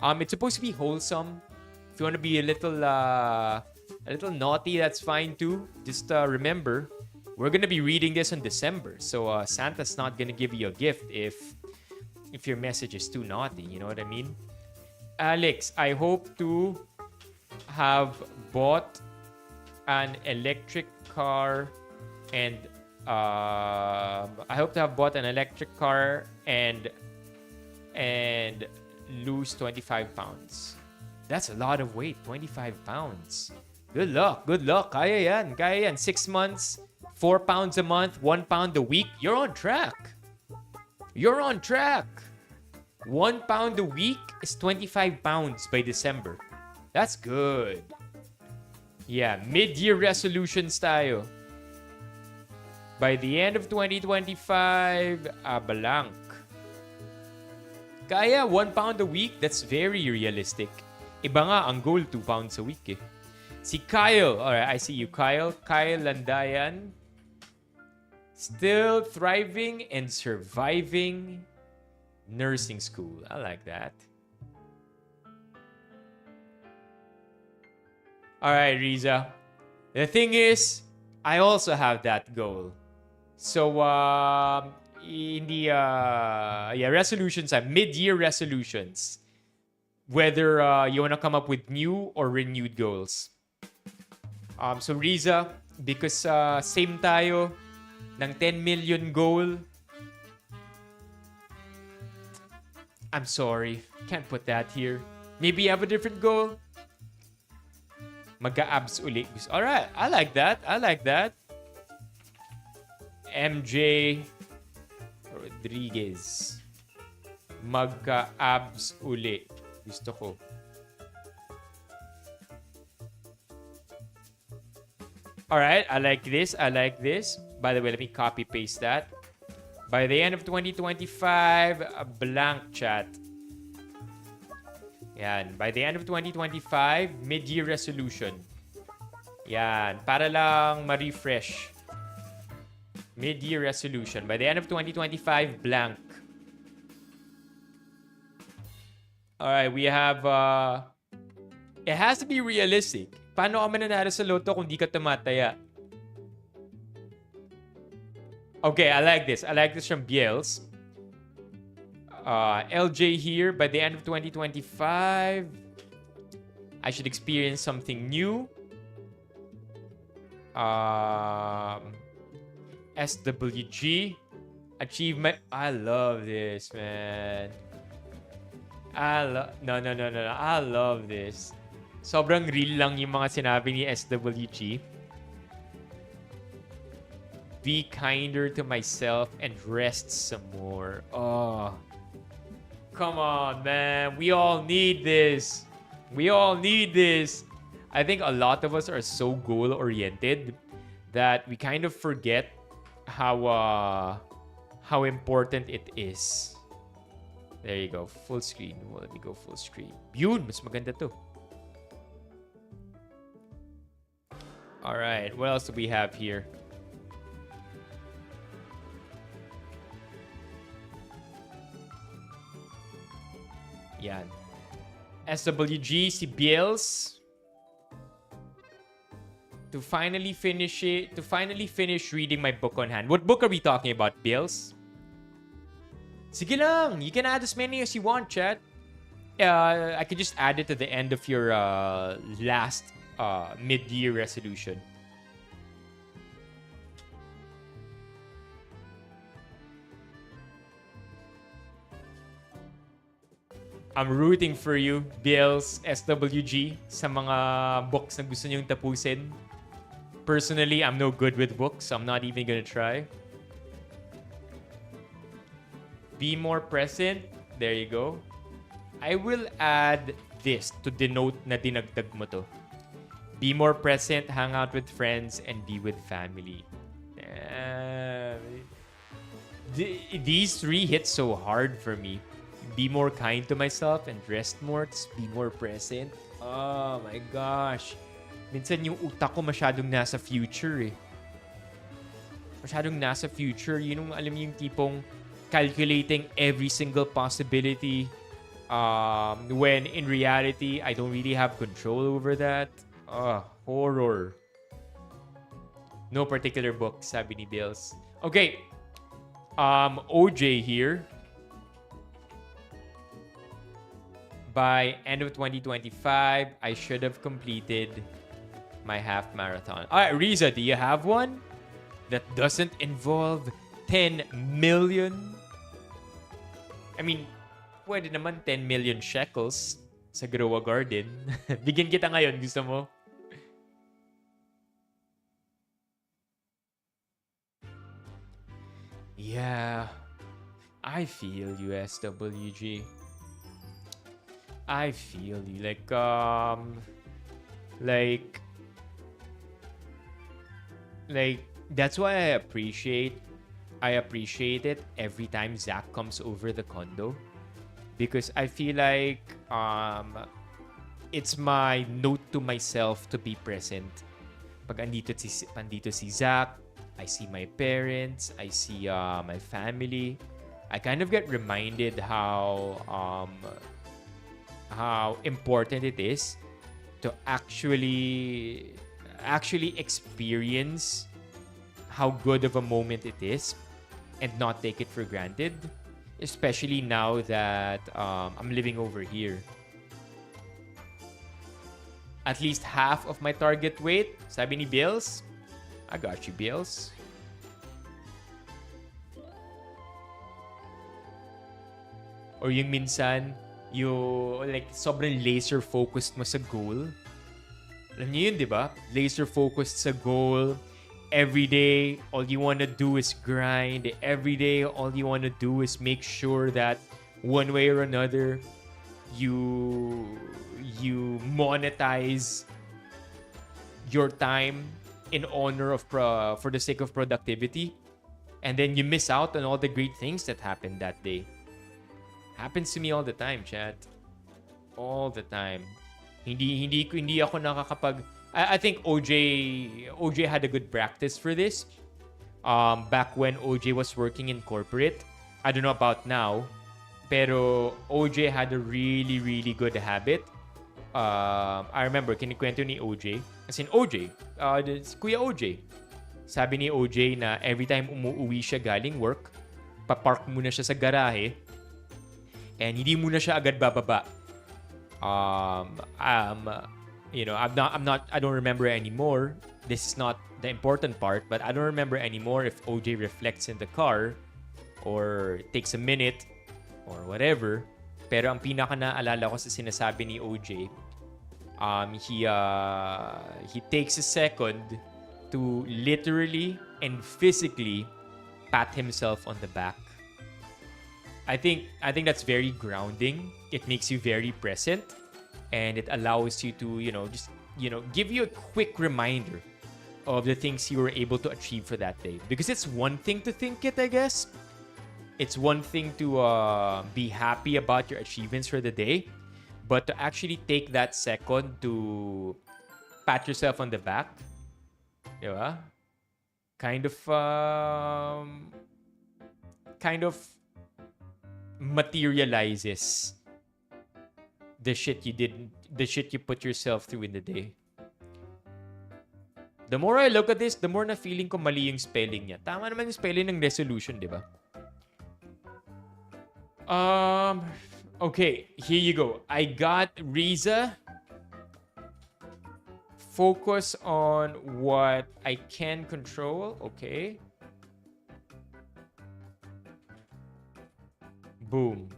It's supposed to be wholesome. If you want to be a little naughty, that's fine too. Just remember, we're gonna be reading this in December, so Santa's not gonna give you a gift if your message is too naughty. You know what I mean? Alex, I hope to have bought an electric car and lose 25 pounds. That's a lot of weight, 25 pounds. Good luck. Kaya yan. 6 months, 4 pounds a month, 1 pound a week. You're on track. 1 pound a week is 25 pounds by December. That's good. Yeah, mid-year resolutions tayo. By the end of 2025, blank. Kaya 1 pound a week, that's very realistic. Iba nga ang goal, 2 pounds a week eh. Si Kyle, alright, I see you, Kyle. Kyle Landayan. Still thriving and surviving nursing school. I like that. Alright, Riza. The thing is, I also have that goal. So, in the resolutions, mid-year resolutions. Whether you want to come up with new or renewed goals. So Riza, because same tayo ng 10 million goal. I'm sorry. Can't put that here. Maybe you have a different goal. Magka-abs uli. Alright, I like that. I like that. MJ Rodriguez. Magka-abs uli. Gusto ko. Alright, I like this. I like this. By the way, let me copy-paste that. By the end of 2025, a blank chat. Yan. By the end of 2025, mid-year resolution. Yan. Para lang ma-refresh. Mid-year resolution. By the end of 2025, blank. Alright, we have... it has to be realistic. Paano ka mananalo sa loto kung di ka tumataya? Okay, I like this. I like this from Biels. LJ here. By the end of 2025, I should experience something new. SWG. Achievement. I love this, man. No. I love this. Sobrang real lang yung mga sinabi ni SWG. Be kinder to myself and rest some more. Oh. Come on, man. We all need this. We all need this. I think a lot of us are so goal-oriented that we kind of forget how important it is. There you go. Full screen. Well, let me go full screen. Yun, mas maganda to. Alright, what else do we have here? Yan. SWG, si Biels. To finally finish reading my book on hand. What book are we talking about, Biels? Sige lang. You can add as many as you want, chat. I could just add it to the end of your last mid-year resolution. I'm rooting for you, Bills, SWG, sa mga books na gusto niyong tapusin. Personally, I'm no good with books, so I'm not even gonna try. Be more present. There you go. I will add this to denote na dinagdag mo to. Be more present, hang out with friends, and be with family. These three hit so hard for me. Be more kind to myself and rest more. Be more present. Oh my gosh. Minsan yung utak ko masyadong nasa future eh. Masyadong nasa future. Yun yung alam yung tipong calculating every single possibility. When in reality, I don't really have control over that. Horror. No particular book, sabi ni Bills. Okay. OJ here. By end of 2025, I should have completed my half marathon. Alright, Riza, do you have one that doesn't involve 10 million? I mean, pwede naman 10 million shekels sa Grow a Garden. Bigyan kita ngayon, gusto mo? Yeah, I feel you, SWG. I feel you. Like that's why I appreciate it every time Zach comes over the condo, because I feel like it's my note to myself to be present. Pag andito si Zach, I see my parents, I see my family. I kind of get reminded how important it is to actually experience how good of a moment it is and not take it for granted, especially now that I'm living over here. at least half of my target weight. Sabi ni Bills. I got you, Bills. Or yung minsan, yung like sobrang laser focused mo sa goal. Alam niyo yun, di ba? Laser focused sa goal. Every day, all you want to do is grind. Every day, all you want to do is make sure that one way or another, you monetize your time in honor of for the sake of productivity, and then you miss out on all the great things that happened that day. Happens to me all the time, chat. All the time. Hindi ako nakakapag. I think OJ had a good practice for this. Back when OJ was working in corporate. I don't know about now, pero OJ had a really, really good habit. I remember, kinikwento ni OJ. As in, OJ. Kuya OJ. Sabi ni OJ na every time umuwi siya galing work, papark muna siya sa garahe, and hindi muna siya agad bababa. I don't remember anymore. This is not the important part, but I don't remember anymore if OJ reflects in the car or takes a minute or whatever. Pero ang pinaka naalala ko sa sinasabi ni OJ, he takes a second to literally and physically pat himself on the back. I think that's very grounding. It makes you very present, and it allows you to, give you a quick reminder of the things you were able to achieve for that day. Because it's one thing to think it, I guess. It's one thing to be happy about your achievements for the day, but to actually take that second to pat yourself on the back, diba? Kind of materializes the shit you put yourself through in the day. The more I look at this, the more na feeling ko mali yung spelling niya. Tama naman yung spelling ng resolution, di ba? Okay, here you go. I got Riza. Focus on what I can control. Okay. Boom.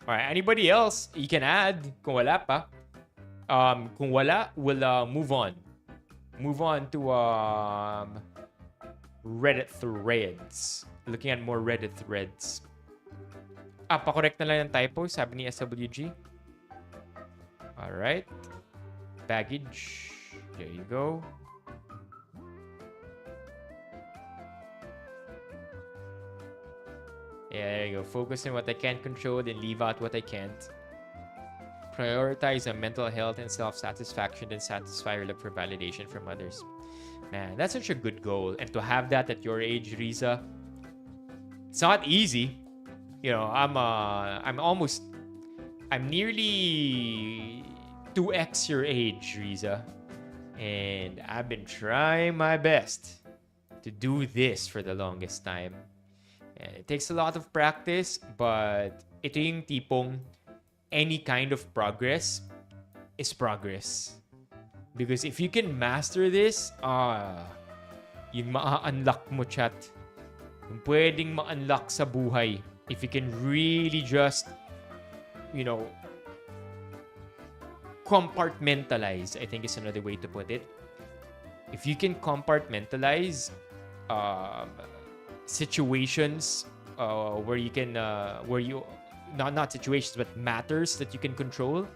Alright, anybody else? You can add kung wala pa. Kung wala, we'll move on. Move on to Reddit threads. Looking at more Reddit threads. Pa-correct na lang yung typo, sabi ni SWG. Alright. Baggage. There you go. Yeah, there you go. Focus on what I can't control and leave out what I can't. Prioritize on mental health and self-satisfaction, then satisfy or look for validation from others. Man, that's such a good goal. And to have that at your age, Riza, it's not easy. I'm nearly 2x your age, Riza. And I've been trying my best to do this for the longest time. And it takes a lot of practice, but ito yung tipong any kind of progress is progress. Because if you can master this, yung ma-unlock mo, chat. Yung pwedeng ma-unlock sa buhay. If you can really just, compartmentalize, I think is another way to put it. If you can compartmentalize situations where you can, not situations, but matters that you can control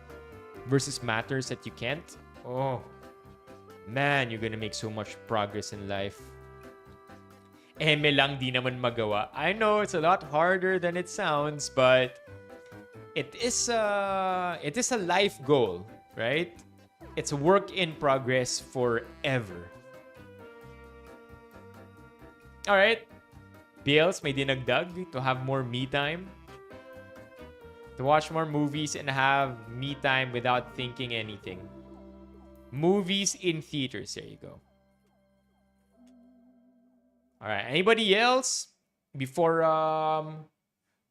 versus matters that you can't. Oh, man, you're gonna make so much progress in life. Lang di naman magawa. I know it's a lot harder than it sounds, but it is a life goal, right? It's a work in progress forever. All right. Bills, may dinagdag to have more me time. To watch more movies and have me time without thinking anything. Movies in theaters. There you go. All right. Anybody else? Before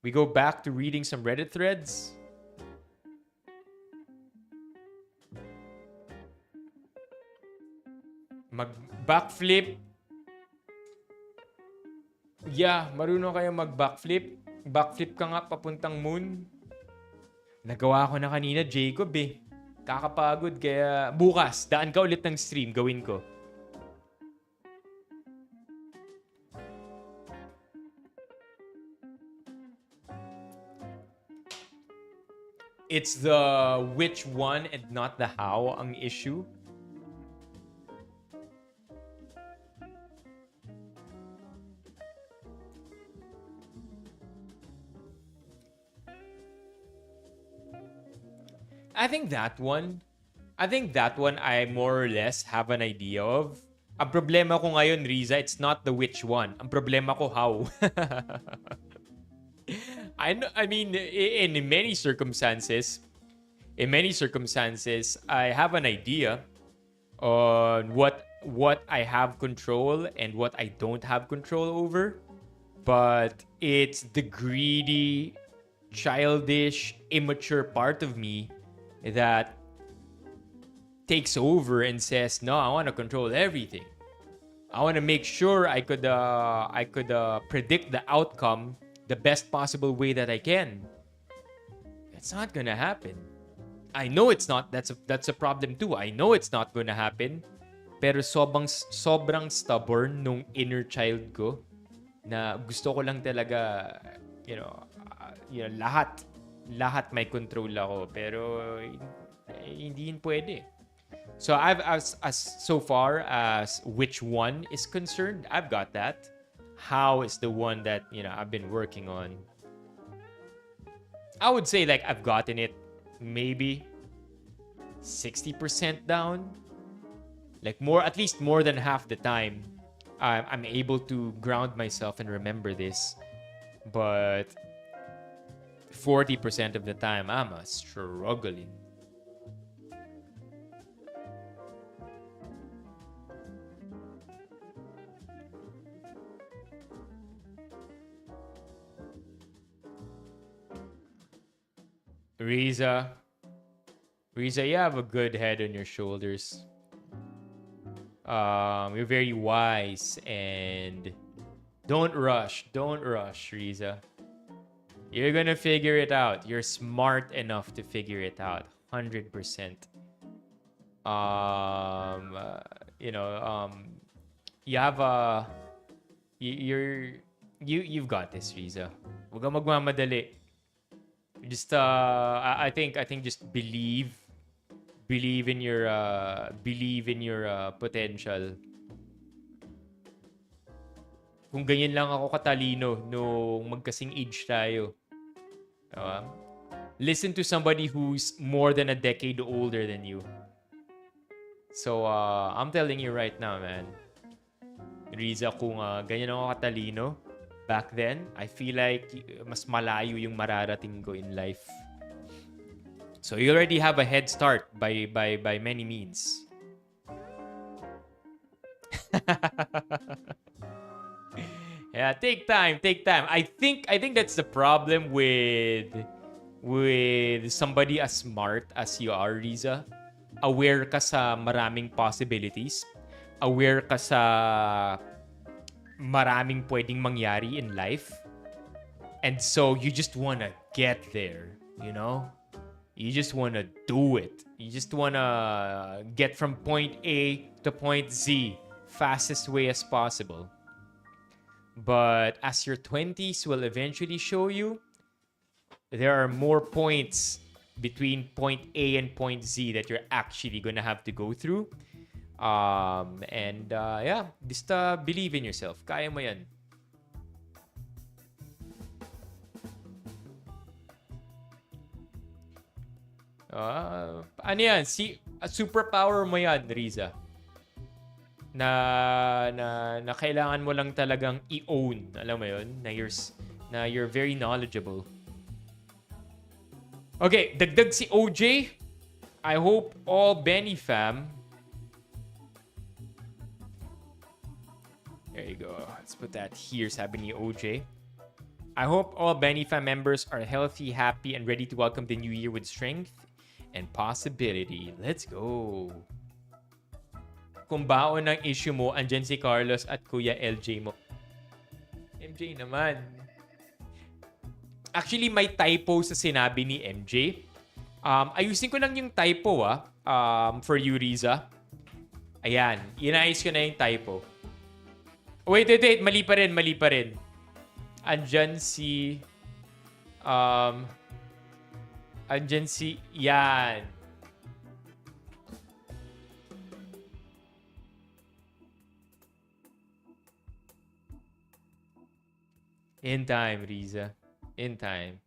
we go back to reading some Reddit threads. Mag-backflip. Yeah, marunong kayo mag-backflip. Backflip ka nga papuntang moon. Nagawa ko na kanina, Jacob eh. Kakapagod kaya bukas, daan ka ulit ng stream, gawin ko. It's the which one and not the how ang issue. I think that one I more or less have an idea of. Ang problema ko ngayon, Riza, it's not the which one. Ang problema ko how. I mean, in many circumstances, I have an idea on what I have control and what I don't have control over. But it's the greedy, childish, immature part of me that takes over and says, "No, I want to control everything. I want to make sure I could predict the outcome the best possible way that I can." It's not gonna happen. I know it's not. That's a problem too. I know it's not gonna happen. Pero sobrang stubborn nung inner child ko na gusto ko lang talaga, lahat may control ako, pero hindi yun pwede. So so far as which one is concerned, I've got that. How is the one that I've been working on. I would say like I've gotten it maybe 60% down. Like at least more than half the time, I'm able to ground myself and remember this. But 40% of the time, I'm struggling. Riza, you have a good head on your shoulders. You're very wise and don't rush, Riza. You're gonna figure it out. You're smart enough to figure it out, 100%. You've got this, Riza. Huwag kang magmamadali. Just I think just believe in your potential. Kung ganyan lang ako katalino nung magkasing age tayo. Listen to somebody who's more than a decade older than you. So I'm telling you right now, man. Riza, kung ganyan ako katalino back then, I feel like mas malayo yung mararating ko in life. So you already have a head start by many means. Yeah, take time. I think that's the problem with somebody as smart as you are, Riza. Aware ka sa maraming possibilities. Aware ka sa maraming pwedeng mangyari in life. And so you just wanna get there, You just wanna do it. You just wanna get from point A to point Z fastest way as possible. But as your 20s will eventually show you, there are more points between point A and point Z that you're actually gonna have to go through. Just believe in yourself. Kaya mo yan. Ano yan? Superpower mo yan, Riza. Na kailangan mo lang talagang i-own. Alam mo yun? Na you're very knowledgeable. Okay, dagdag si OJ. I hope all Benny fam. There you go. Let's put that here, sabi ni OJ. I hope all Benny fam members are healthy, happy, and ready to welcome the new year with strength and possibility. Let's go. kung baon ng issue mo, andyan si Carlos at Kuya LJ mo. MJ naman. Actually, may typo sa sinabi ni MJ. Ayusin ko lang yung typo for you, Riza. Ayan. Inayos ko na yung typo. Wait. Mali pa rin. Andyan si... Yan. In time, Riza. In time.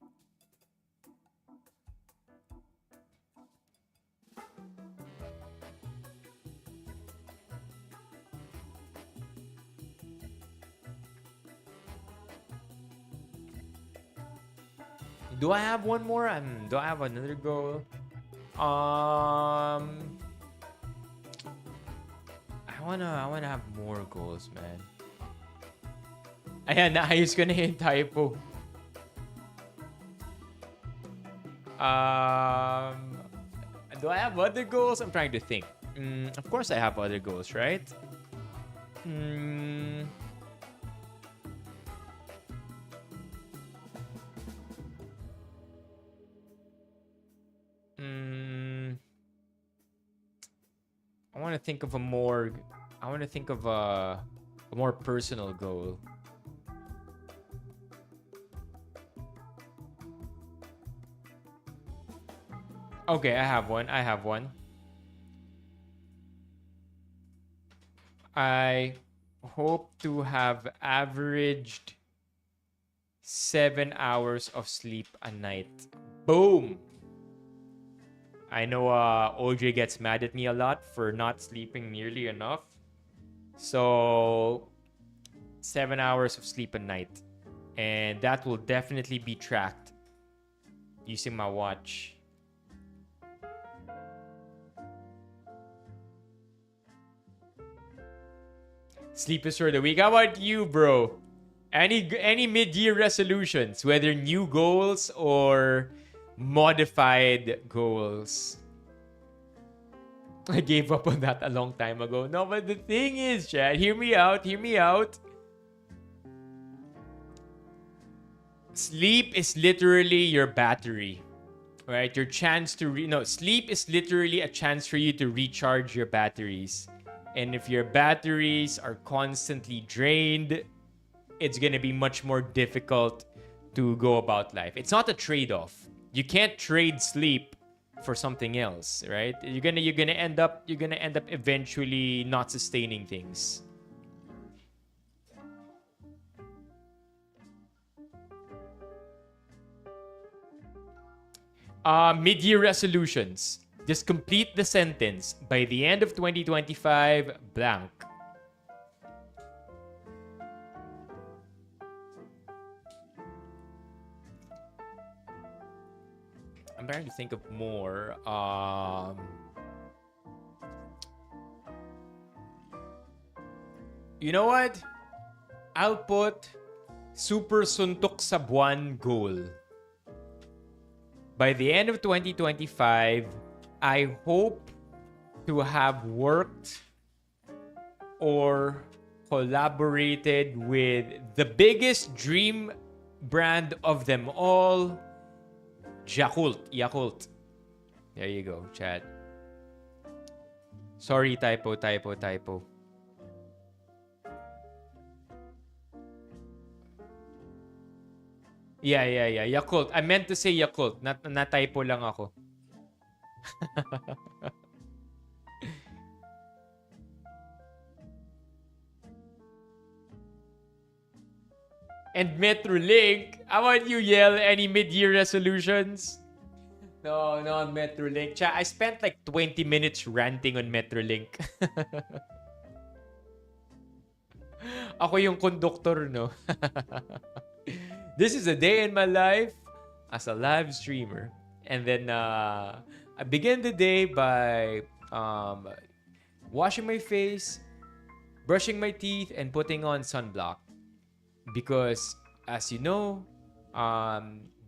Do I have one more? Do I have another goal? I wanna have more goals, man. Ayan, naayos ko na yung typo. Do I have other goals? I'm trying to think. Of course I have other goals, right? I want to think of a more personal goal. Okay, I have one. I hope to have averaged 7 hours of sleep a night. Boom! I know OJ gets mad at me a lot for not sleeping nearly enough. So, 7 hours of sleep a night. And that will definitely be tracked using my watch. Sleep is for the week. How about you, bro? Any mid-year resolutions, whether new goals or modified goals? I gave up on that a long time ago. No, but the thing is, Chad, hear me out. Sleep is literally your battery, right? Your chance to sleep is literally a chance for you to recharge your batteries. And if your batteries are constantly drained, it's going to be much more difficult to go about life. It's not a trade-off. You can't trade sleep for something else, right? You're gonna end up eventually not sustaining things. Mid-year resolutions. Just complete the sentence. By the end of 2025, blank. I'm trying to think of more. You know what? I'll put super suntok sa buwan goal. By the end of 2025, I hope to have worked or collaborated with the biggest dream brand of them all, Yakult. There you go, Chad. Sorry, typo. Yeah. Yakult. I meant to say Yakult. Na-typo lang ako. And Metrolink. How about you, Yell? Any mid-year resolutions? No, on Metrolink. I spent like 20 minutes ranting on Metrolink. Ako yung conductor, no? This is a day in my life as a live streamer. And then I begin the day by washing my face, brushing my teeth, and putting on sunblock. Because, as you know,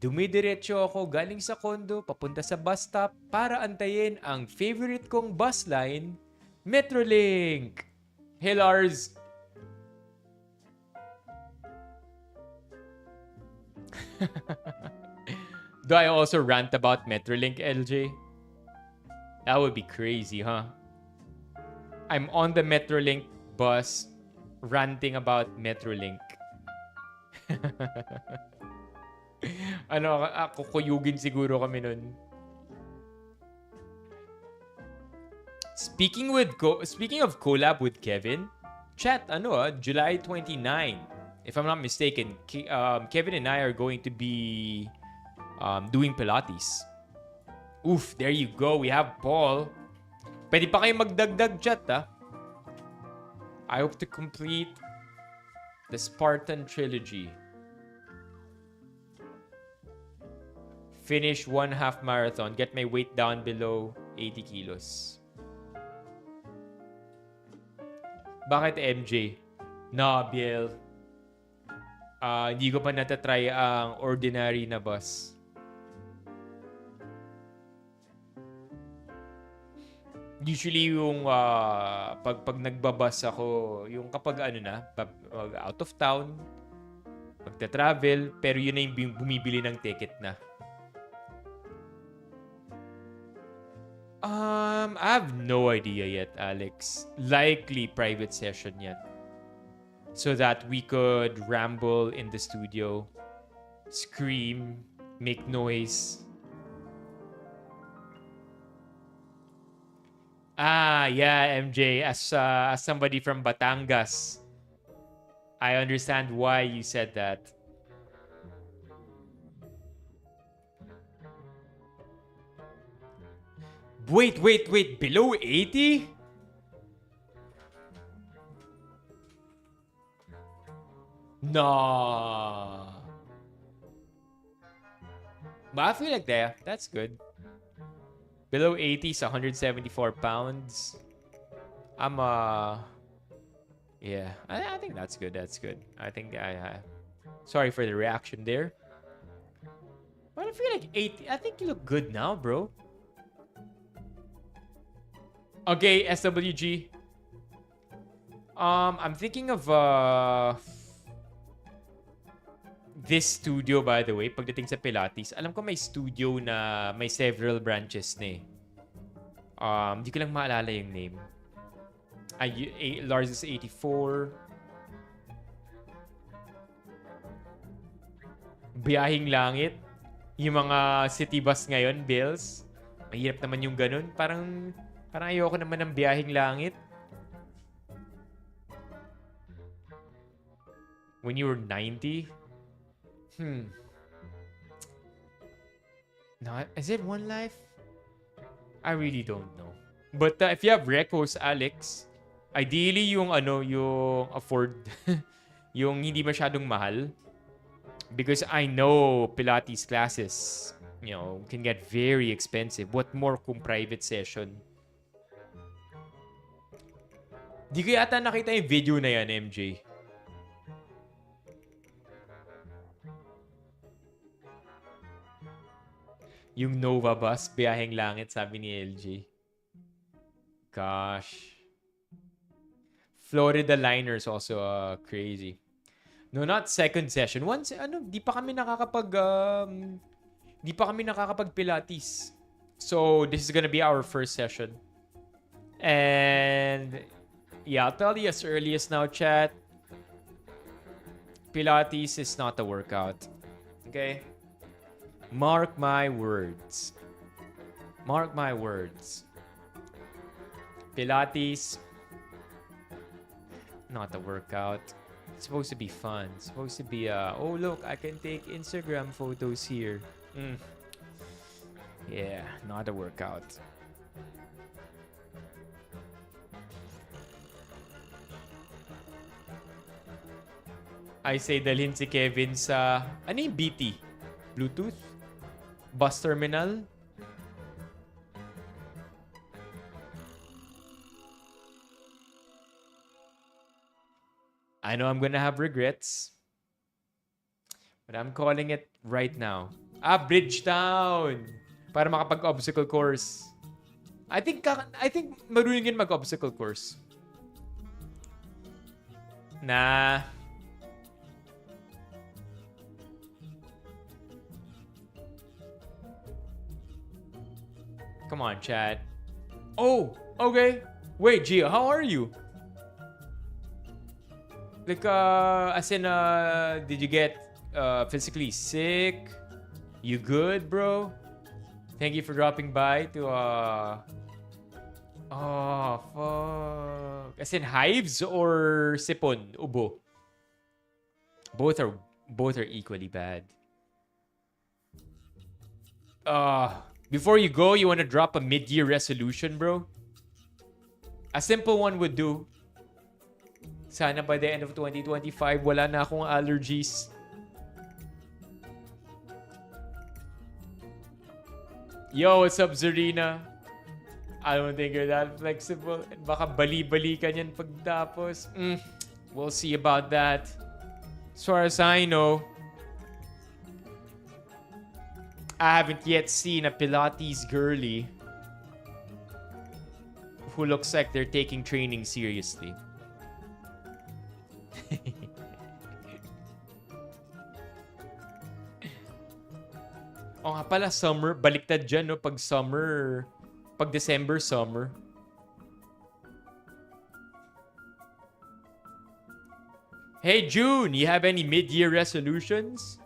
dumidiretso ako galing sa condo, papunta sa bus stop para antayin ang favorite kong bus line Metrolink! Hey, Lars! Do I also rant about Metrolink, LJ? That would be crazy, huh? I'm on the Metrolink bus ranting about Metrolink. Kukuyugin siguro kami nun. Speaking of collab with Kevin, chat, July 29. If I'm not mistaken, Kevin and I are going to be doing Pilates. Oof, there you go. We have Paul. Pwede pa kayo magdagdag chat, ha? I hope to complete the Spartan trilogy. Finish 1 half marathon. Get my weight down below 80 kilos. Bakit MJ? Nah, Biel. Hindi ko pa natatry ang ordinary na bus. Usually yung pag nagbabas ako, yung kapag out of town, magta-travel, pero yun na yung bumibili ng ticket na. I have no idea yet, Alex. Likely private session yan. So that we could ramble in the studio, scream, make noise. Yeah, MJ. As somebody from Batangas, I understand why you said that. Wait. Below 80? No. But I feel like that's good. Below 80 is 174 pounds. Yeah, I think that's good. That's good. I think sorry for the reaction there. But I feel like 80. I think you look good now, bro. Okay, SWG. I'm thinking of this studio, by the way, pagdating sa Pilates. Alam ko may studio na may several branches na eh. Di ko lang maalala yung name. Lars is 84. Biyahing langit. Yung mga city bus ngayon, bills. Mahirap naman yung ganun. Parang ayoko naman ng biyahing langit. When you were 90? No, is it One Life? I really don't know. But if you have recos, Alex, ideally yung afford, yung hindi masyadong mahal. Because I know Pilates classes, can get very expensive. What more kung private session? Di ko yata nakita yung video na yan, MJ. Yung Nova Bus, biyaheng langit, sabi ni LJ. Gosh. Florida Liners also crazy. No, not second session. Once, di pa kami nakakapag Pilates. So, this is gonna be our first session. And, yeah, I'll tell you as early as now, chat. Pilates is not a workout. Okay? Mark my words. Mark my words. Pilates, not a workout. It's supposed to be fun. It's supposed to be oh look, I can take Instagram photos here. Yeah, not a workout. I say dalhin si Kevin sa ano yung BT? Bluetooth? Bus terminal? I know I'm gonna have regrets. But I'm calling it right now. Bridgetown! Para makapag-obstacle course. I think marunong yun mag-obstacle course. Nah. Come on, chat. Oh, okay. Wait, Gia, how are you? Like, as in, did you get physically sick? You good, bro? Thank you for dropping by to, oh, fuck. As in hives or sipon, ubo? Both are equally bad. Before you go, you want to drop a mid-year resolution, bro? A simple one would do. Sana by the end of 2025, wala na akong allergies. Yo, what's up, Zarina? I don't think you're that flexible. Baka bali-bali ka niyan pagtapos. We'll see about that. As far as I know, I haven't yet seen a Pilates girly who looks like they're taking training seriously. Oh nga pala, summer. Baliktad dyan, no? Pag summer, pag December, summer. Hey, June, you have any mid-year resolutions?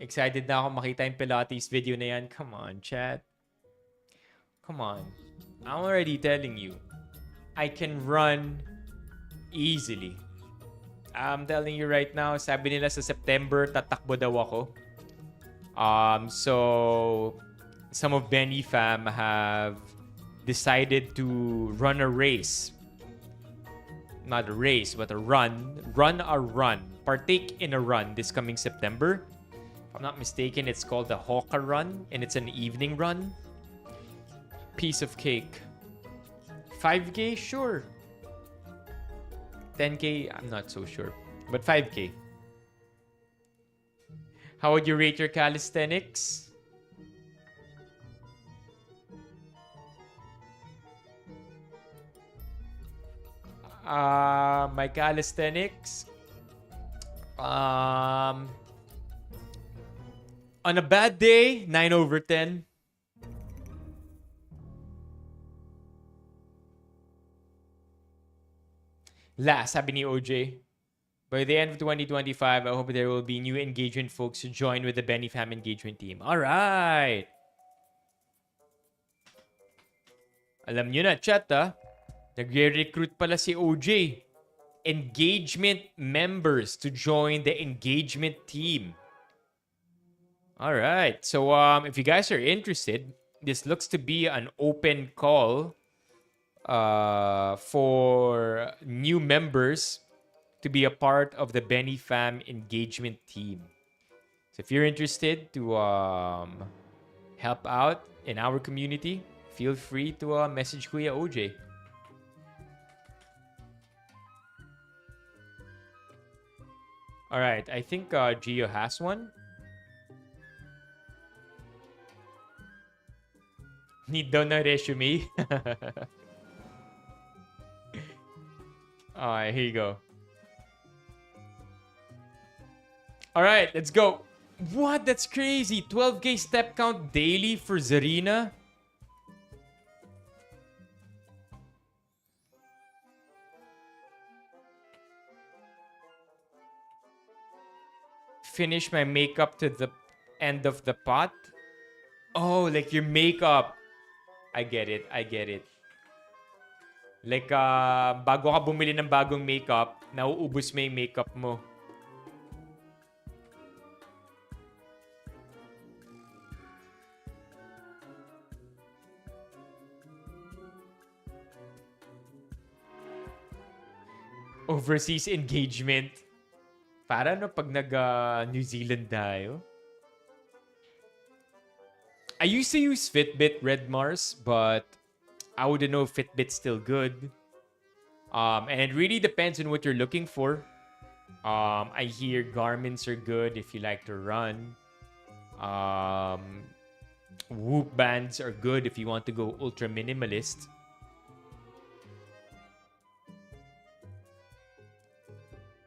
Excited na ako makita yung Pilates video na yan. Come on, chat. Come on. I'm already telling you. I can run easily. I'm telling you right now, sabi nila sa September, tatakbo daw ako. So, some of Benny fam have decided to run a race. Not a race, but a run. Run a run. Partake in a run this coming September. If I'm not mistaken, it's called the Hawker Run, and it's an evening run. Piece of cake. 5K? Sure. 10K? I'm not so sure. But 5K. How would you rate your calisthenics? My calisthenics? On a bad day, 9/10. Last, sabi ni OJ. By the end of 2025, I hope there will be new engagement folks to join with the Benny Fam engagement team. All right. Alam nyo na, chat, nagre-recruit pala si OJ. Engagement members to join the engagement team. All right. So, if you guys are interested, this looks to be an open call for new members to be a part of the Benny Fam engagement team. So, if you're interested to help out in our community, feel free to message Kuya OJ. All right. I think Gio has one. Need daw na resume. Alright, here you go. Alright, let's go. What? That's crazy. 12K step count daily for Zarina? Finish my makeup to the end of the pot? Oh, like your makeup. I get it. Like, bago ka bumili ng bagong makeup, nauubos mo yung makeup mo. Overseas engagement. Para no pag nag-New Zealand tayo. I used to use Fitbit Red Mars, but I wouldn't know if Fitbit's still good. And it really depends on what you're looking for. I hear garments are good if you like to run. Whoop bands are good if you want to go ultra minimalist.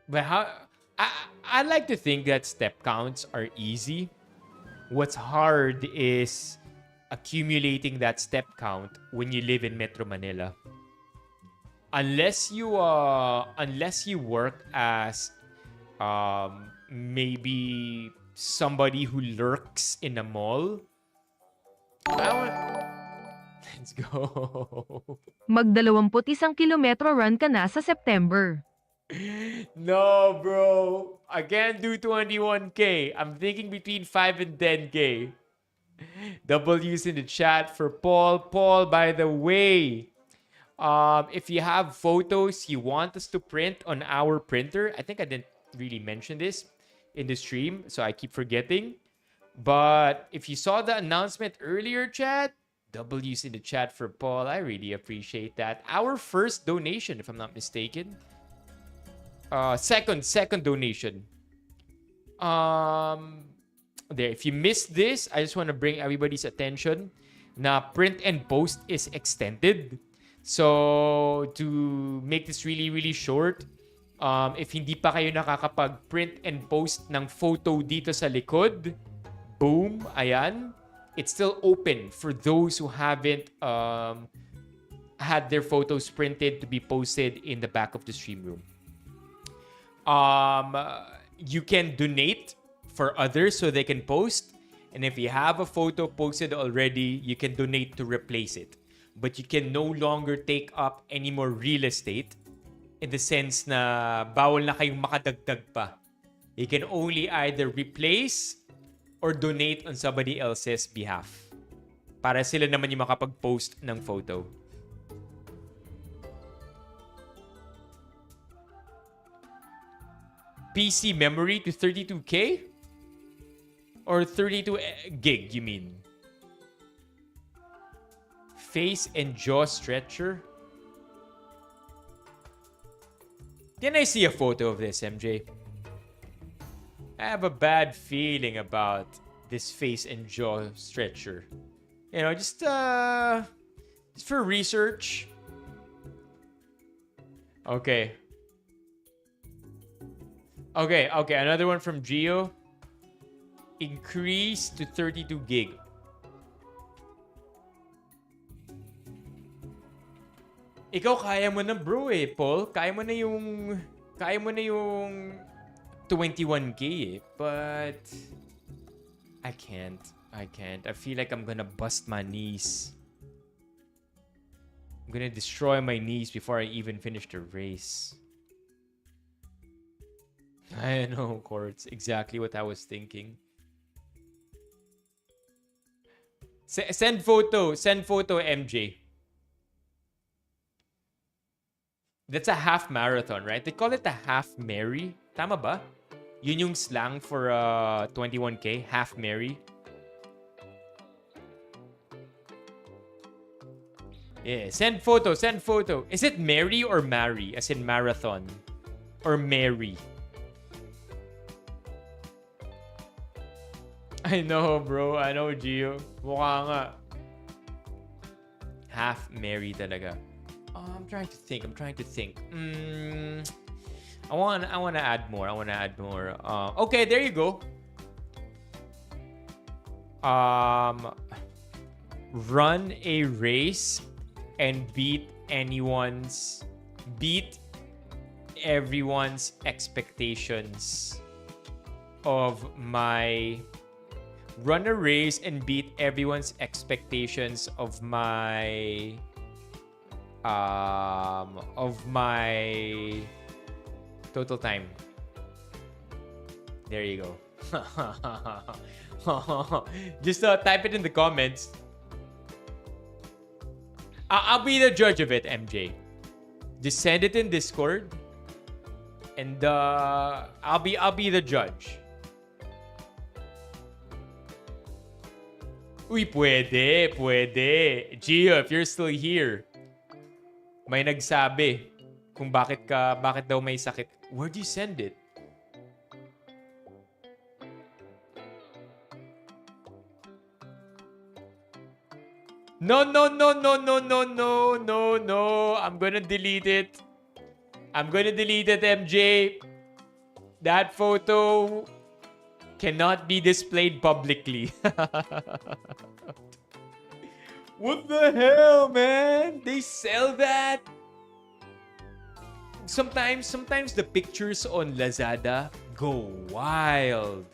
But I like to think that step counts are easy. What's hard is accumulating that step count when you live in Metro Manila. Unless you work as maybe somebody who lurks in a mall. Let's go. Mag-21 kilometro run ka na sa September. No, bro. I can't do 21K. I'm thinking between 5 and 10K. W's in the chat for Paul. Paul, by the way, if you have photos you want us to print on our printer, I think I didn't really mention this in the stream, so I keep forgetting. But if you saw the announcement earlier, chat, W's in the chat for Paul. I really appreciate that. Our first donation, if I'm not mistaken. Second donation. There. If you missed this, I just want to bring everybody's attention. Na print and post is extended. So to make this really, really short, if hindi pa kayo nakakapag-print and post ng photo dito sa likod, boom, ayan. It's still open for those who haven't had their photos printed to be posted in the back of the stream room. You can donate for others so they can post. And if you have a photo posted already, you can donate to replace it. But you can no longer take up any more real estate in the sense na bawal na kayong makadagdag pa. You can only either replace or donate on somebody else's behalf. Para sila naman yung makapag-post ng photo. PC memory to 32K? Or 32 gig, you mean? Face and jaw stretcher? Can I see a photo of this, MJ? I have a bad feeling about this face and jaw stretcher. You know, just for research. Okay. Okay, another one from Gio. Increase to 32 gig. Ikaw kaya mo na, bro, eh, Paul. Kaya mo na yung 21K, eh. But I can't. I feel like I'm gonna bust my knees. I'm gonna destroy my knees before I even finish the race. I know, Courts. Exactly what I was thinking. Send photo, MJ. That's a half marathon, right? They call it a half Mary. Tama ba? Yun yung slang for 21K, half Mary. Yeah, send photo. Is it Mary or Mary? As in marathon? Or Mary? I know, bro. I know, Gio. Mukha nga. Half Mary talaga. I'm trying to think. I want to add more. Okay, there you go. Run a race and beat everyone's expectations of my run a race and beat everyone's expectations of my total time. There you go. Just type it in the comments. I'll be the judge of it, MJ. Just send it in Discord, and I'll be the judge. Uy, pwede. Gio, if you're still here, may nagsabi kung bakit daw may sakit. Where'd you send it? No, no, no, no, no, no, no, no, no. I'm gonna delete it. I'm gonna delete it, MJ. That photo cannot be displayed publicly. What the hell, man? They sell that? Sometimes the pictures on Lazada go wild.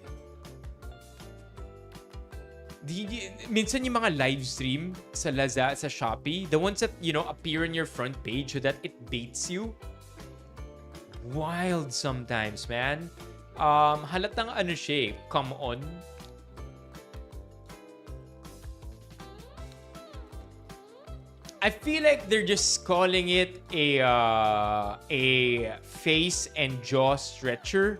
Minsan yung mga live stream sa Lazada, sa Shopee, the ones that, you know, appear on your front page so that it baits you. Wild sometimes, man. Halatang ano siya, come on. I feel like they're just calling it a face and jaw stretcher.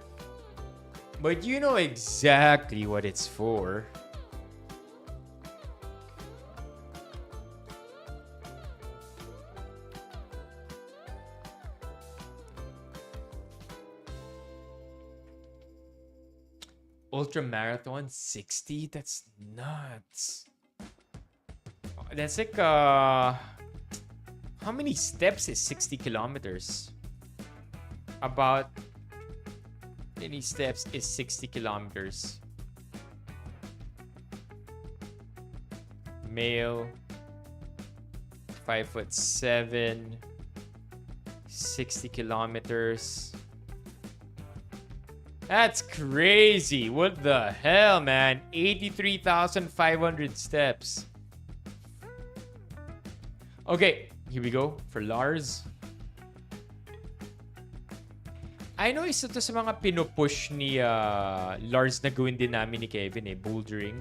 But you know exactly what it's for. Ultra marathon 60? That's nuts. That's like how many steps is 60 kilometers? About many steps is 60 kilometers? Male, 5'7", 60 kilometers. That's crazy. What the hell, man? 83,500 steps. Okay, here we go for Lars. I know isa to sa mga pinupush ni Lars na gawin din namin ni Kevin bouldering.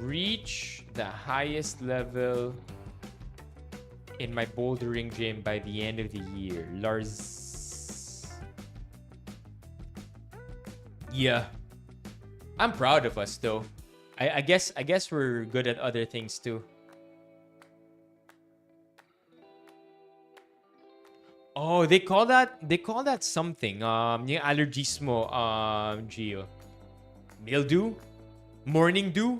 Reach the highest level in my bouldering gym by the end of the year. Lars. Yeah. I'm proud of us though. I guess we're good at other things too. Oh, they call that something. Yung allergies mo, Gio. Mildew? Morning dew?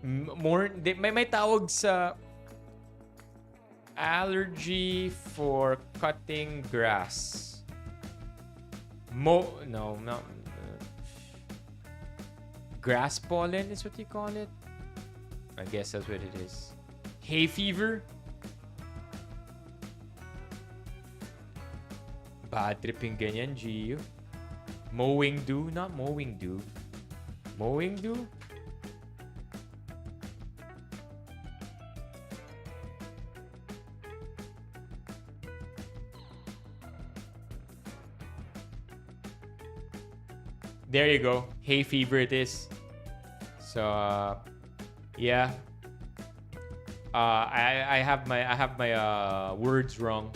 May tawag sa allergy for cutting grass. Grass pollen is what you call it. I guess that's what it is. Hay fever. Bad tripping ganyan, Gio. Mowing dew, not mowing dew. Mowing dew. There you go. Hay fever it is. So yeah. I have my words wrong.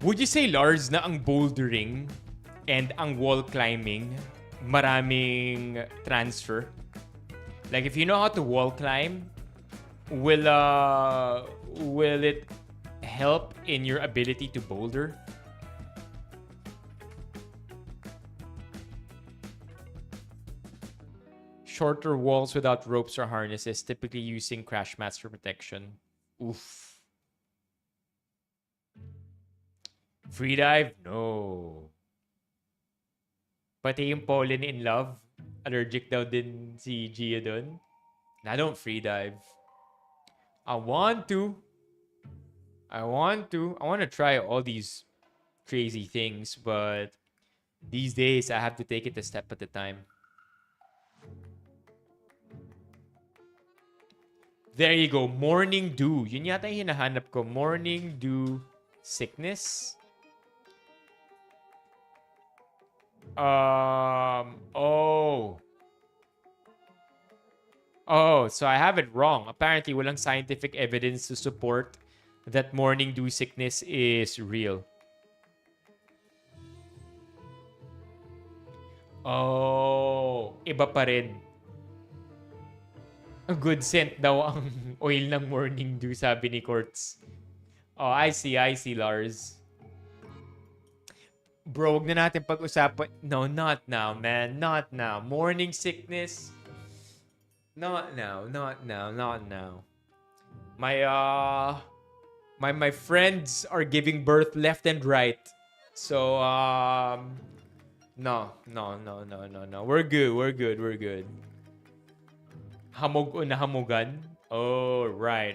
Would you say, Lars, na ang bouldering and ang wall climbing maraming transfer? Like if you know how to wall climb, will it help in your ability to boulder? Shorter walls without ropes or harnesses, typically using crash mats for protection. Oof. Free dive? No. Pati yung pollen in love, allergic daw din si Gia dun. I don't free dive. I want to try all these crazy things, but these days I have to take it a step at a time. There you go. Morning dew. Yun yata yung hinahanap ko. Morning dew sickness. Oh, so I have it wrong. Apparently, walang scientific evidence to support that morning dew sickness is real. Oh, iba pa rin. A good scent daw ang oil ng morning dew, sabi ni Courts. Oh, I see, Lars. Bro, huwag na natin pag-usapan. No, not now, man. Not now. Morning sickness. Not now. My friends are giving birth left and right. So, no. We're good. Hamog o nahamugan? Oh, right.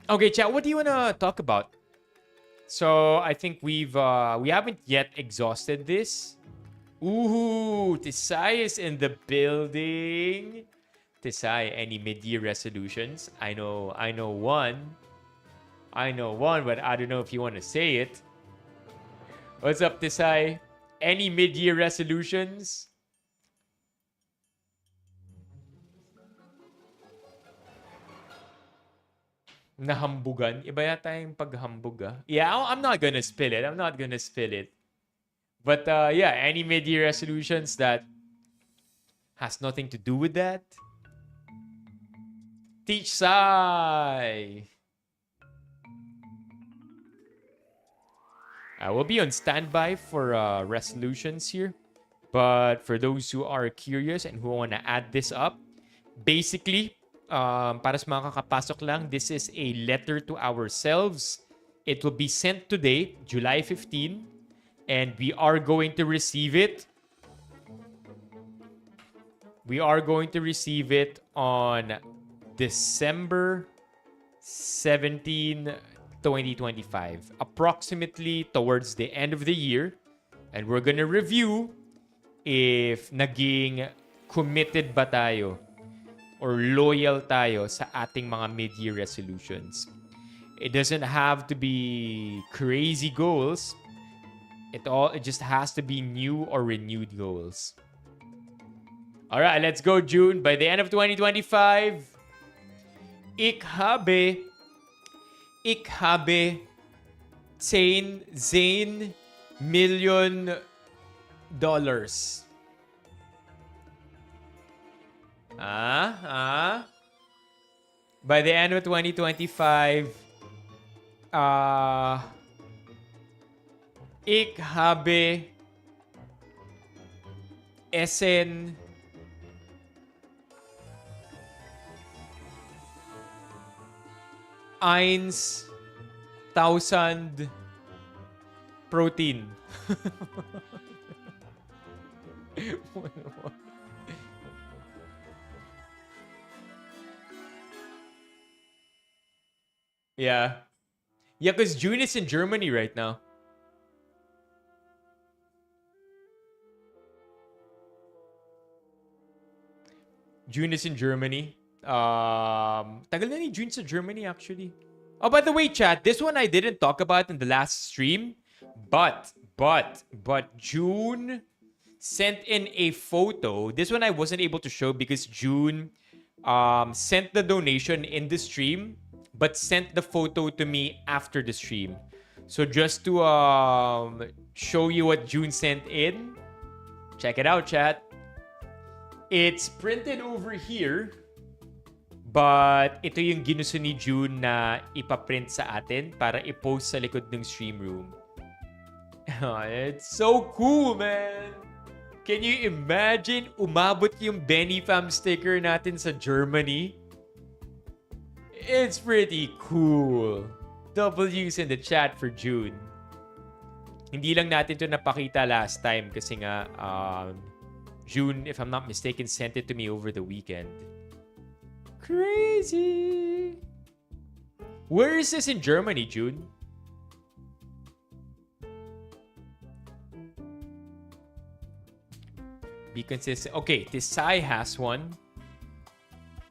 Okay, chat, what do you want to talk about? So, I think we haven't yet exhausted this. Ooh, Tisay is in the building. Tisay, any mid-year resolutions? I know one, but I don't know if you want to say it. What's up, Tisay? Any mid-year resolutions? Nahambugan? Iba yata yung paghambog, ah. Yeah, I'm not gonna spill it. But yeah, any mid-year resolutions that has nothing to do with that? Teach Sai! I will be on standby for resolutions here. But for those who are curious and who want to add this up, basically, para sa mga kakapasok lang, this is a letter to ourselves. It will be sent today, July 15, and we are going to receive it. We are going to receive it on December 17, 2025, approximately towards the end of the year. And we're gonna review if naging committed ba tayo or loyal tayo sa ating mga mid-year resolutions. It doesn't have to be crazy goals. It just has to be new or renewed goals. All right, let's go, June. By the end of 2025, ik habe 10 million dollars. By the end of 2025, ik habe essen 1,000 protein. Yeah, because June is in Germany right now. June is in Germany. Tagal na ni June sa Germany, actually. Oh, by the way, chat, this one I didn't talk about in the last stream, but June sent in a photo. This one I wasn't able to show because June sent the donation in the stream, but sent the photo to me after the stream. So just to show you what June sent in, check it out, chat. It's printed over here, but ito yung ginusto ni June na ipaprint sa atin para i-post sa likod ng stream room. It's so cool, man! Can you imagine umabot yung Benifam sticker natin sa Germany? It's pretty cool. W's in the chat for June. Hindi lang natin to napakita last time kasi nga June, if I'm not mistaken, sent it to me over the weekend. Crazy. Where is this in Germany, June? Be consistent. Okay, Tisai has one.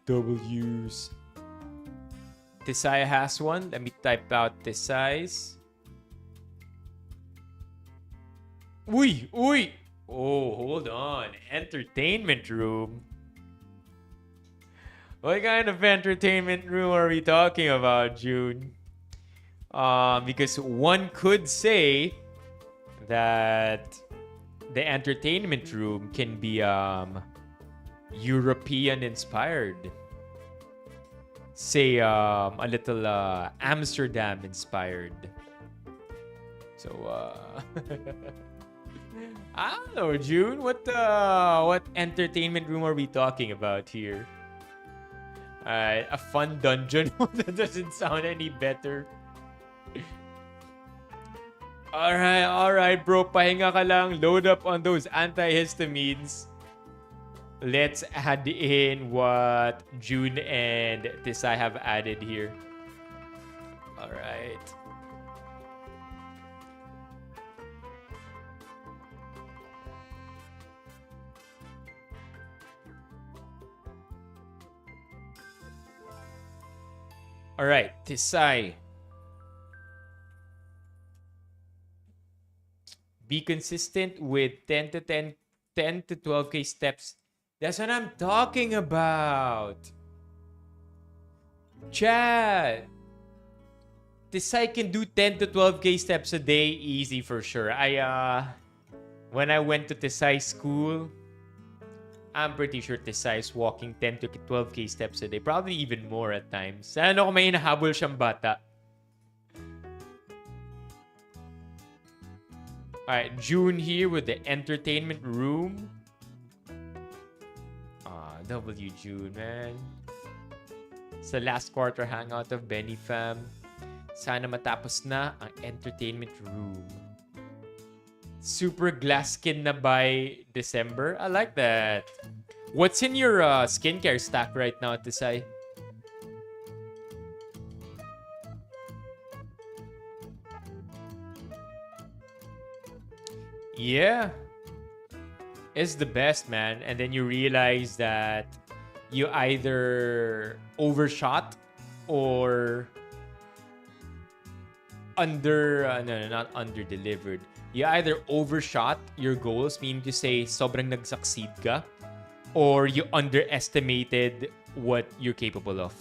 W's. Tisai has one. Let me type out Tisai's. Uy! Oh, hold on. Entertainment room. What kind of entertainment room are we talking about, June? Because one could say that the entertainment room can be European inspired. Say a little Amsterdam inspired. So I don't know, June. What entertainment room are we talking about here? A fun dungeon. That doesn't sound any better. Alright, bro. Pahinga ka lang. Load up on those antihistamines. Let's add in what June and Tisai have added here. Alright. Alright, Tisai. Be consistent with 10 to 12k steps. That's what I'm talking about. Chat. Tisai can do 10 to 12k steps a day easy for sure. When I went to Tisai school, I'm pretty sure Tisai is walking 10 to 12k steps a day. Probably even more at times. Sana kung may hinahabol siyang bata. Alright, June here with the entertainment room. W June, man. Sa last quarter hangout of Benny Fam. Sana matapos na ang entertainment room. Super glass skin na by December. I like that. What's in your skincare stack right now, Tisai? Yeah. It's the best, man. And then you realize that you either overshot or not under-delivered. You either overshot your goals, meaning to say sobrang nag-succeed ka, or you underestimated what you're capable of.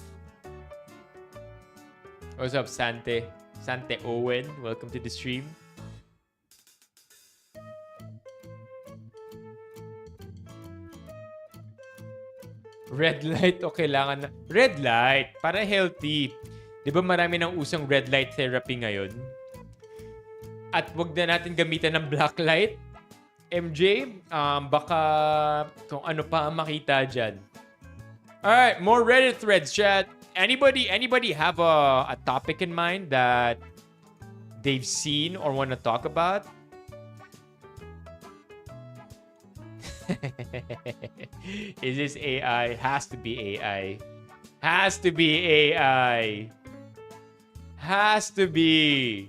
What's up, Sante? Sante Owen, welcome to the stream. Red light o kailangan na... Red light, para healthy. Di ba marami nang usang red light therapy ngayon? At wag na natin gamitan ng black light. MJ, baka kung ano pa ang makita dyan. Alright, more Reddit threads, chat. Anybody have a topic in mind that they've seen or want to talk about? Is this AI? Has to be AI. Has to be AI. Has to be.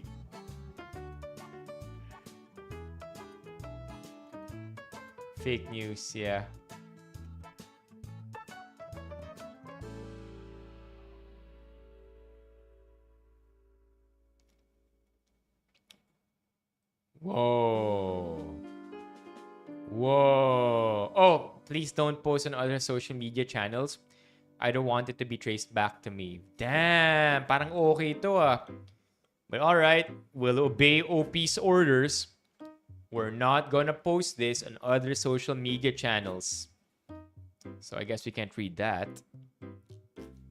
Fake news, yeah. Whoa. Whoa. Oh, please don't post on other social media channels. I don't want it to be traced back to me. Damn, parang okay ito ah. But alright, we'll obey OP's orders. We're not gonna post this on other social media channels. So I guess we can't read that.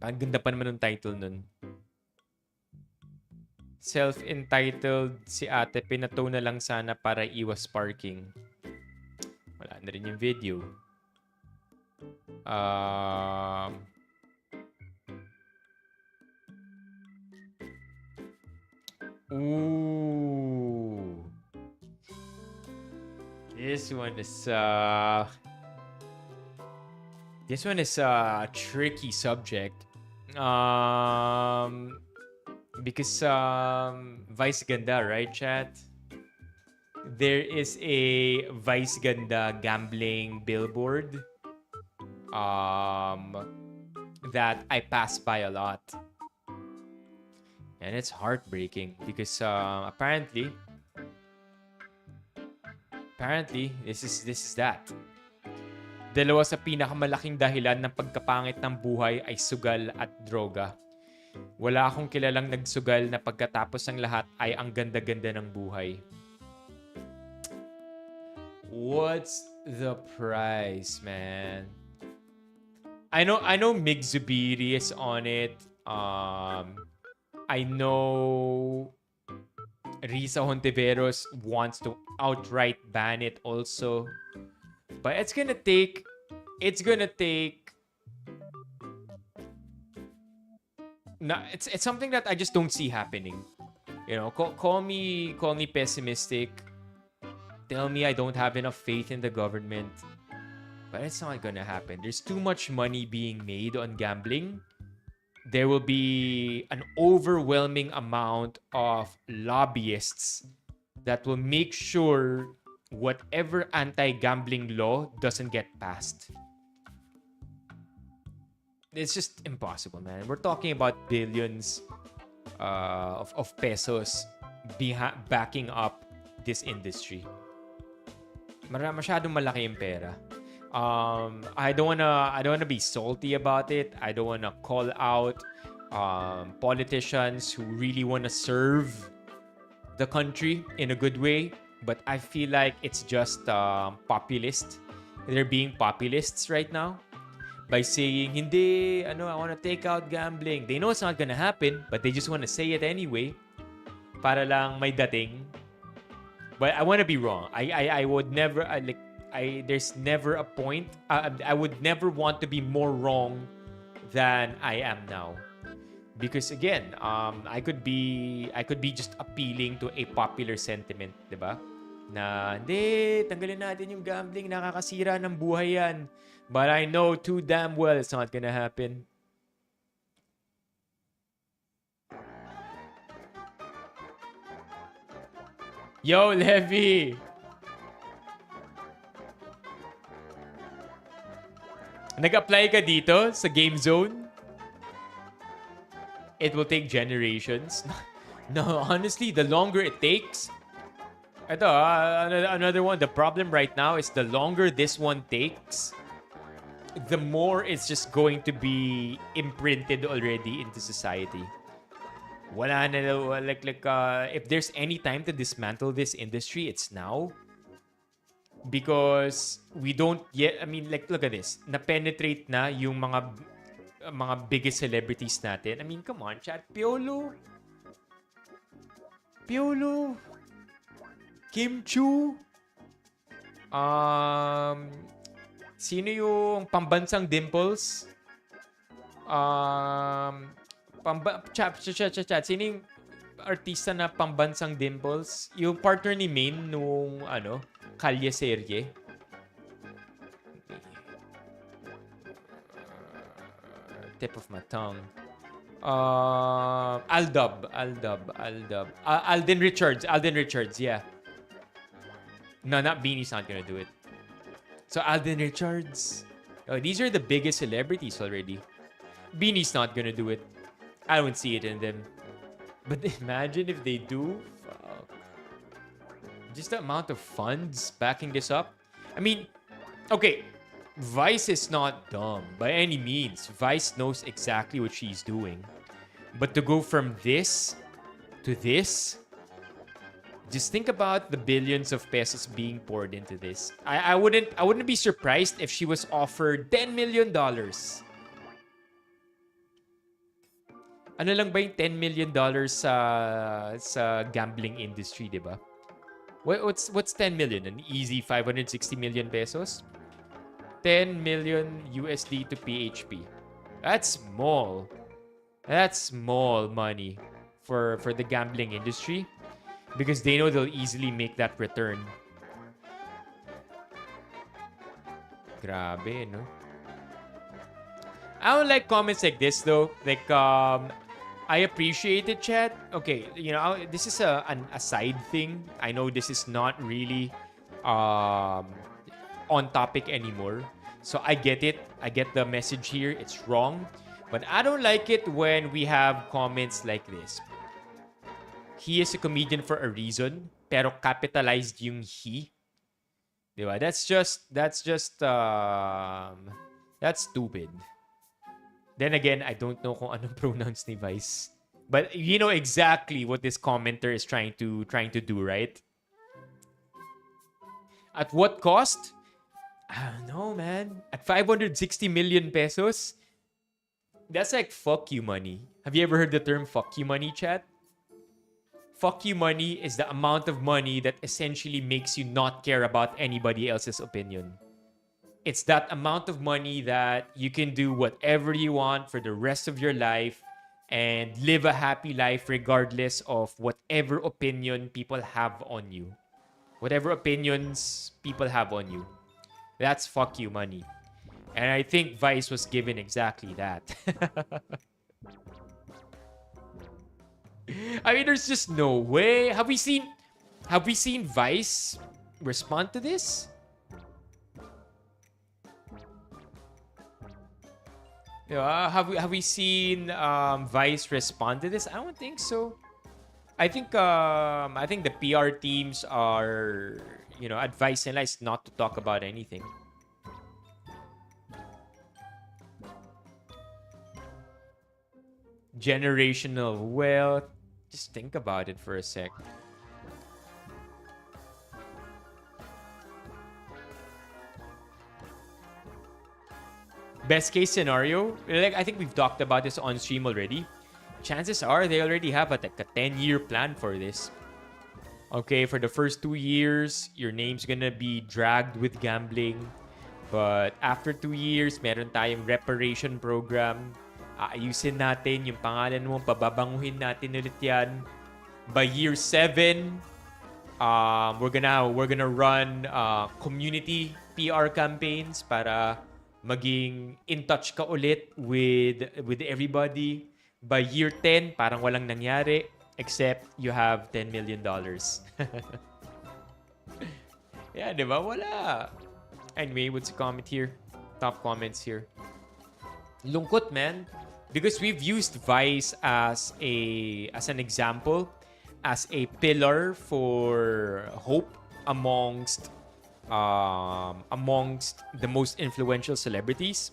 Ang ganda pa naman ng title nun. Self-entitled si ate, pinato na lang sana para iwas sparking. Wala na rin yung video. Ooh. This one is a tricky subject. Because Vice Ganda, right, chat? There is a Vice Ganda gambling billboard that I pass by a lot. And it's heartbreaking because apparently this is that. Dalawa sa pinakamalaking dahilan ng pagkapangit ng buhay ay sugal at droga. Wala akong kilalang nagsugal na pagkatapos ng lahat ay ang ganda-ganda ng buhay. What's the price, man? I know Mig Zubiri is on it. I know Risa Hontiveros wants to outright ban it also. But it's gonna take no, it's something that I just don't see happening. You know, call me pessimistic. Tell me I don't have enough faith in the government. But it's not gonna happen. There's too much money being made on gambling. There will be an overwhelming amount of lobbyists that will make sure whatever anti-gambling law doesn't get passed. It's just impossible, man. We're talking about billions of pesos backing up this industry. Masyadong malaki yung pera. I don't wanna be salty about it. I don't wanna call out politicians who really wanna serve the country in a good way, but I feel like it's just populist. They're being populists right now by saying, hindi, I want to take out gambling. They know it's not gonna happen, but they just want to say it anyway para lang may dating. But I want to be wrong. I would never, there's never a point. I would never want to be more wrong than I am now. Because again, I could be just appealing to a popular sentiment, 'di ba? Na, hindi, tanggalin natin yung gambling, nakakasira ng buhay yan. But I know too damn well it's not gonna happen. Yo, Levi! Nag-apply ka dito sa Game Zone? It will take generations. No, honestly, the longer it takes... Ito, another one. The problem right now is the longer this one takes, the more it's just going to be imprinted already into society. Wala na, if there's any time to dismantle this industry, it's now. Because we don't yet, look at this. Na-penetrate na yung mga biggest celebrities natin. Come on, chat. Piolo. Kim Chu. Sino yung pambansang Dimples? Chat. Sino yung artista na pambansang Dimples? Yung partner ni Main nung Kalye Serye. Tip of my tongue. Aldub. Alden Richards, yeah. No, not Beanie's not gonna do it. So Alden Richards. Oh, these are the biggest celebrities already. Beanie's not gonna do it. I don't see it in them. But imagine if they do. Fuck. Just the amount of funds backing this up. Okay. Vice is not dumb by any means. Vice knows exactly what she's doing. But to go from this to this, just think about the billions of pesos being poured into this. I wouldn't be surprised if she was offered $10 million. Ano lang ba yung $10 million sa gambling industry, di ba? What's 10 million? An easy 560 million pesos? 10 million USD to PHP. That's small. That's small money for the gambling industry because they know they'll easily make that return. Grabe, no? I don't like comments like this though. I appreciate it, chat. Okay, this is an aside thing. I know this is not really on topic anymore. So I get it. I get the message here. It's wrong. But I don't like it when we have comments like this. He is a comedian for a reason, pero capitalized yung he. Diba? That's stupid. Then again, I don't know kung anong pronouns ni Vice. But you know exactly what this commenter is trying to do, right? At what cost? I don't know, man. At 560 million pesos? That's like fuck you money. Have you ever heard the term fuck you money, chat? Fuck you money is the amount of money that essentially makes you not care about anybody else's opinion. It's that amount of money that you can do whatever you want for the rest of your life and live a happy life regardless of whatever opinion people have on you. Whatever opinions people have on you. That's fuck you money. And I think Vice was given exactly that. I mean, there's just no way. Have we seen Vice respond to this? Yeah, have we seen Vice respond to this? I don't think so. I think the PR teams are, advising us not to talk about anything. Generational wealth. Just think about it for a sec. Best case scenario, like I think we've talked about this on stream already. Chances are they already have a 10-year plan for this. Okay, for the first 2 years, your name's gonna be dragged with gambling. But after 2 years, meron tayong reparation program. Aayusin natin yung pangalan mo, pababanguhin natin ulit yan. By year 7, we're gonna run community PR campaigns para maging in touch ka ulit with everybody. By year 10, parang walang nangyari except you have $10 million. Yeah, di ba? Wala. Anyway, what's the comment here? Top comments here. Lungkot, man. Because we've used Vice as an example, as a pillar for hope amongst the most influential celebrities.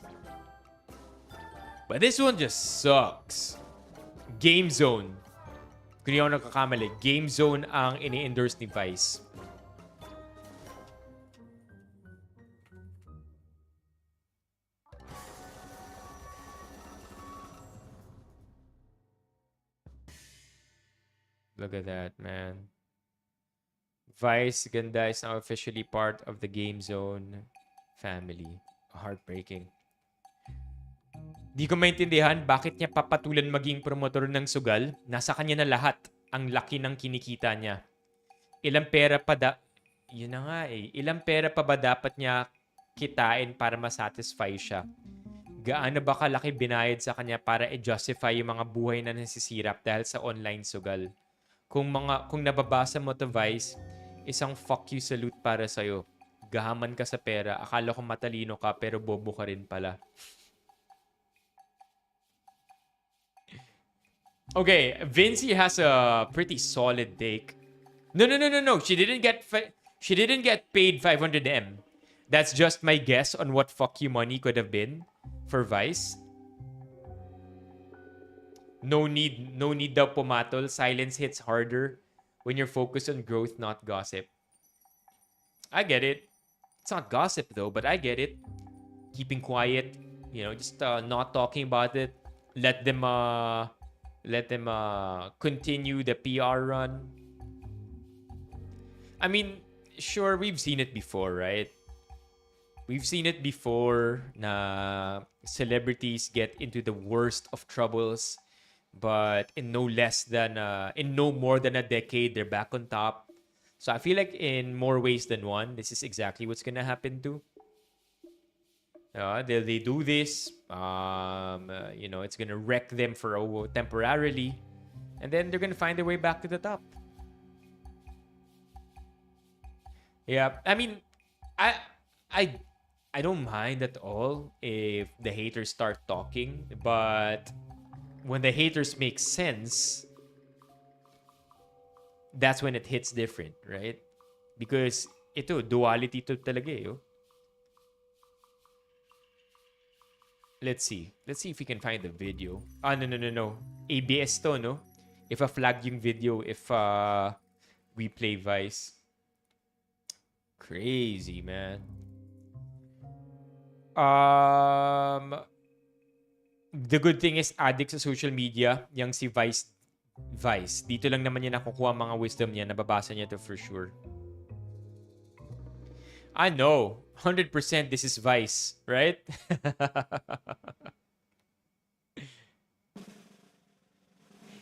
But this one just sucks. Game Zone. Kung di ako nagkakamali, Game Zone ang ini-endorse ni Vice. Look at that, man. Vice Ganda is now officially part of the Game Zone family. Heartbreaking. Di ko maintindihan bakit niya papatulan maging promotor ng sugal. Nasa kanya na lahat. Ang laki ng kinikita niya. Ilang pera pa Yun na nga eh. Ilang pera pa ba dapat niya kitain para masatisfy siya? Gaano ba kalaki binayad sa kanya para i-justify yung mga buhay na nasisirap dahil sa online sugal? Kung nababasa mo to Vice, isang fuck you salute para sa'yo. Gahaman ka sa pera. Akala ko matalino ka pero bobo ka rin pala. Okay, Vinci has a pretty solid take. No. She didn't get paid 500M. That's just my guess on what fuck you money could have been for Vice. No need daw pumatol. Silence hits harder when you're focused on growth, not gossip. I get it. It's not gossip though, but I get it. Keeping quiet, just not talking about it. Let them continue the PR run. I mean, sure, we've seen it before, right? We've seen it before na celebrities get into the worst of troubles, but in no more than a decade, they're back on top. So I feel like in more ways than one, this is exactly what's gonna happen too. They do this. It's gonna wreck them temporarily, and then they're gonna find their way back to the top. Yeah, I mean, I don't mind at all if the haters start talking, but when the haters make sense, that's when it hits different, right? Because ito, duality to talaga eh. Oh. Let's see if we can find the video. No. ABS to, no? If a flag yung video, if we play Vice. Crazy, man. The good thing is, addict sa social media, yung si Vice. Dito lang naman niya nakukuha ang mga wisdom niya. Nababasa niya to for sure. I know. 100% this is Vice, right?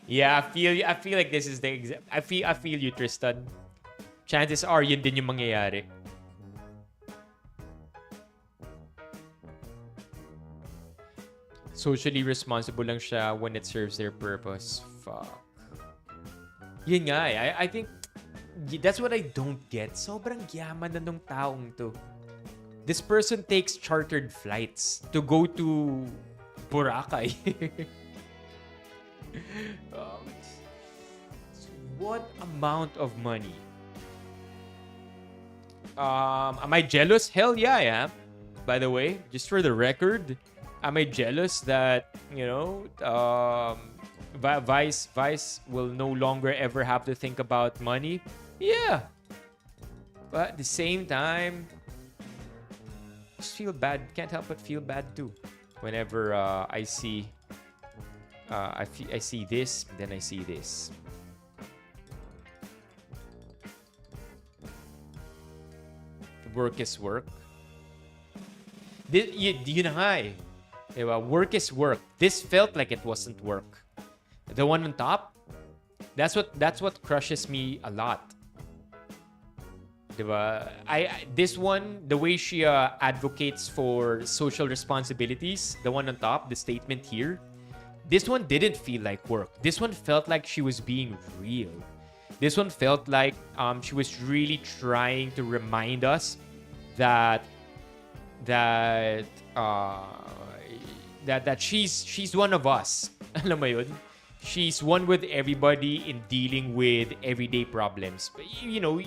Yeah, I feel like this is the exact. I feel you, Tristan. Chances are yun din yung mangyayari. Socially responsible lang siya when it serves their purpose. Fuck. Yun nga eh. I think that's what I don't get. Sobrang yaman na nung taong to. This person takes chartered flights to go to Boracay. What amount of money? Am I jealous? Hell yeah, I am. By the way, just for the record, am I jealous that, you know, Vice will no longer ever have to think about money? Yeah. But at the same time, just feel bad. Can't help but feel bad too. Whenever I see this, then I see this. Work is work. Yun na nga eh. Diba? Work is work. This felt like it wasn't work. The one on top, that's what crushes me a lot. Diba? This one, the way she advocates for social responsibilities, the one on top, the statement here, this one didn't feel like work. This one felt like she was being real. This one felt like she was really trying to remind us that she's one of us. Alam mo yun? She's one with everybody in dealing with everyday problems. But, you know,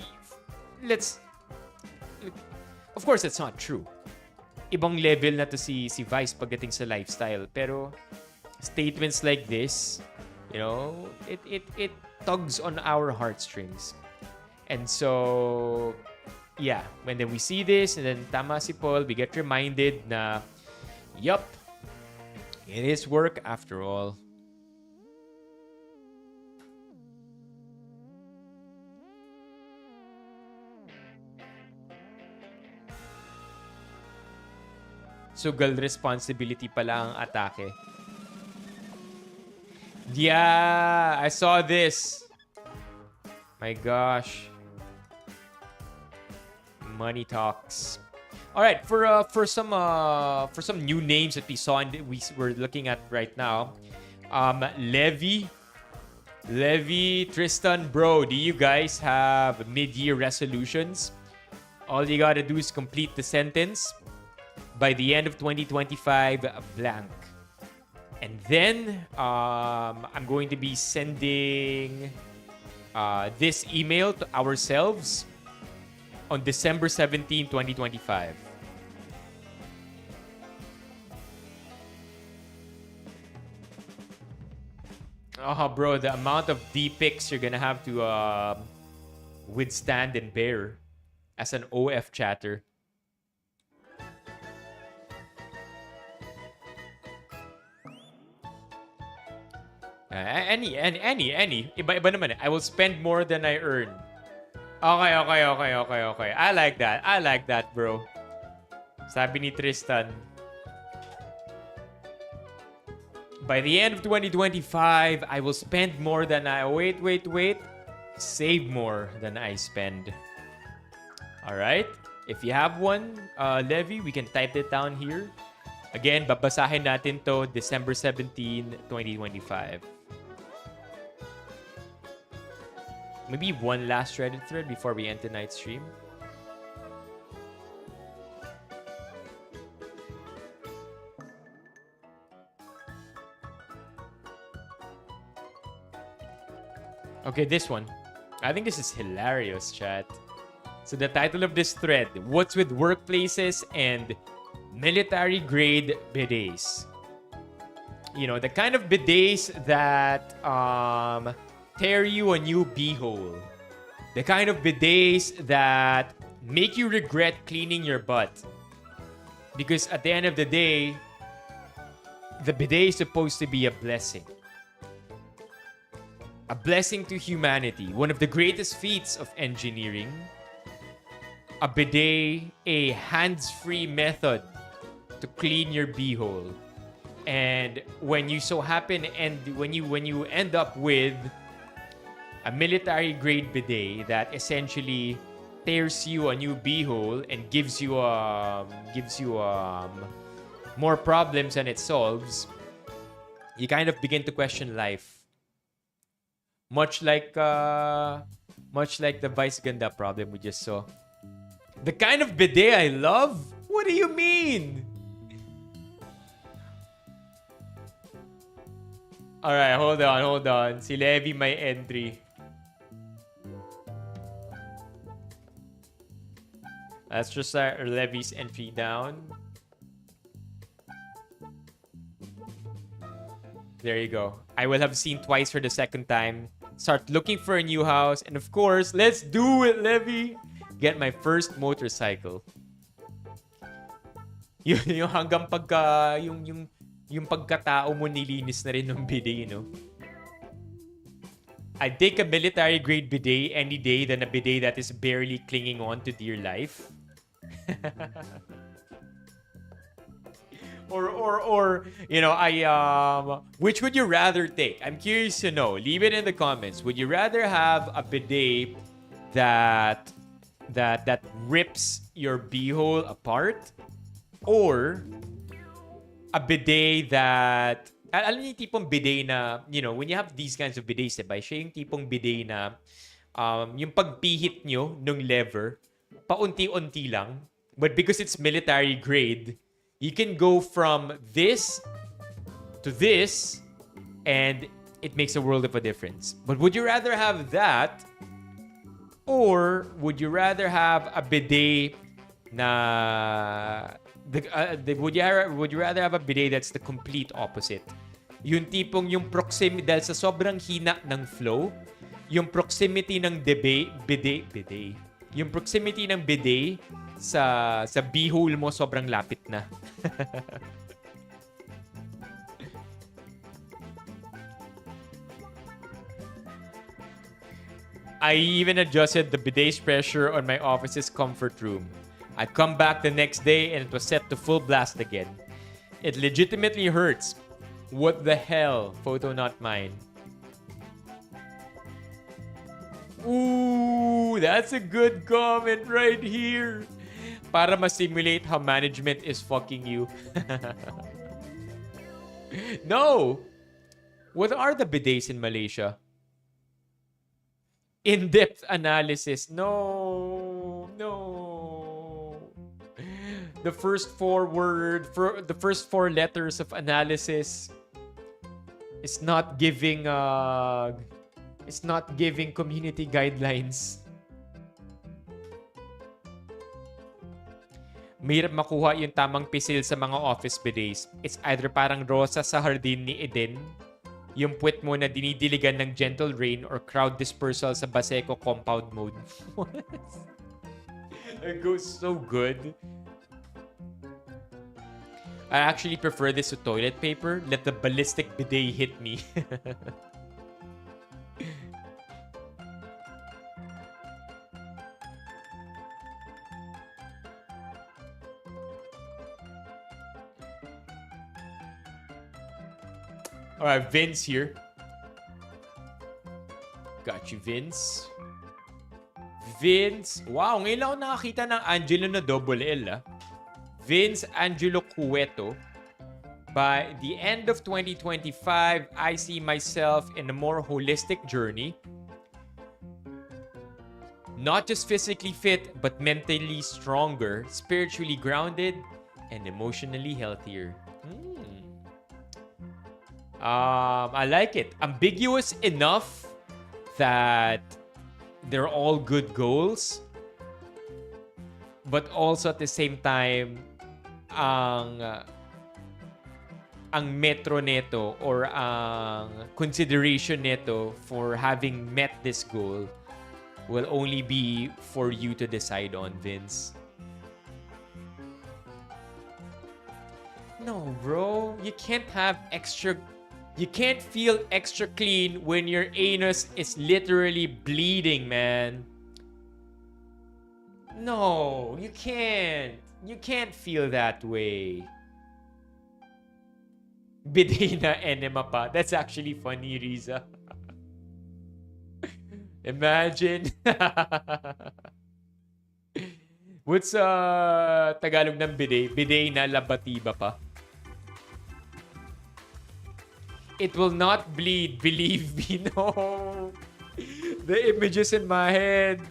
of course, that's not true. Ibang level na to si Vice pagdating sa lifestyle. Pero statements like this, you know, it tugs on our heartstrings. And so, yeah, when then we see this, and then tama si Paul, we get reminded na, yup, it is work after all. Sugal responsibility pala ang atake. Yeah, I saw this. My gosh. Money talks. All right, for some new names that we saw and we're looking at right now, Levy, Tristan, bro, do you guys have mid-year resolutions? All you gotta do is complete the sentence by the end of 2025 blank. And then I'm going to be sending this email to ourselves on December 17, 2025. Oh, bro, the amount of D-pics you're gonna have to withstand and bear as an OF chatter. Any. Iba naman eh. I will spend more than I earn. Okay. I like that, bro. Sabi ni Tristan. By the end of 2025, I will spend more than I... Wait. Save more than I spend. Alright? If you have one, Levy, we can type it down here. Again, babasahin natin to December 17, 2025. Maybe one last Reddit thread before we end tonight's stream. Okay, this one. I think this is hilarious, chat. So the title of this thread, what's with workplaces and military-grade bidets? You know, the kind of bidets that tear you a new beehole. The kind of bidets that make you regret cleaning your butt. Because at the end of the day, the bidet is supposed to be a blessing. A blessing to humanity. One of the greatest feats of engineering. A bidet, a hands-free method to clean your beehole. And when you so happen and when you end up with a military grade bidet that essentially tears you a new beehole and gives you more problems than it solves, you kind of begin to question life. Much like the Vice Ganda problem we just saw. The kind of bidet I love? What do you mean? Alright, hold on. Si Levi may entry. Let's just start Levi's entry down. There you go. I will have seen twice for the second time. Start looking for a new house. And of course, let's do it, Levi! Get my first motorcycle. Yung hanggang pagka... Yung pagkatao mo nilinis na rin ng bidet, no? I'd take a military grade bidet any day than a bidet that is barely clinging on to dear life. or you know, which would you rather take? I'm curious to know. Leave it in the comments. Would you rather have a bidet that rips your beehole apart, or a bidet that... Alam niyo yung tipong bidet na, you know, when you have these kinds of bidets, diba? Siya yung tipong bidet na yung pagpihit nyo ng lever, paunti-unti lang. But because it's military grade, you can go from this to this, and it makes a world of a difference. But would you rather have that, or would you rather have a bidet na... would you rather have a bidet that's the complete opposite? Yung tipong yung proximity, dahil sa sobrang hina ng flow, yung proximity ng bidet, yung proximity ng bidet sa beehole mo sobrang lapit na. I even adjusted the bidet's pressure on my office's comfort room. I'd come back the next day and it was set to full blast again. It legitimately hurts. What the hell? Photo not mine. Ooh, that's a good comment right here. Para ma-simulate how management is fucking you. No! What are the bidets in Malaysia? In-depth analysis. No. The first four letters of analysis is not giving community guidelines. Mahirap makuha yung tamang pisil sa mga office bidets. It's either parang rosa sa hardin ni Eden, yung puwet mo na dinidiligan ng gentle rain, or crowd dispersal sa Baseco compound mode. It goes so good. I actually prefer this to toilet paper. Let the ballistic bidet hit me. Alright, Vince here. Got you, Vince. Wow, ngayon lang ako nakakita ng Angelo na double L, ah. Vince Angelo Cueto. By the end of 2025, I see myself in a more holistic journey. Not just physically fit, but mentally stronger, spiritually grounded, and emotionally healthier. I like it. Ambiguous enough that they're all good goals, but also at the same time, ang metro neto or ang consideration neto for having met this goal will only be for you to decide on, Vince. No, bro. You can't have extra... You can't feel extra clean when your anus is literally bleeding, man. No, you can't. You can't feel that way. Bidet na enema pa. That's actually funny, Riza. Imagine. What's Tagalog ng bidet? Bidet na labatiba pa. It will not bleed, believe me. No. The images in my head.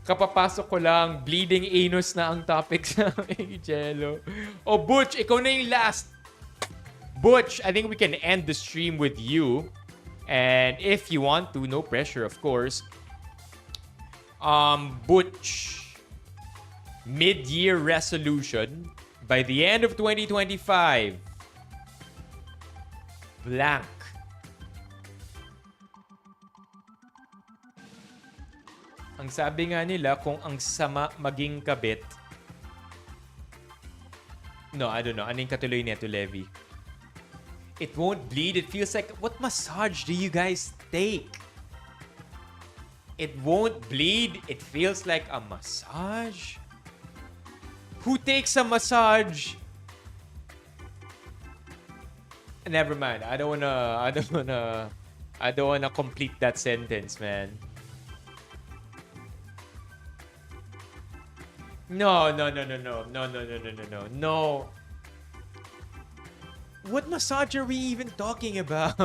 Kapapasok ko lang, bleeding anus na ang topic sa Jello. Oh, Butch, ikaw na yung last. Butch, I think we can end the stream with you. And if you want to, no pressure, of course. Butch, mid-year resolution by the end of 2025. Blank. Ang sabi nga nila, kung ang sama maging kabit... No, I don't know. Ano yung katuloy nito, Levi? It won't bleed. It feels like... What massage do you guys take? It won't bleed. It feels like a massage? Who takes a massage? Never mind. I don't wanna complete that sentence, man. No. What massage are we even talking about?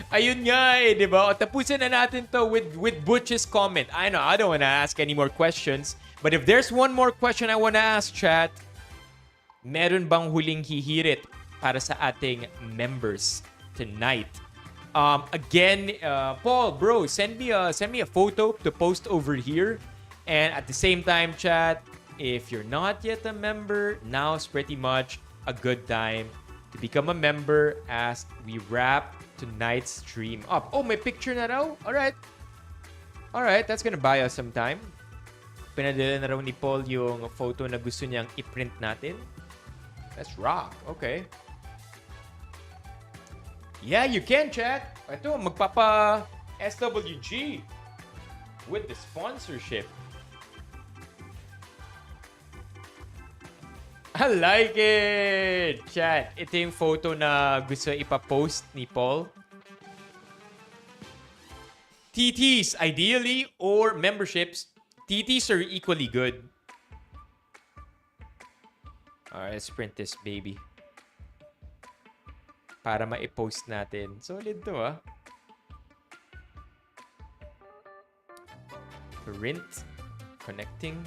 Ayun nga eh, di ba? O, tapusin na natin to with Butch's comment. I know, I don't wanna ask any more questions. But if there's one more question I wanna ask, chat, meron bang huling hihirit para sa ating members tonight? Again, Paul, bro, send me a photo to post over here. And at the same time, chat, if you're not yet a member, now's pretty much a good time to become a member as we wrap tonight's stream up. Oh, may picture na raw? Alright, that's gonna buy us some time. Pinadala na raw ni Paul yung photo na gusto niyang i-print natin. Let's rock. Okay. Yeah, you can, chat. Ito, magpapa SWG with the sponsorship. I like it! Chat, ito yung photo na gusto ipapost ni Paul. TTs, ideally, or memberships. TTs are equally good. Alright, let's print this baby. Para ma-post natin. Solid to, ah. Print. Connecting.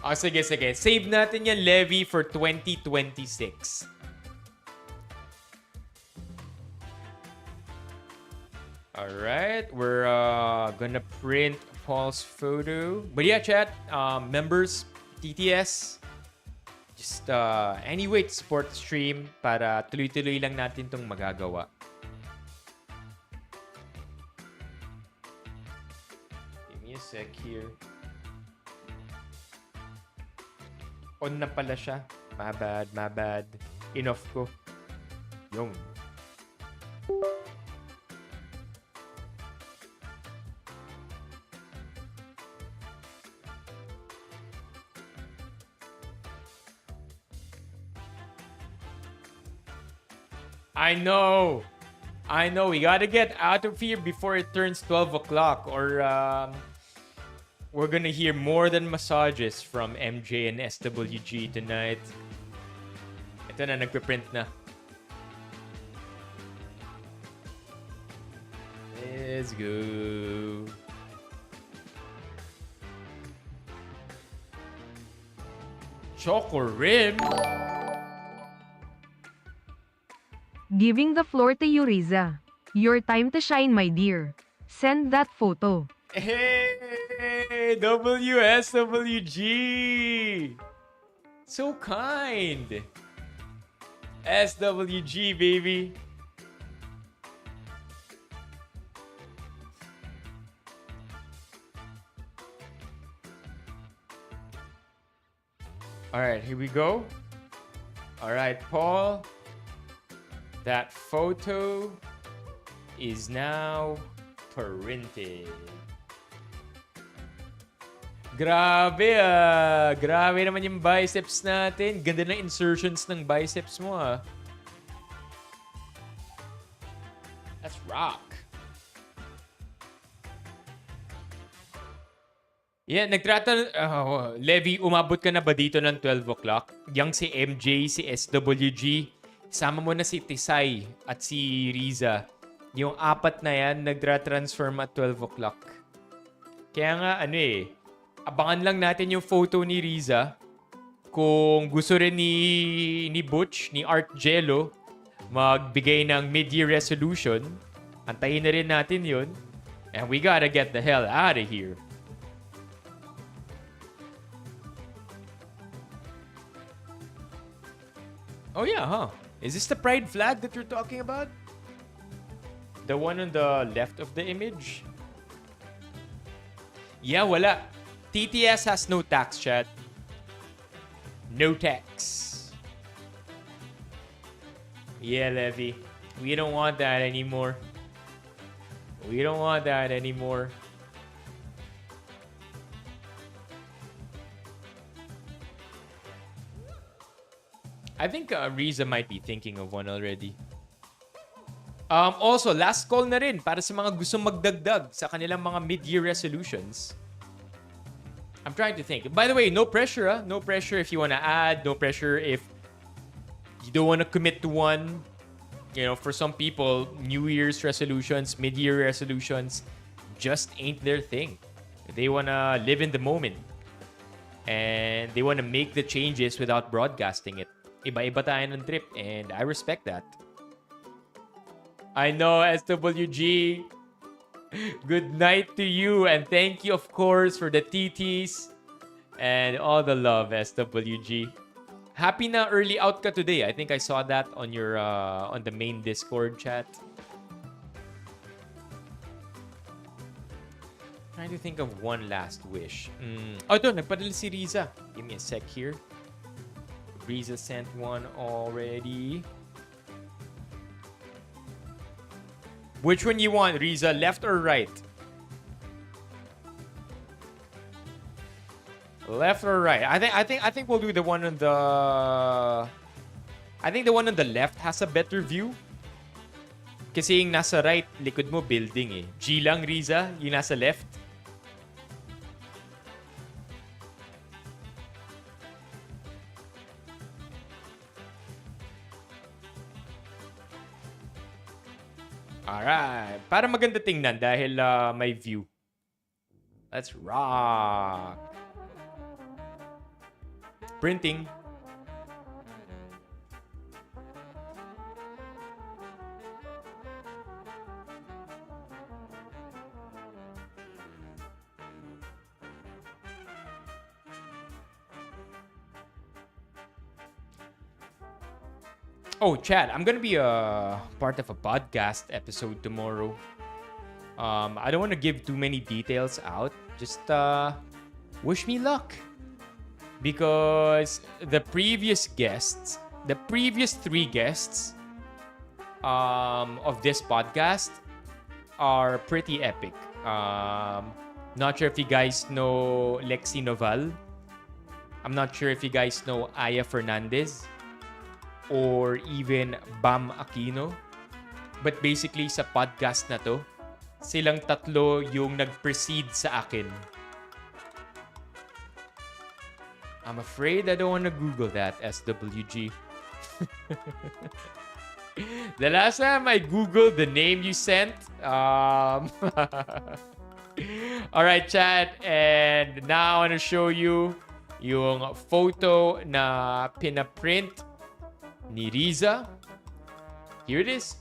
Sige. Save natin yan, Levi, for 2026. Alright. We're gonna print Paul's photo. But yeah, chat. Members, TTS. Just any way to support the stream para tuloy-tuloy lang natin tong magagawa. Give me a sec here. On na pala siya. My bad. Enough ko. Yung. I know. We gotta get out of here before it turns 12 o'clock or we're gonna hear more than massages from MJ and SWG tonight. Ito na, nagpe-print na. Let's go. Choco Rim. Giving the floor to you, Riza. Your time to shine, my dear. Send that photo. Hey, Hey, WSWG! So kind! SWG, baby! Alright, here we go. Alright, Paul. That photo is now printed. Grabe Grabe naman yung biceps natin. Ganda ng insertions ng biceps mo That's rock. Yeah, Levi, umabot ka na ba dito ng 12 o'clock? Yang si MJ, si SWG, sama mo na si Tisay at si Riza. Yung apat na yan, nagtra-transform at 12 o'clock. Kaya nga, abangan lang natin yung photo ni Riza. Kung gusto rin ni Butch, ni Art Jello, magbigay ng mid-year resolution, antayin na rin natin yun. And we gotta get the hell out of here. Oh yeah, huh? Is this the pride flag that you're talking about? The one on the left of the image? Yeah, wala. TTS has no tax, chat. No tax. Yeah, Levy. We don't want that anymore. We don't want that anymore. I think Riza might be thinking of one already. Also, last call na rin para sa mga gustong magdagdag sa kanilang mga mid-year resolutions. I'm trying to think. By the way, no pressure. No pressure if you want to add. No pressure if you don't want to commit to one. You know, for some people, New Year's resolutions, mid-year resolutions just ain't their thing. They want to live in the moment. And they want to make the changes without broadcasting it. Iba-iba tayo ng trip, and I respect that. I know, SWG. Good night to you, and thank you, of course, for the TTs and all the love, SWG. Happy na early out ka today. I think I saw that on your on the main Discord chat. Trying to think of one last wish. Oh, ito, nagpadala si Riza. Give me a sec here. Riza sent one already. Which one you want, Riza? Left or right? Left or right? I think we'll do the one on the. I think the one on the left has a better view. Kasi yung nasa right, likod mo building G lang, Riza, yung nasa left. Alright. Para maganda tingnan dahil may view. Let's rock. Printing. Oh, Chad, I'm gonna be a part of a podcast episode tomorrow. I don't want to give too many details out. Just wish me luck. Because the previous three guests of this podcast are pretty epic. Not sure if you guys know Lexi Noval. I'm not sure if you guys know Aya Fernandez. Or even Bam Aquino. But basically, sa podcast na to, silang tatlo yung nag-precede sa akin. I'm afraid I don't want to Google that, SWG. The last time I Googled the name you sent, alright, chat. And now I want to show you yung photo na pinaprint ni Riza. Here it is.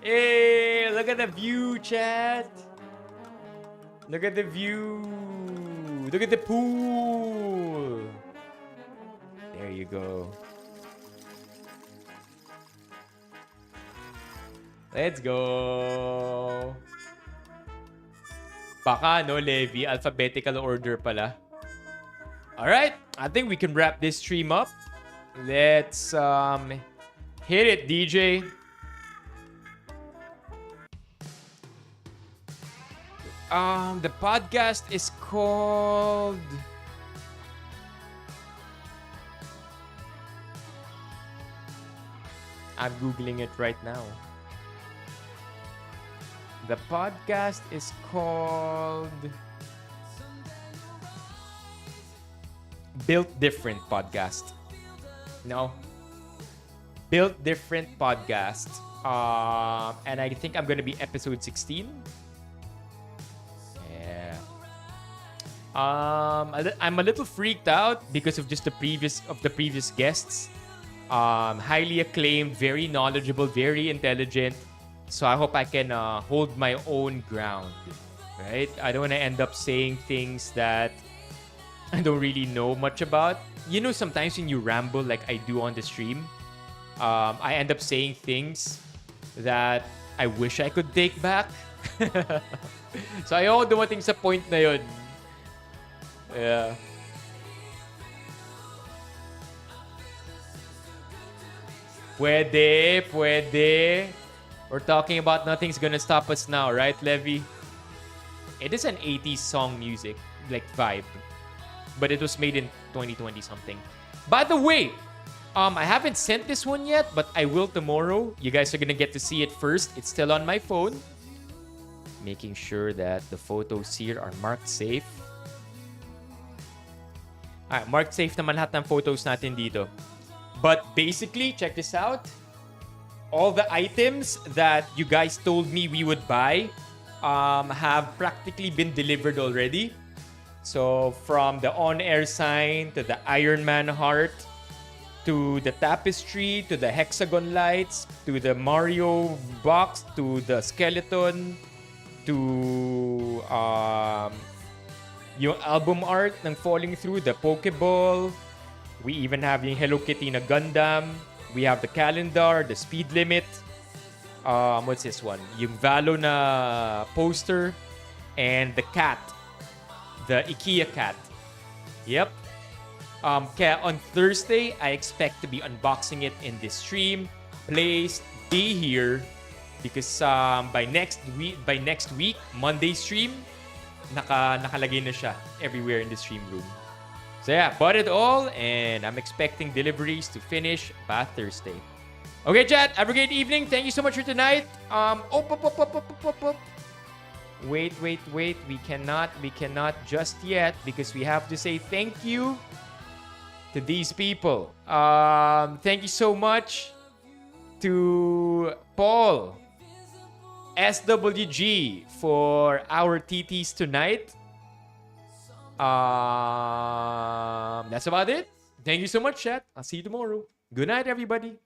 Hey, look at the view, chat. Look at the view. Look at the pool. There you go. Let's go. Baka, no, Levi. Alphabetical order pala. Alright. I think we can wrap this stream up. Let's hit it, DJ. The podcast is called... I'm Googling it right now. The podcast is called Built Different Podcast. No. Built Different Podcast. And I think I'm gonna be episode 16. Yeah. I'm a little freaked out because of just the previous guests. Highly acclaimed, very knowledgeable, very intelligent. So I hope I can hold my own ground, right? I don't want to end up saying things that I don't really know much about. You know, sometimes when you ramble like I do on the stream, I end up saying things that I wish I could take back. So ayoko dumating sa point na yun. Yeah. Pwede. We're talking about Nothing's Gonna Stop Us Now, right, Levi? It is an 80s song music, like vibe. But it was made in 2020 something. By the way, I haven't sent this one yet, but I will tomorrow. You guys are gonna get to see it first. It's still on my phone. Making sure that the photos here are marked safe. Alright, marked safe naman lahat ng photos natin dito. But basically, check this out. All the items that you guys told me we would buy have practically been delivered already. So from the on-air sign to the Iron Man heart to the tapestry to the hexagon lights to the Mario box to the skeleton to yung album art ng Falling Through, the Pokeball. We even have yung Hello Kitty na Gundam. We have the calendar, the speed limit. What's this one? Yung Valo na poster. And the cat. The IKEA cat. Yep. Kaya on Thursday, I expect to be unboxing it in this stream. Please be here. Because by next week, Monday stream, nakalagay na siya everywhere in the stream room. So yeah, bought it all, and I'm expecting deliveries to finish by Thursday. Okay, chat, have a great evening. Thank you so much for tonight. Wait. We cannot just yet because we have to say thank you to these people. Thank you so much to Paul SWG for our TTs tonight. That's about it. Thank you so much, chat. I'll see you tomorrow. Good night, everybody.